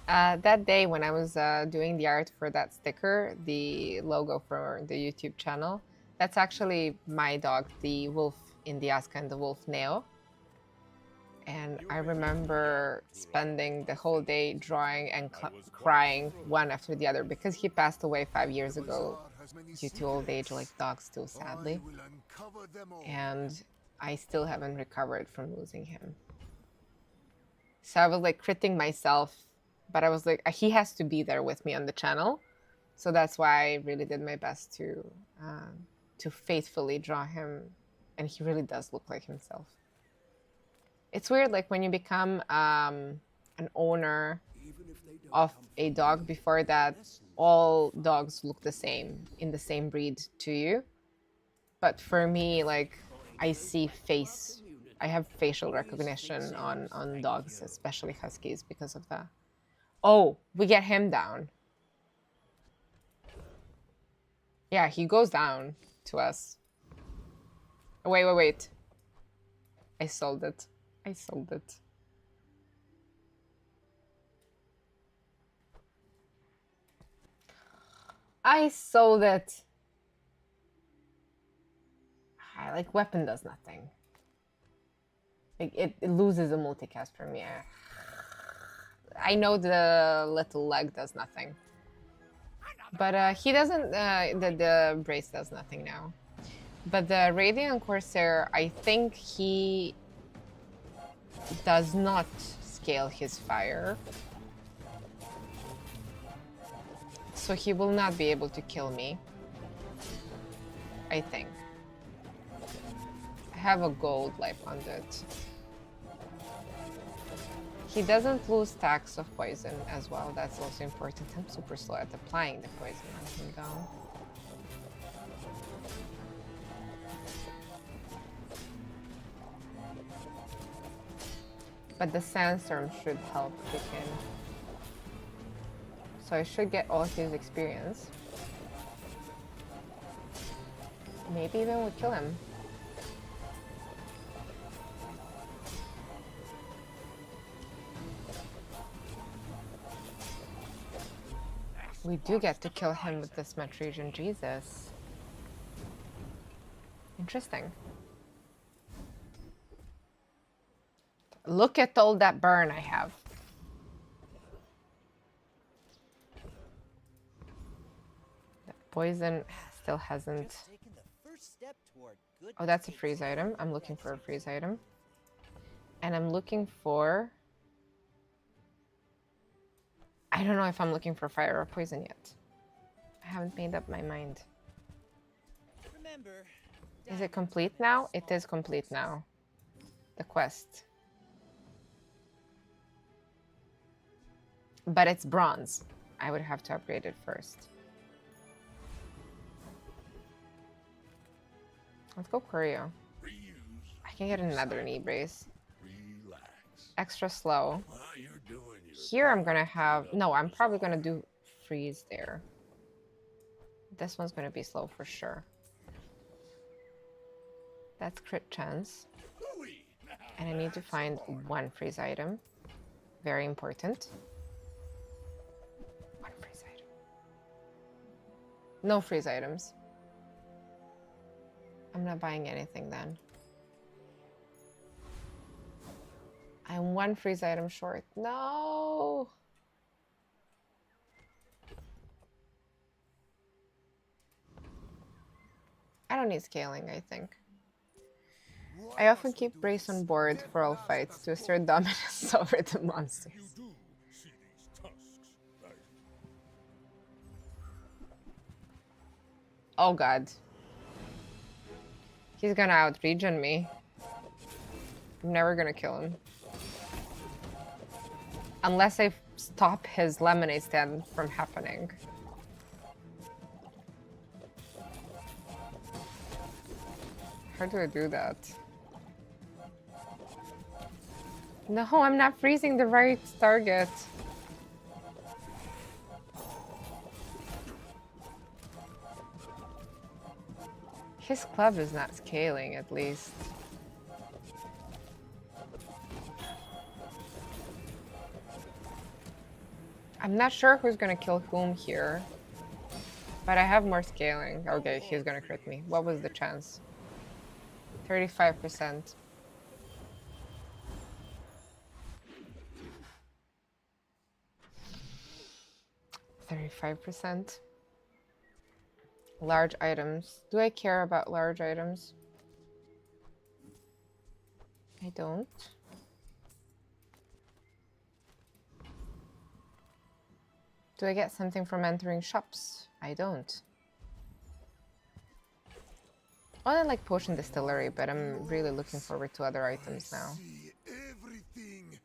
That day when I was doing the art for that sticker, the logo for the YouTube channel, that's actually my dog, the wolf in the Aska and the wolf Neo. And I remember spending the whole day drawing and crying one after the other because he passed away 5 years ago due to old age, like dogs do, sadly. And I still haven't recovered from losing him. So I was like critting myself, but I was like, he has to be there with me on the channel. So that's why I really did my best to faithfully draw him. And he really does look like himself. It's weird, like when you become an owner of a dog, before that, all dogs look the same, in the same breed to you. But for me, like, I have facial recognition on dogs, especially huskies, because of that. Oh, we get him down. Yeah, he goes down to us. Wait. I sold it. I sold it. I sold it. Like, weapon does nothing. Like, it loses a multicast for me. I know the little leg does nothing. But he doesn't, the brace does nothing now. But the Radiant Corsair, I think he does not scale his fire. So he will not be able to kill me, I think. I have a gold life on it. He doesn't lose stacks of poison as well, that's also important. I'm super slow at applying the poison on him though. But the sandstorm should help kick in. So I should get all his experience. Maybe even we kill him. We do get to kill him with this much region, Jesus. Interesting. Look at all that burn I have. The poison still hasn't... Oh, that's a freeze item. I'm looking for a freeze item. And I'm looking for... I don't know if I'm looking for fire or poison yet. I haven't made up my mind. Is it complete now? It is complete now. The quest. But it's bronze. I would have to upgrade it first. Let's go Curio. I can get another knee brace. Extra slow. Here I'm gonna have... No, I'm probably gonna do freeze there. This one's gonna be slow for sure. That's crit chance. And I need to find one freeze item. Very important. One freeze item. No freeze items. I'm not buying anything then. I'm one freeze item short. No! I don't need scaling, I think. I often keep Brace on board for all fights to assert dominance over the monsters. Oh god. He's gonna out-regen me. I'm never gonna kill him. Unless I stop his lemonade stand from happening. How do I do that? No, I'm not freezing the right target. His club is not scaling, at least. I'm not sure who's gonna kill whom here. But I have more scaling. Okay, he's gonna crit me. What was the chance? 35%. 35%. Large items. Do I care about large items? I don't. Do I get something from entering shops? I don't. Well, I like Potion Distillery, but I'm really looking forward to other items now. See everything.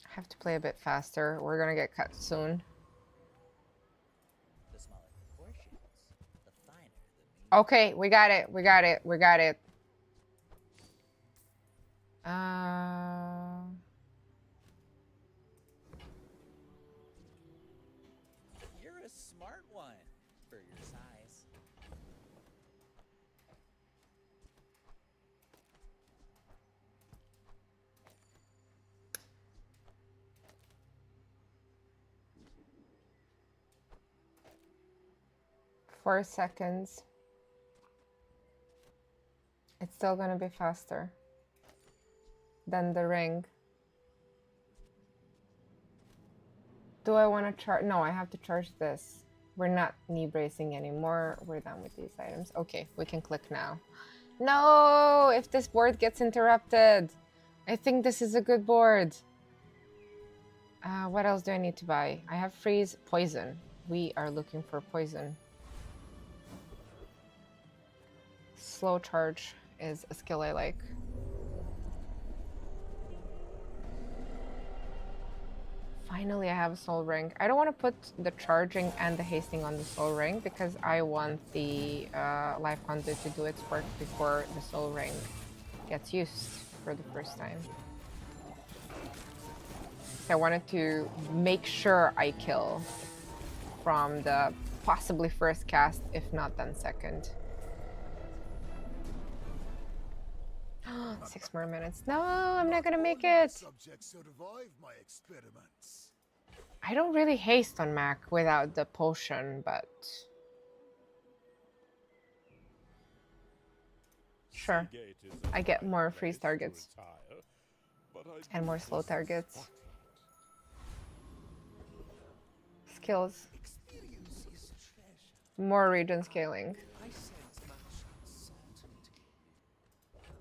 I have to play a bit faster. We're gonna get cut soon. The smaller the portions, the finer the meat. Okay, we got it. We got it. We got it. You're a smart one for your size. Four seconds. It's still gonna be faster than the ring. Do I want to charge? No, I have to charge this. We're not knee bracing anymore. We're done with these items. Okay, we can click now. No, if this board gets interrupted. I think this is a good board. What else do I need to buy? I have freeze, poison. We are looking for poison. Slow charge is a skill I like. Finally, I have a soul ring. I don't want to put the charging and the hasting on the soul ring because I want the life conduit to do its work before the soul ring gets used for the first time. So I wanted to make sure I kill from the possibly first cast, if not then second. 6 more minutes. No, I'm not gonna make it. Subjects survive my experiments. I don't really haste on Mac without the potion, but sure. I get more freeze targets and more slow targets. Skills. More region scaling.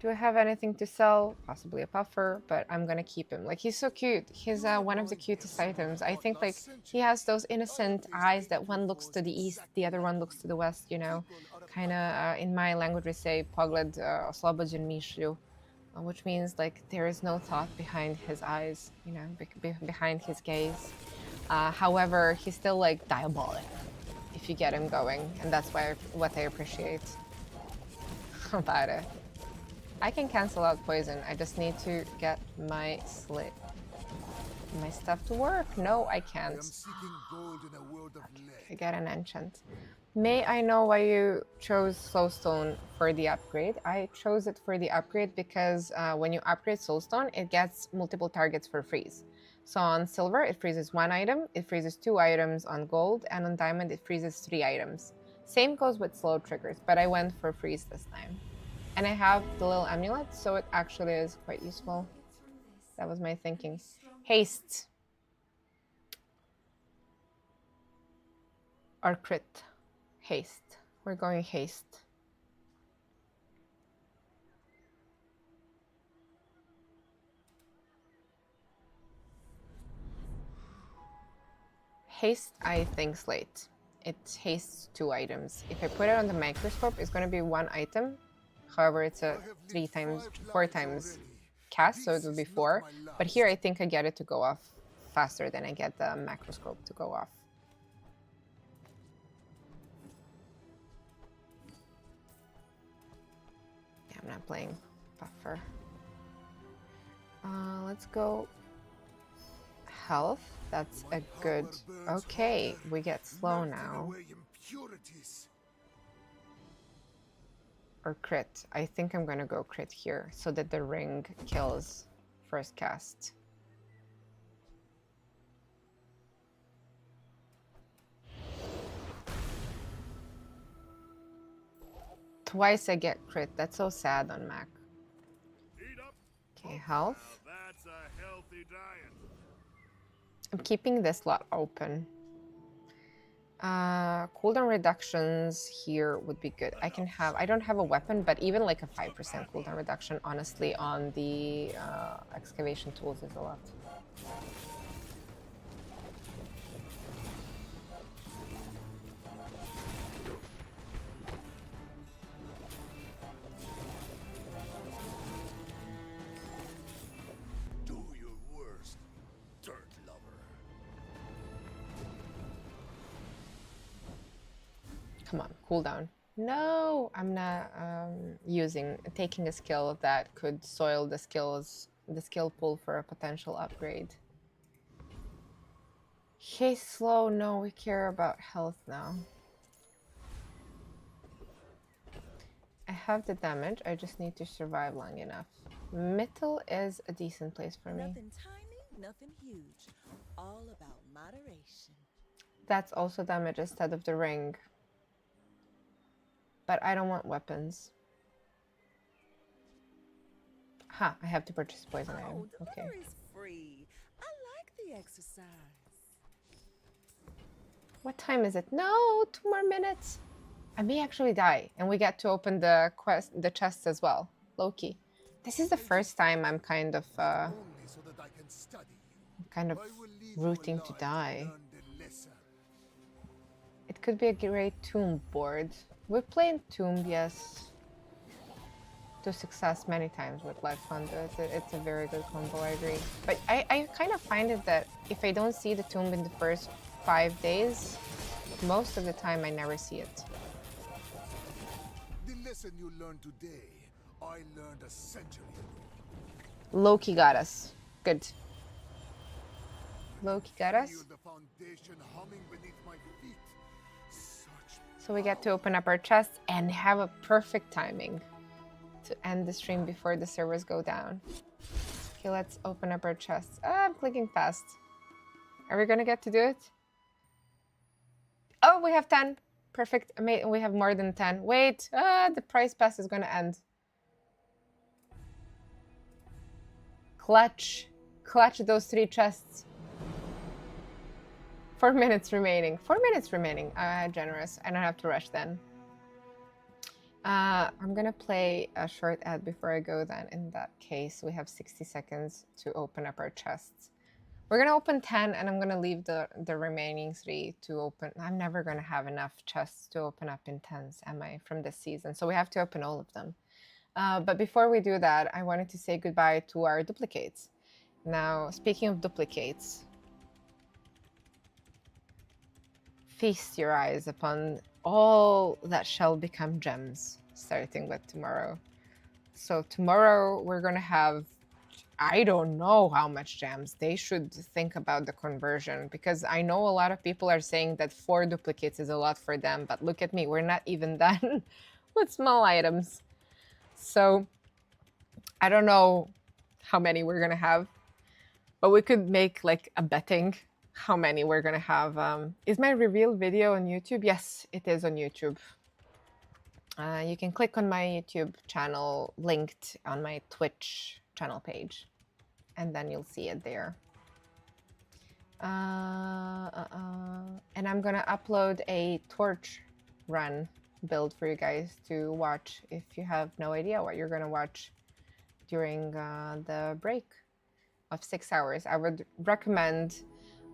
Do I have anything to sell? Possibly a puffer, but I'm gonna keep him. Like, he's so cute. He's one of the cutest items. I think, like, he has those innocent eyes that one looks to the east, the other one looks to the west, you know? Kind of, in my language, we say pogled oslobođen mišlju, which means, like, there is no thought behind his eyes, you know, behind his gaze. However, he's still, like, diabolic if you get him going, and that's what I appreciate about it. I can cancel out poison. I just need to get my stuff to work. No, I can't. I get an enchant. May I know why you chose Soulstone for the upgrade? I chose it for the upgrade because when you upgrade Soulstone, it gets multiple targets for freeze. So on silver, it freezes 1 item, it freezes 2 items on gold, and on diamond, it freezes 3 items. Same goes with slow triggers, but I went for freeze this time. And I have the little amulet, so it actually is quite useful. That was my thinking. Haste. Or crit. Haste. We're going haste. Haste, I think, slate. It hastes 2 items. If I put it on the microscope, it's going to be 1 item. However, it's a 4 times cast, so it will be 4. But here I think I get it to go off faster than I get the macroscope to go off. Yeah, I'm not playing buffer. Let's go health. That's a good... Okay, we get slow now. or crit? I think I'm gonna go crit here so that the ring kills first cast. Twice I get crit. That's so sad on Mac. Okay, health. That's a healthy diet. I'm keeping this slot open. Cooldown reductions here would be good. I don't have a weapon, but even like a 5% cooldown reduction, honestly, on the excavation tools is a lot. Do your worst, dirt lover. Come on, cooldown. No, I'm not taking a skill that could soil the skill pool for a potential upgrade. Hey, slow. No, we care about health now. I have the damage. I just need to survive long enough. Mittel is a decent place for me. Nothing tiny, nothing huge. All about moderation. That's also damage instead of the ring. But I don't want weapons. Ha, I have to purchase poison item. Okay. Delivery is free. I like the exercise. What time is it? No, 2 more minutes. I may actually die, and we get to open the chests as well. Loki. This is the first time I'm kind of rooting to die. It could be a great tomb board. We've played Tomb, yes, to success many times with Life Thunder. It's a very good combo, I agree. But I kind of find it that if I don't see the Tomb in the first 5 days, most of the time I never see it. The lesson you learned today, I learned a century ago. Loki got us. Good. Loki got us. Feel the foundation humming beneath my feet. So we get to open up our chests and have a perfect timing to end the stream before the servers go down. Okay, let's open up our chests. Ah, I'm clicking fast. Are we gonna get to do it? Oh, we have 10. Perfect. We have more than 10. Wait, the price pass is gonna end. Clutch. Clutch those 3 chests. 4 minutes remaining. 4 minutes remaining. Generous. I don't have to rush then. I'm gonna play a short ad before I go then. In that case, we have 60 seconds to open up our chests. We're gonna open 10 and I'm gonna leave the remaining 3 to open. I'm never gonna have enough chests to open up in 10s, am I, from this season? So we have to open all of them. But before we do that, I wanted to say goodbye to our duplicates. Now, speaking of duplicates, feast your eyes upon all that shall become gems, starting with tomorrow. So tomorrow we're gonna have, I don't know how much gems. They should think about the conversion, because I know a lot of people are saying that 4 duplicates is a lot for them, but look at me, we're not even done with small items. So I don't know how many we're gonna have, but we could make like a betting how many we're gonna have. Is my reveal video on YouTube? Yes, it is on YouTube. You can click on my YouTube channel linked on my Twitch channel page, and then you'll see it there. And I'm gonna upload a torch run build for you guys to watch if you have no idea what you're gonna watch during the break of 6 hours. I would recommend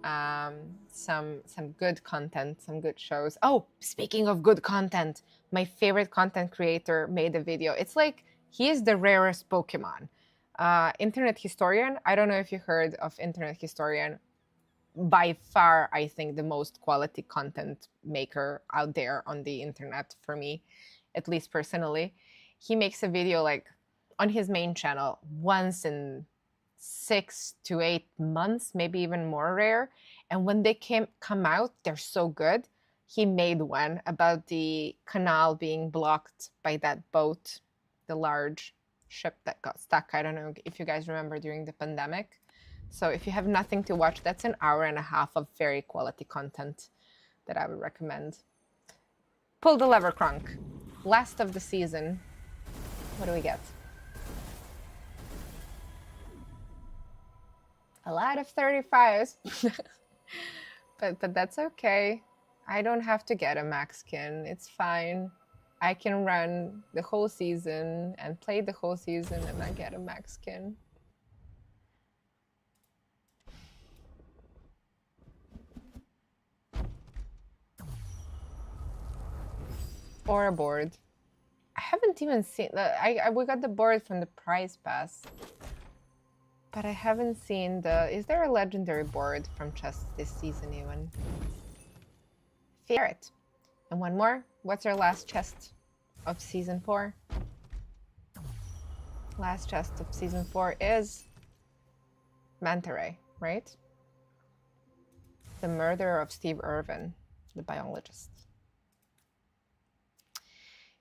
some good content, some good shows. Oh, speaking of good content, my favorite content creator made a video. It's like he is the rarest Pokemon. Internet Historian. I don't know if you heard of Internet Historian. By far, I think the most quality content maker out there on the internet for me, at least personally. He makes a video like on his main channel once in 6 to 8 months, maybe even more rare. And when they come out, they're so good. he made one about the canal being blocked by that boat, the large ship that got stuck. I don't know if you guys remember during the pandemic. So if you have nothing to watch, that's an hour and a half of very quality content that I would recommend. Pull the lever, Kronk. Last of the season. What do we get? A lot of 35s. but that's okay. I don't have to get a max skin. It's fine. I can run the whole season and play the whole season and not get a max skin. Or a board. I haven't even seen that. We got the board from the prize pass, but I haven't seen the. Is there a legendary board from chests this season even? Ferret. And one more. What's our last chest of season 4? Last chest of season 4 is Manta Ray, right? The murderer of Steve Irwin, the biologist.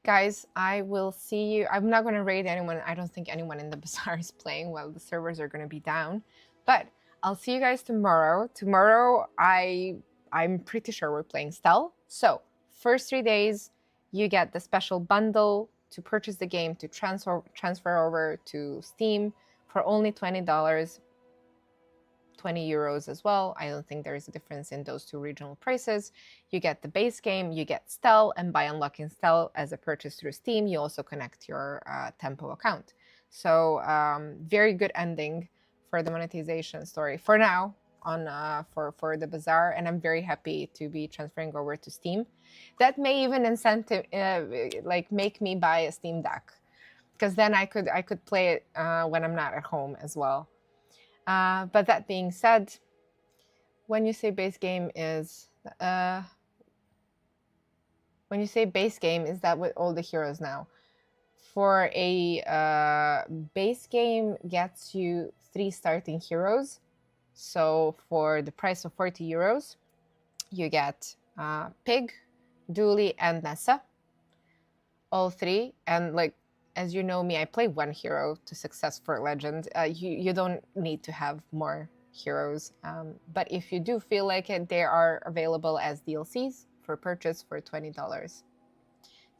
Guys, I will see you. I'm not going to raid anyone. I don't think anyone in the Bazaar is playing while the servers are going to be down. But I'll see you guys tomorrow. Tomorrow, I'm pretty sure we're playing Stell. So, first 3 days, you get the special bundle to purchase the game to transfer over to Steam for only $20. 20 euros as well. I don't think there is a difference in those two regional prices. You get the base game, you get Stell, and by unlocking Stell as a purchase through Steam, you also connect your Tempo account. So very good ending for the monetization story for now on for the Bazaar, and I'm very happy to be transferring over to Steam. That may even incentive like make me buy a Steam Deck, because then I could play it when I'm not at home as well. But that being said, when you say base game is that with all the heroes now? For a base game gets you 3 starting heroes. So for the price of 40 euros, you get Pig, Dooley, and Nessa. All 3, and like, as you know me, I play 1 hero to success for legend. You don't need to have more heroes. But if you do feel like it, they are available as DLCs for purchase for $20.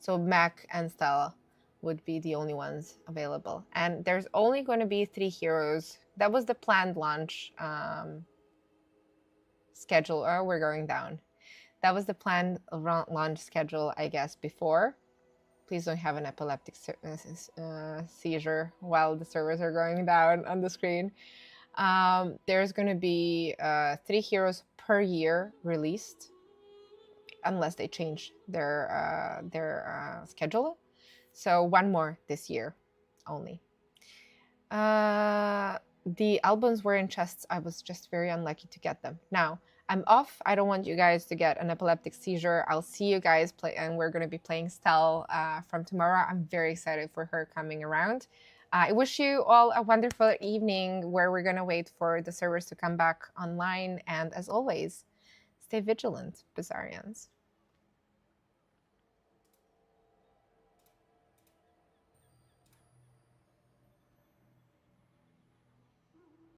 So Mac and Stella would be the only ones available. And there's only going to be 3 heroes. That was the planned launch schedule. Oh, we're going down. That was the planned launch schedule, I guess, before. Please don't have an epileptic seizure while the servers are going down on the screen. There's going to be 3 heroes per year released, unless they change their schedule. So 1 more this year only. The albums were in chests. I was just very unlucky to get them. Now, I'm off. I don't want you guys to get an epileptic seizure. I'll see you guys play, and we're going to be playing Stell from tomorrow. I'm very excited for her coming around. I wish you all a wonderful evening where we're going to wait for the servers to come back online. And as always, stay vigilant, Bazaarians.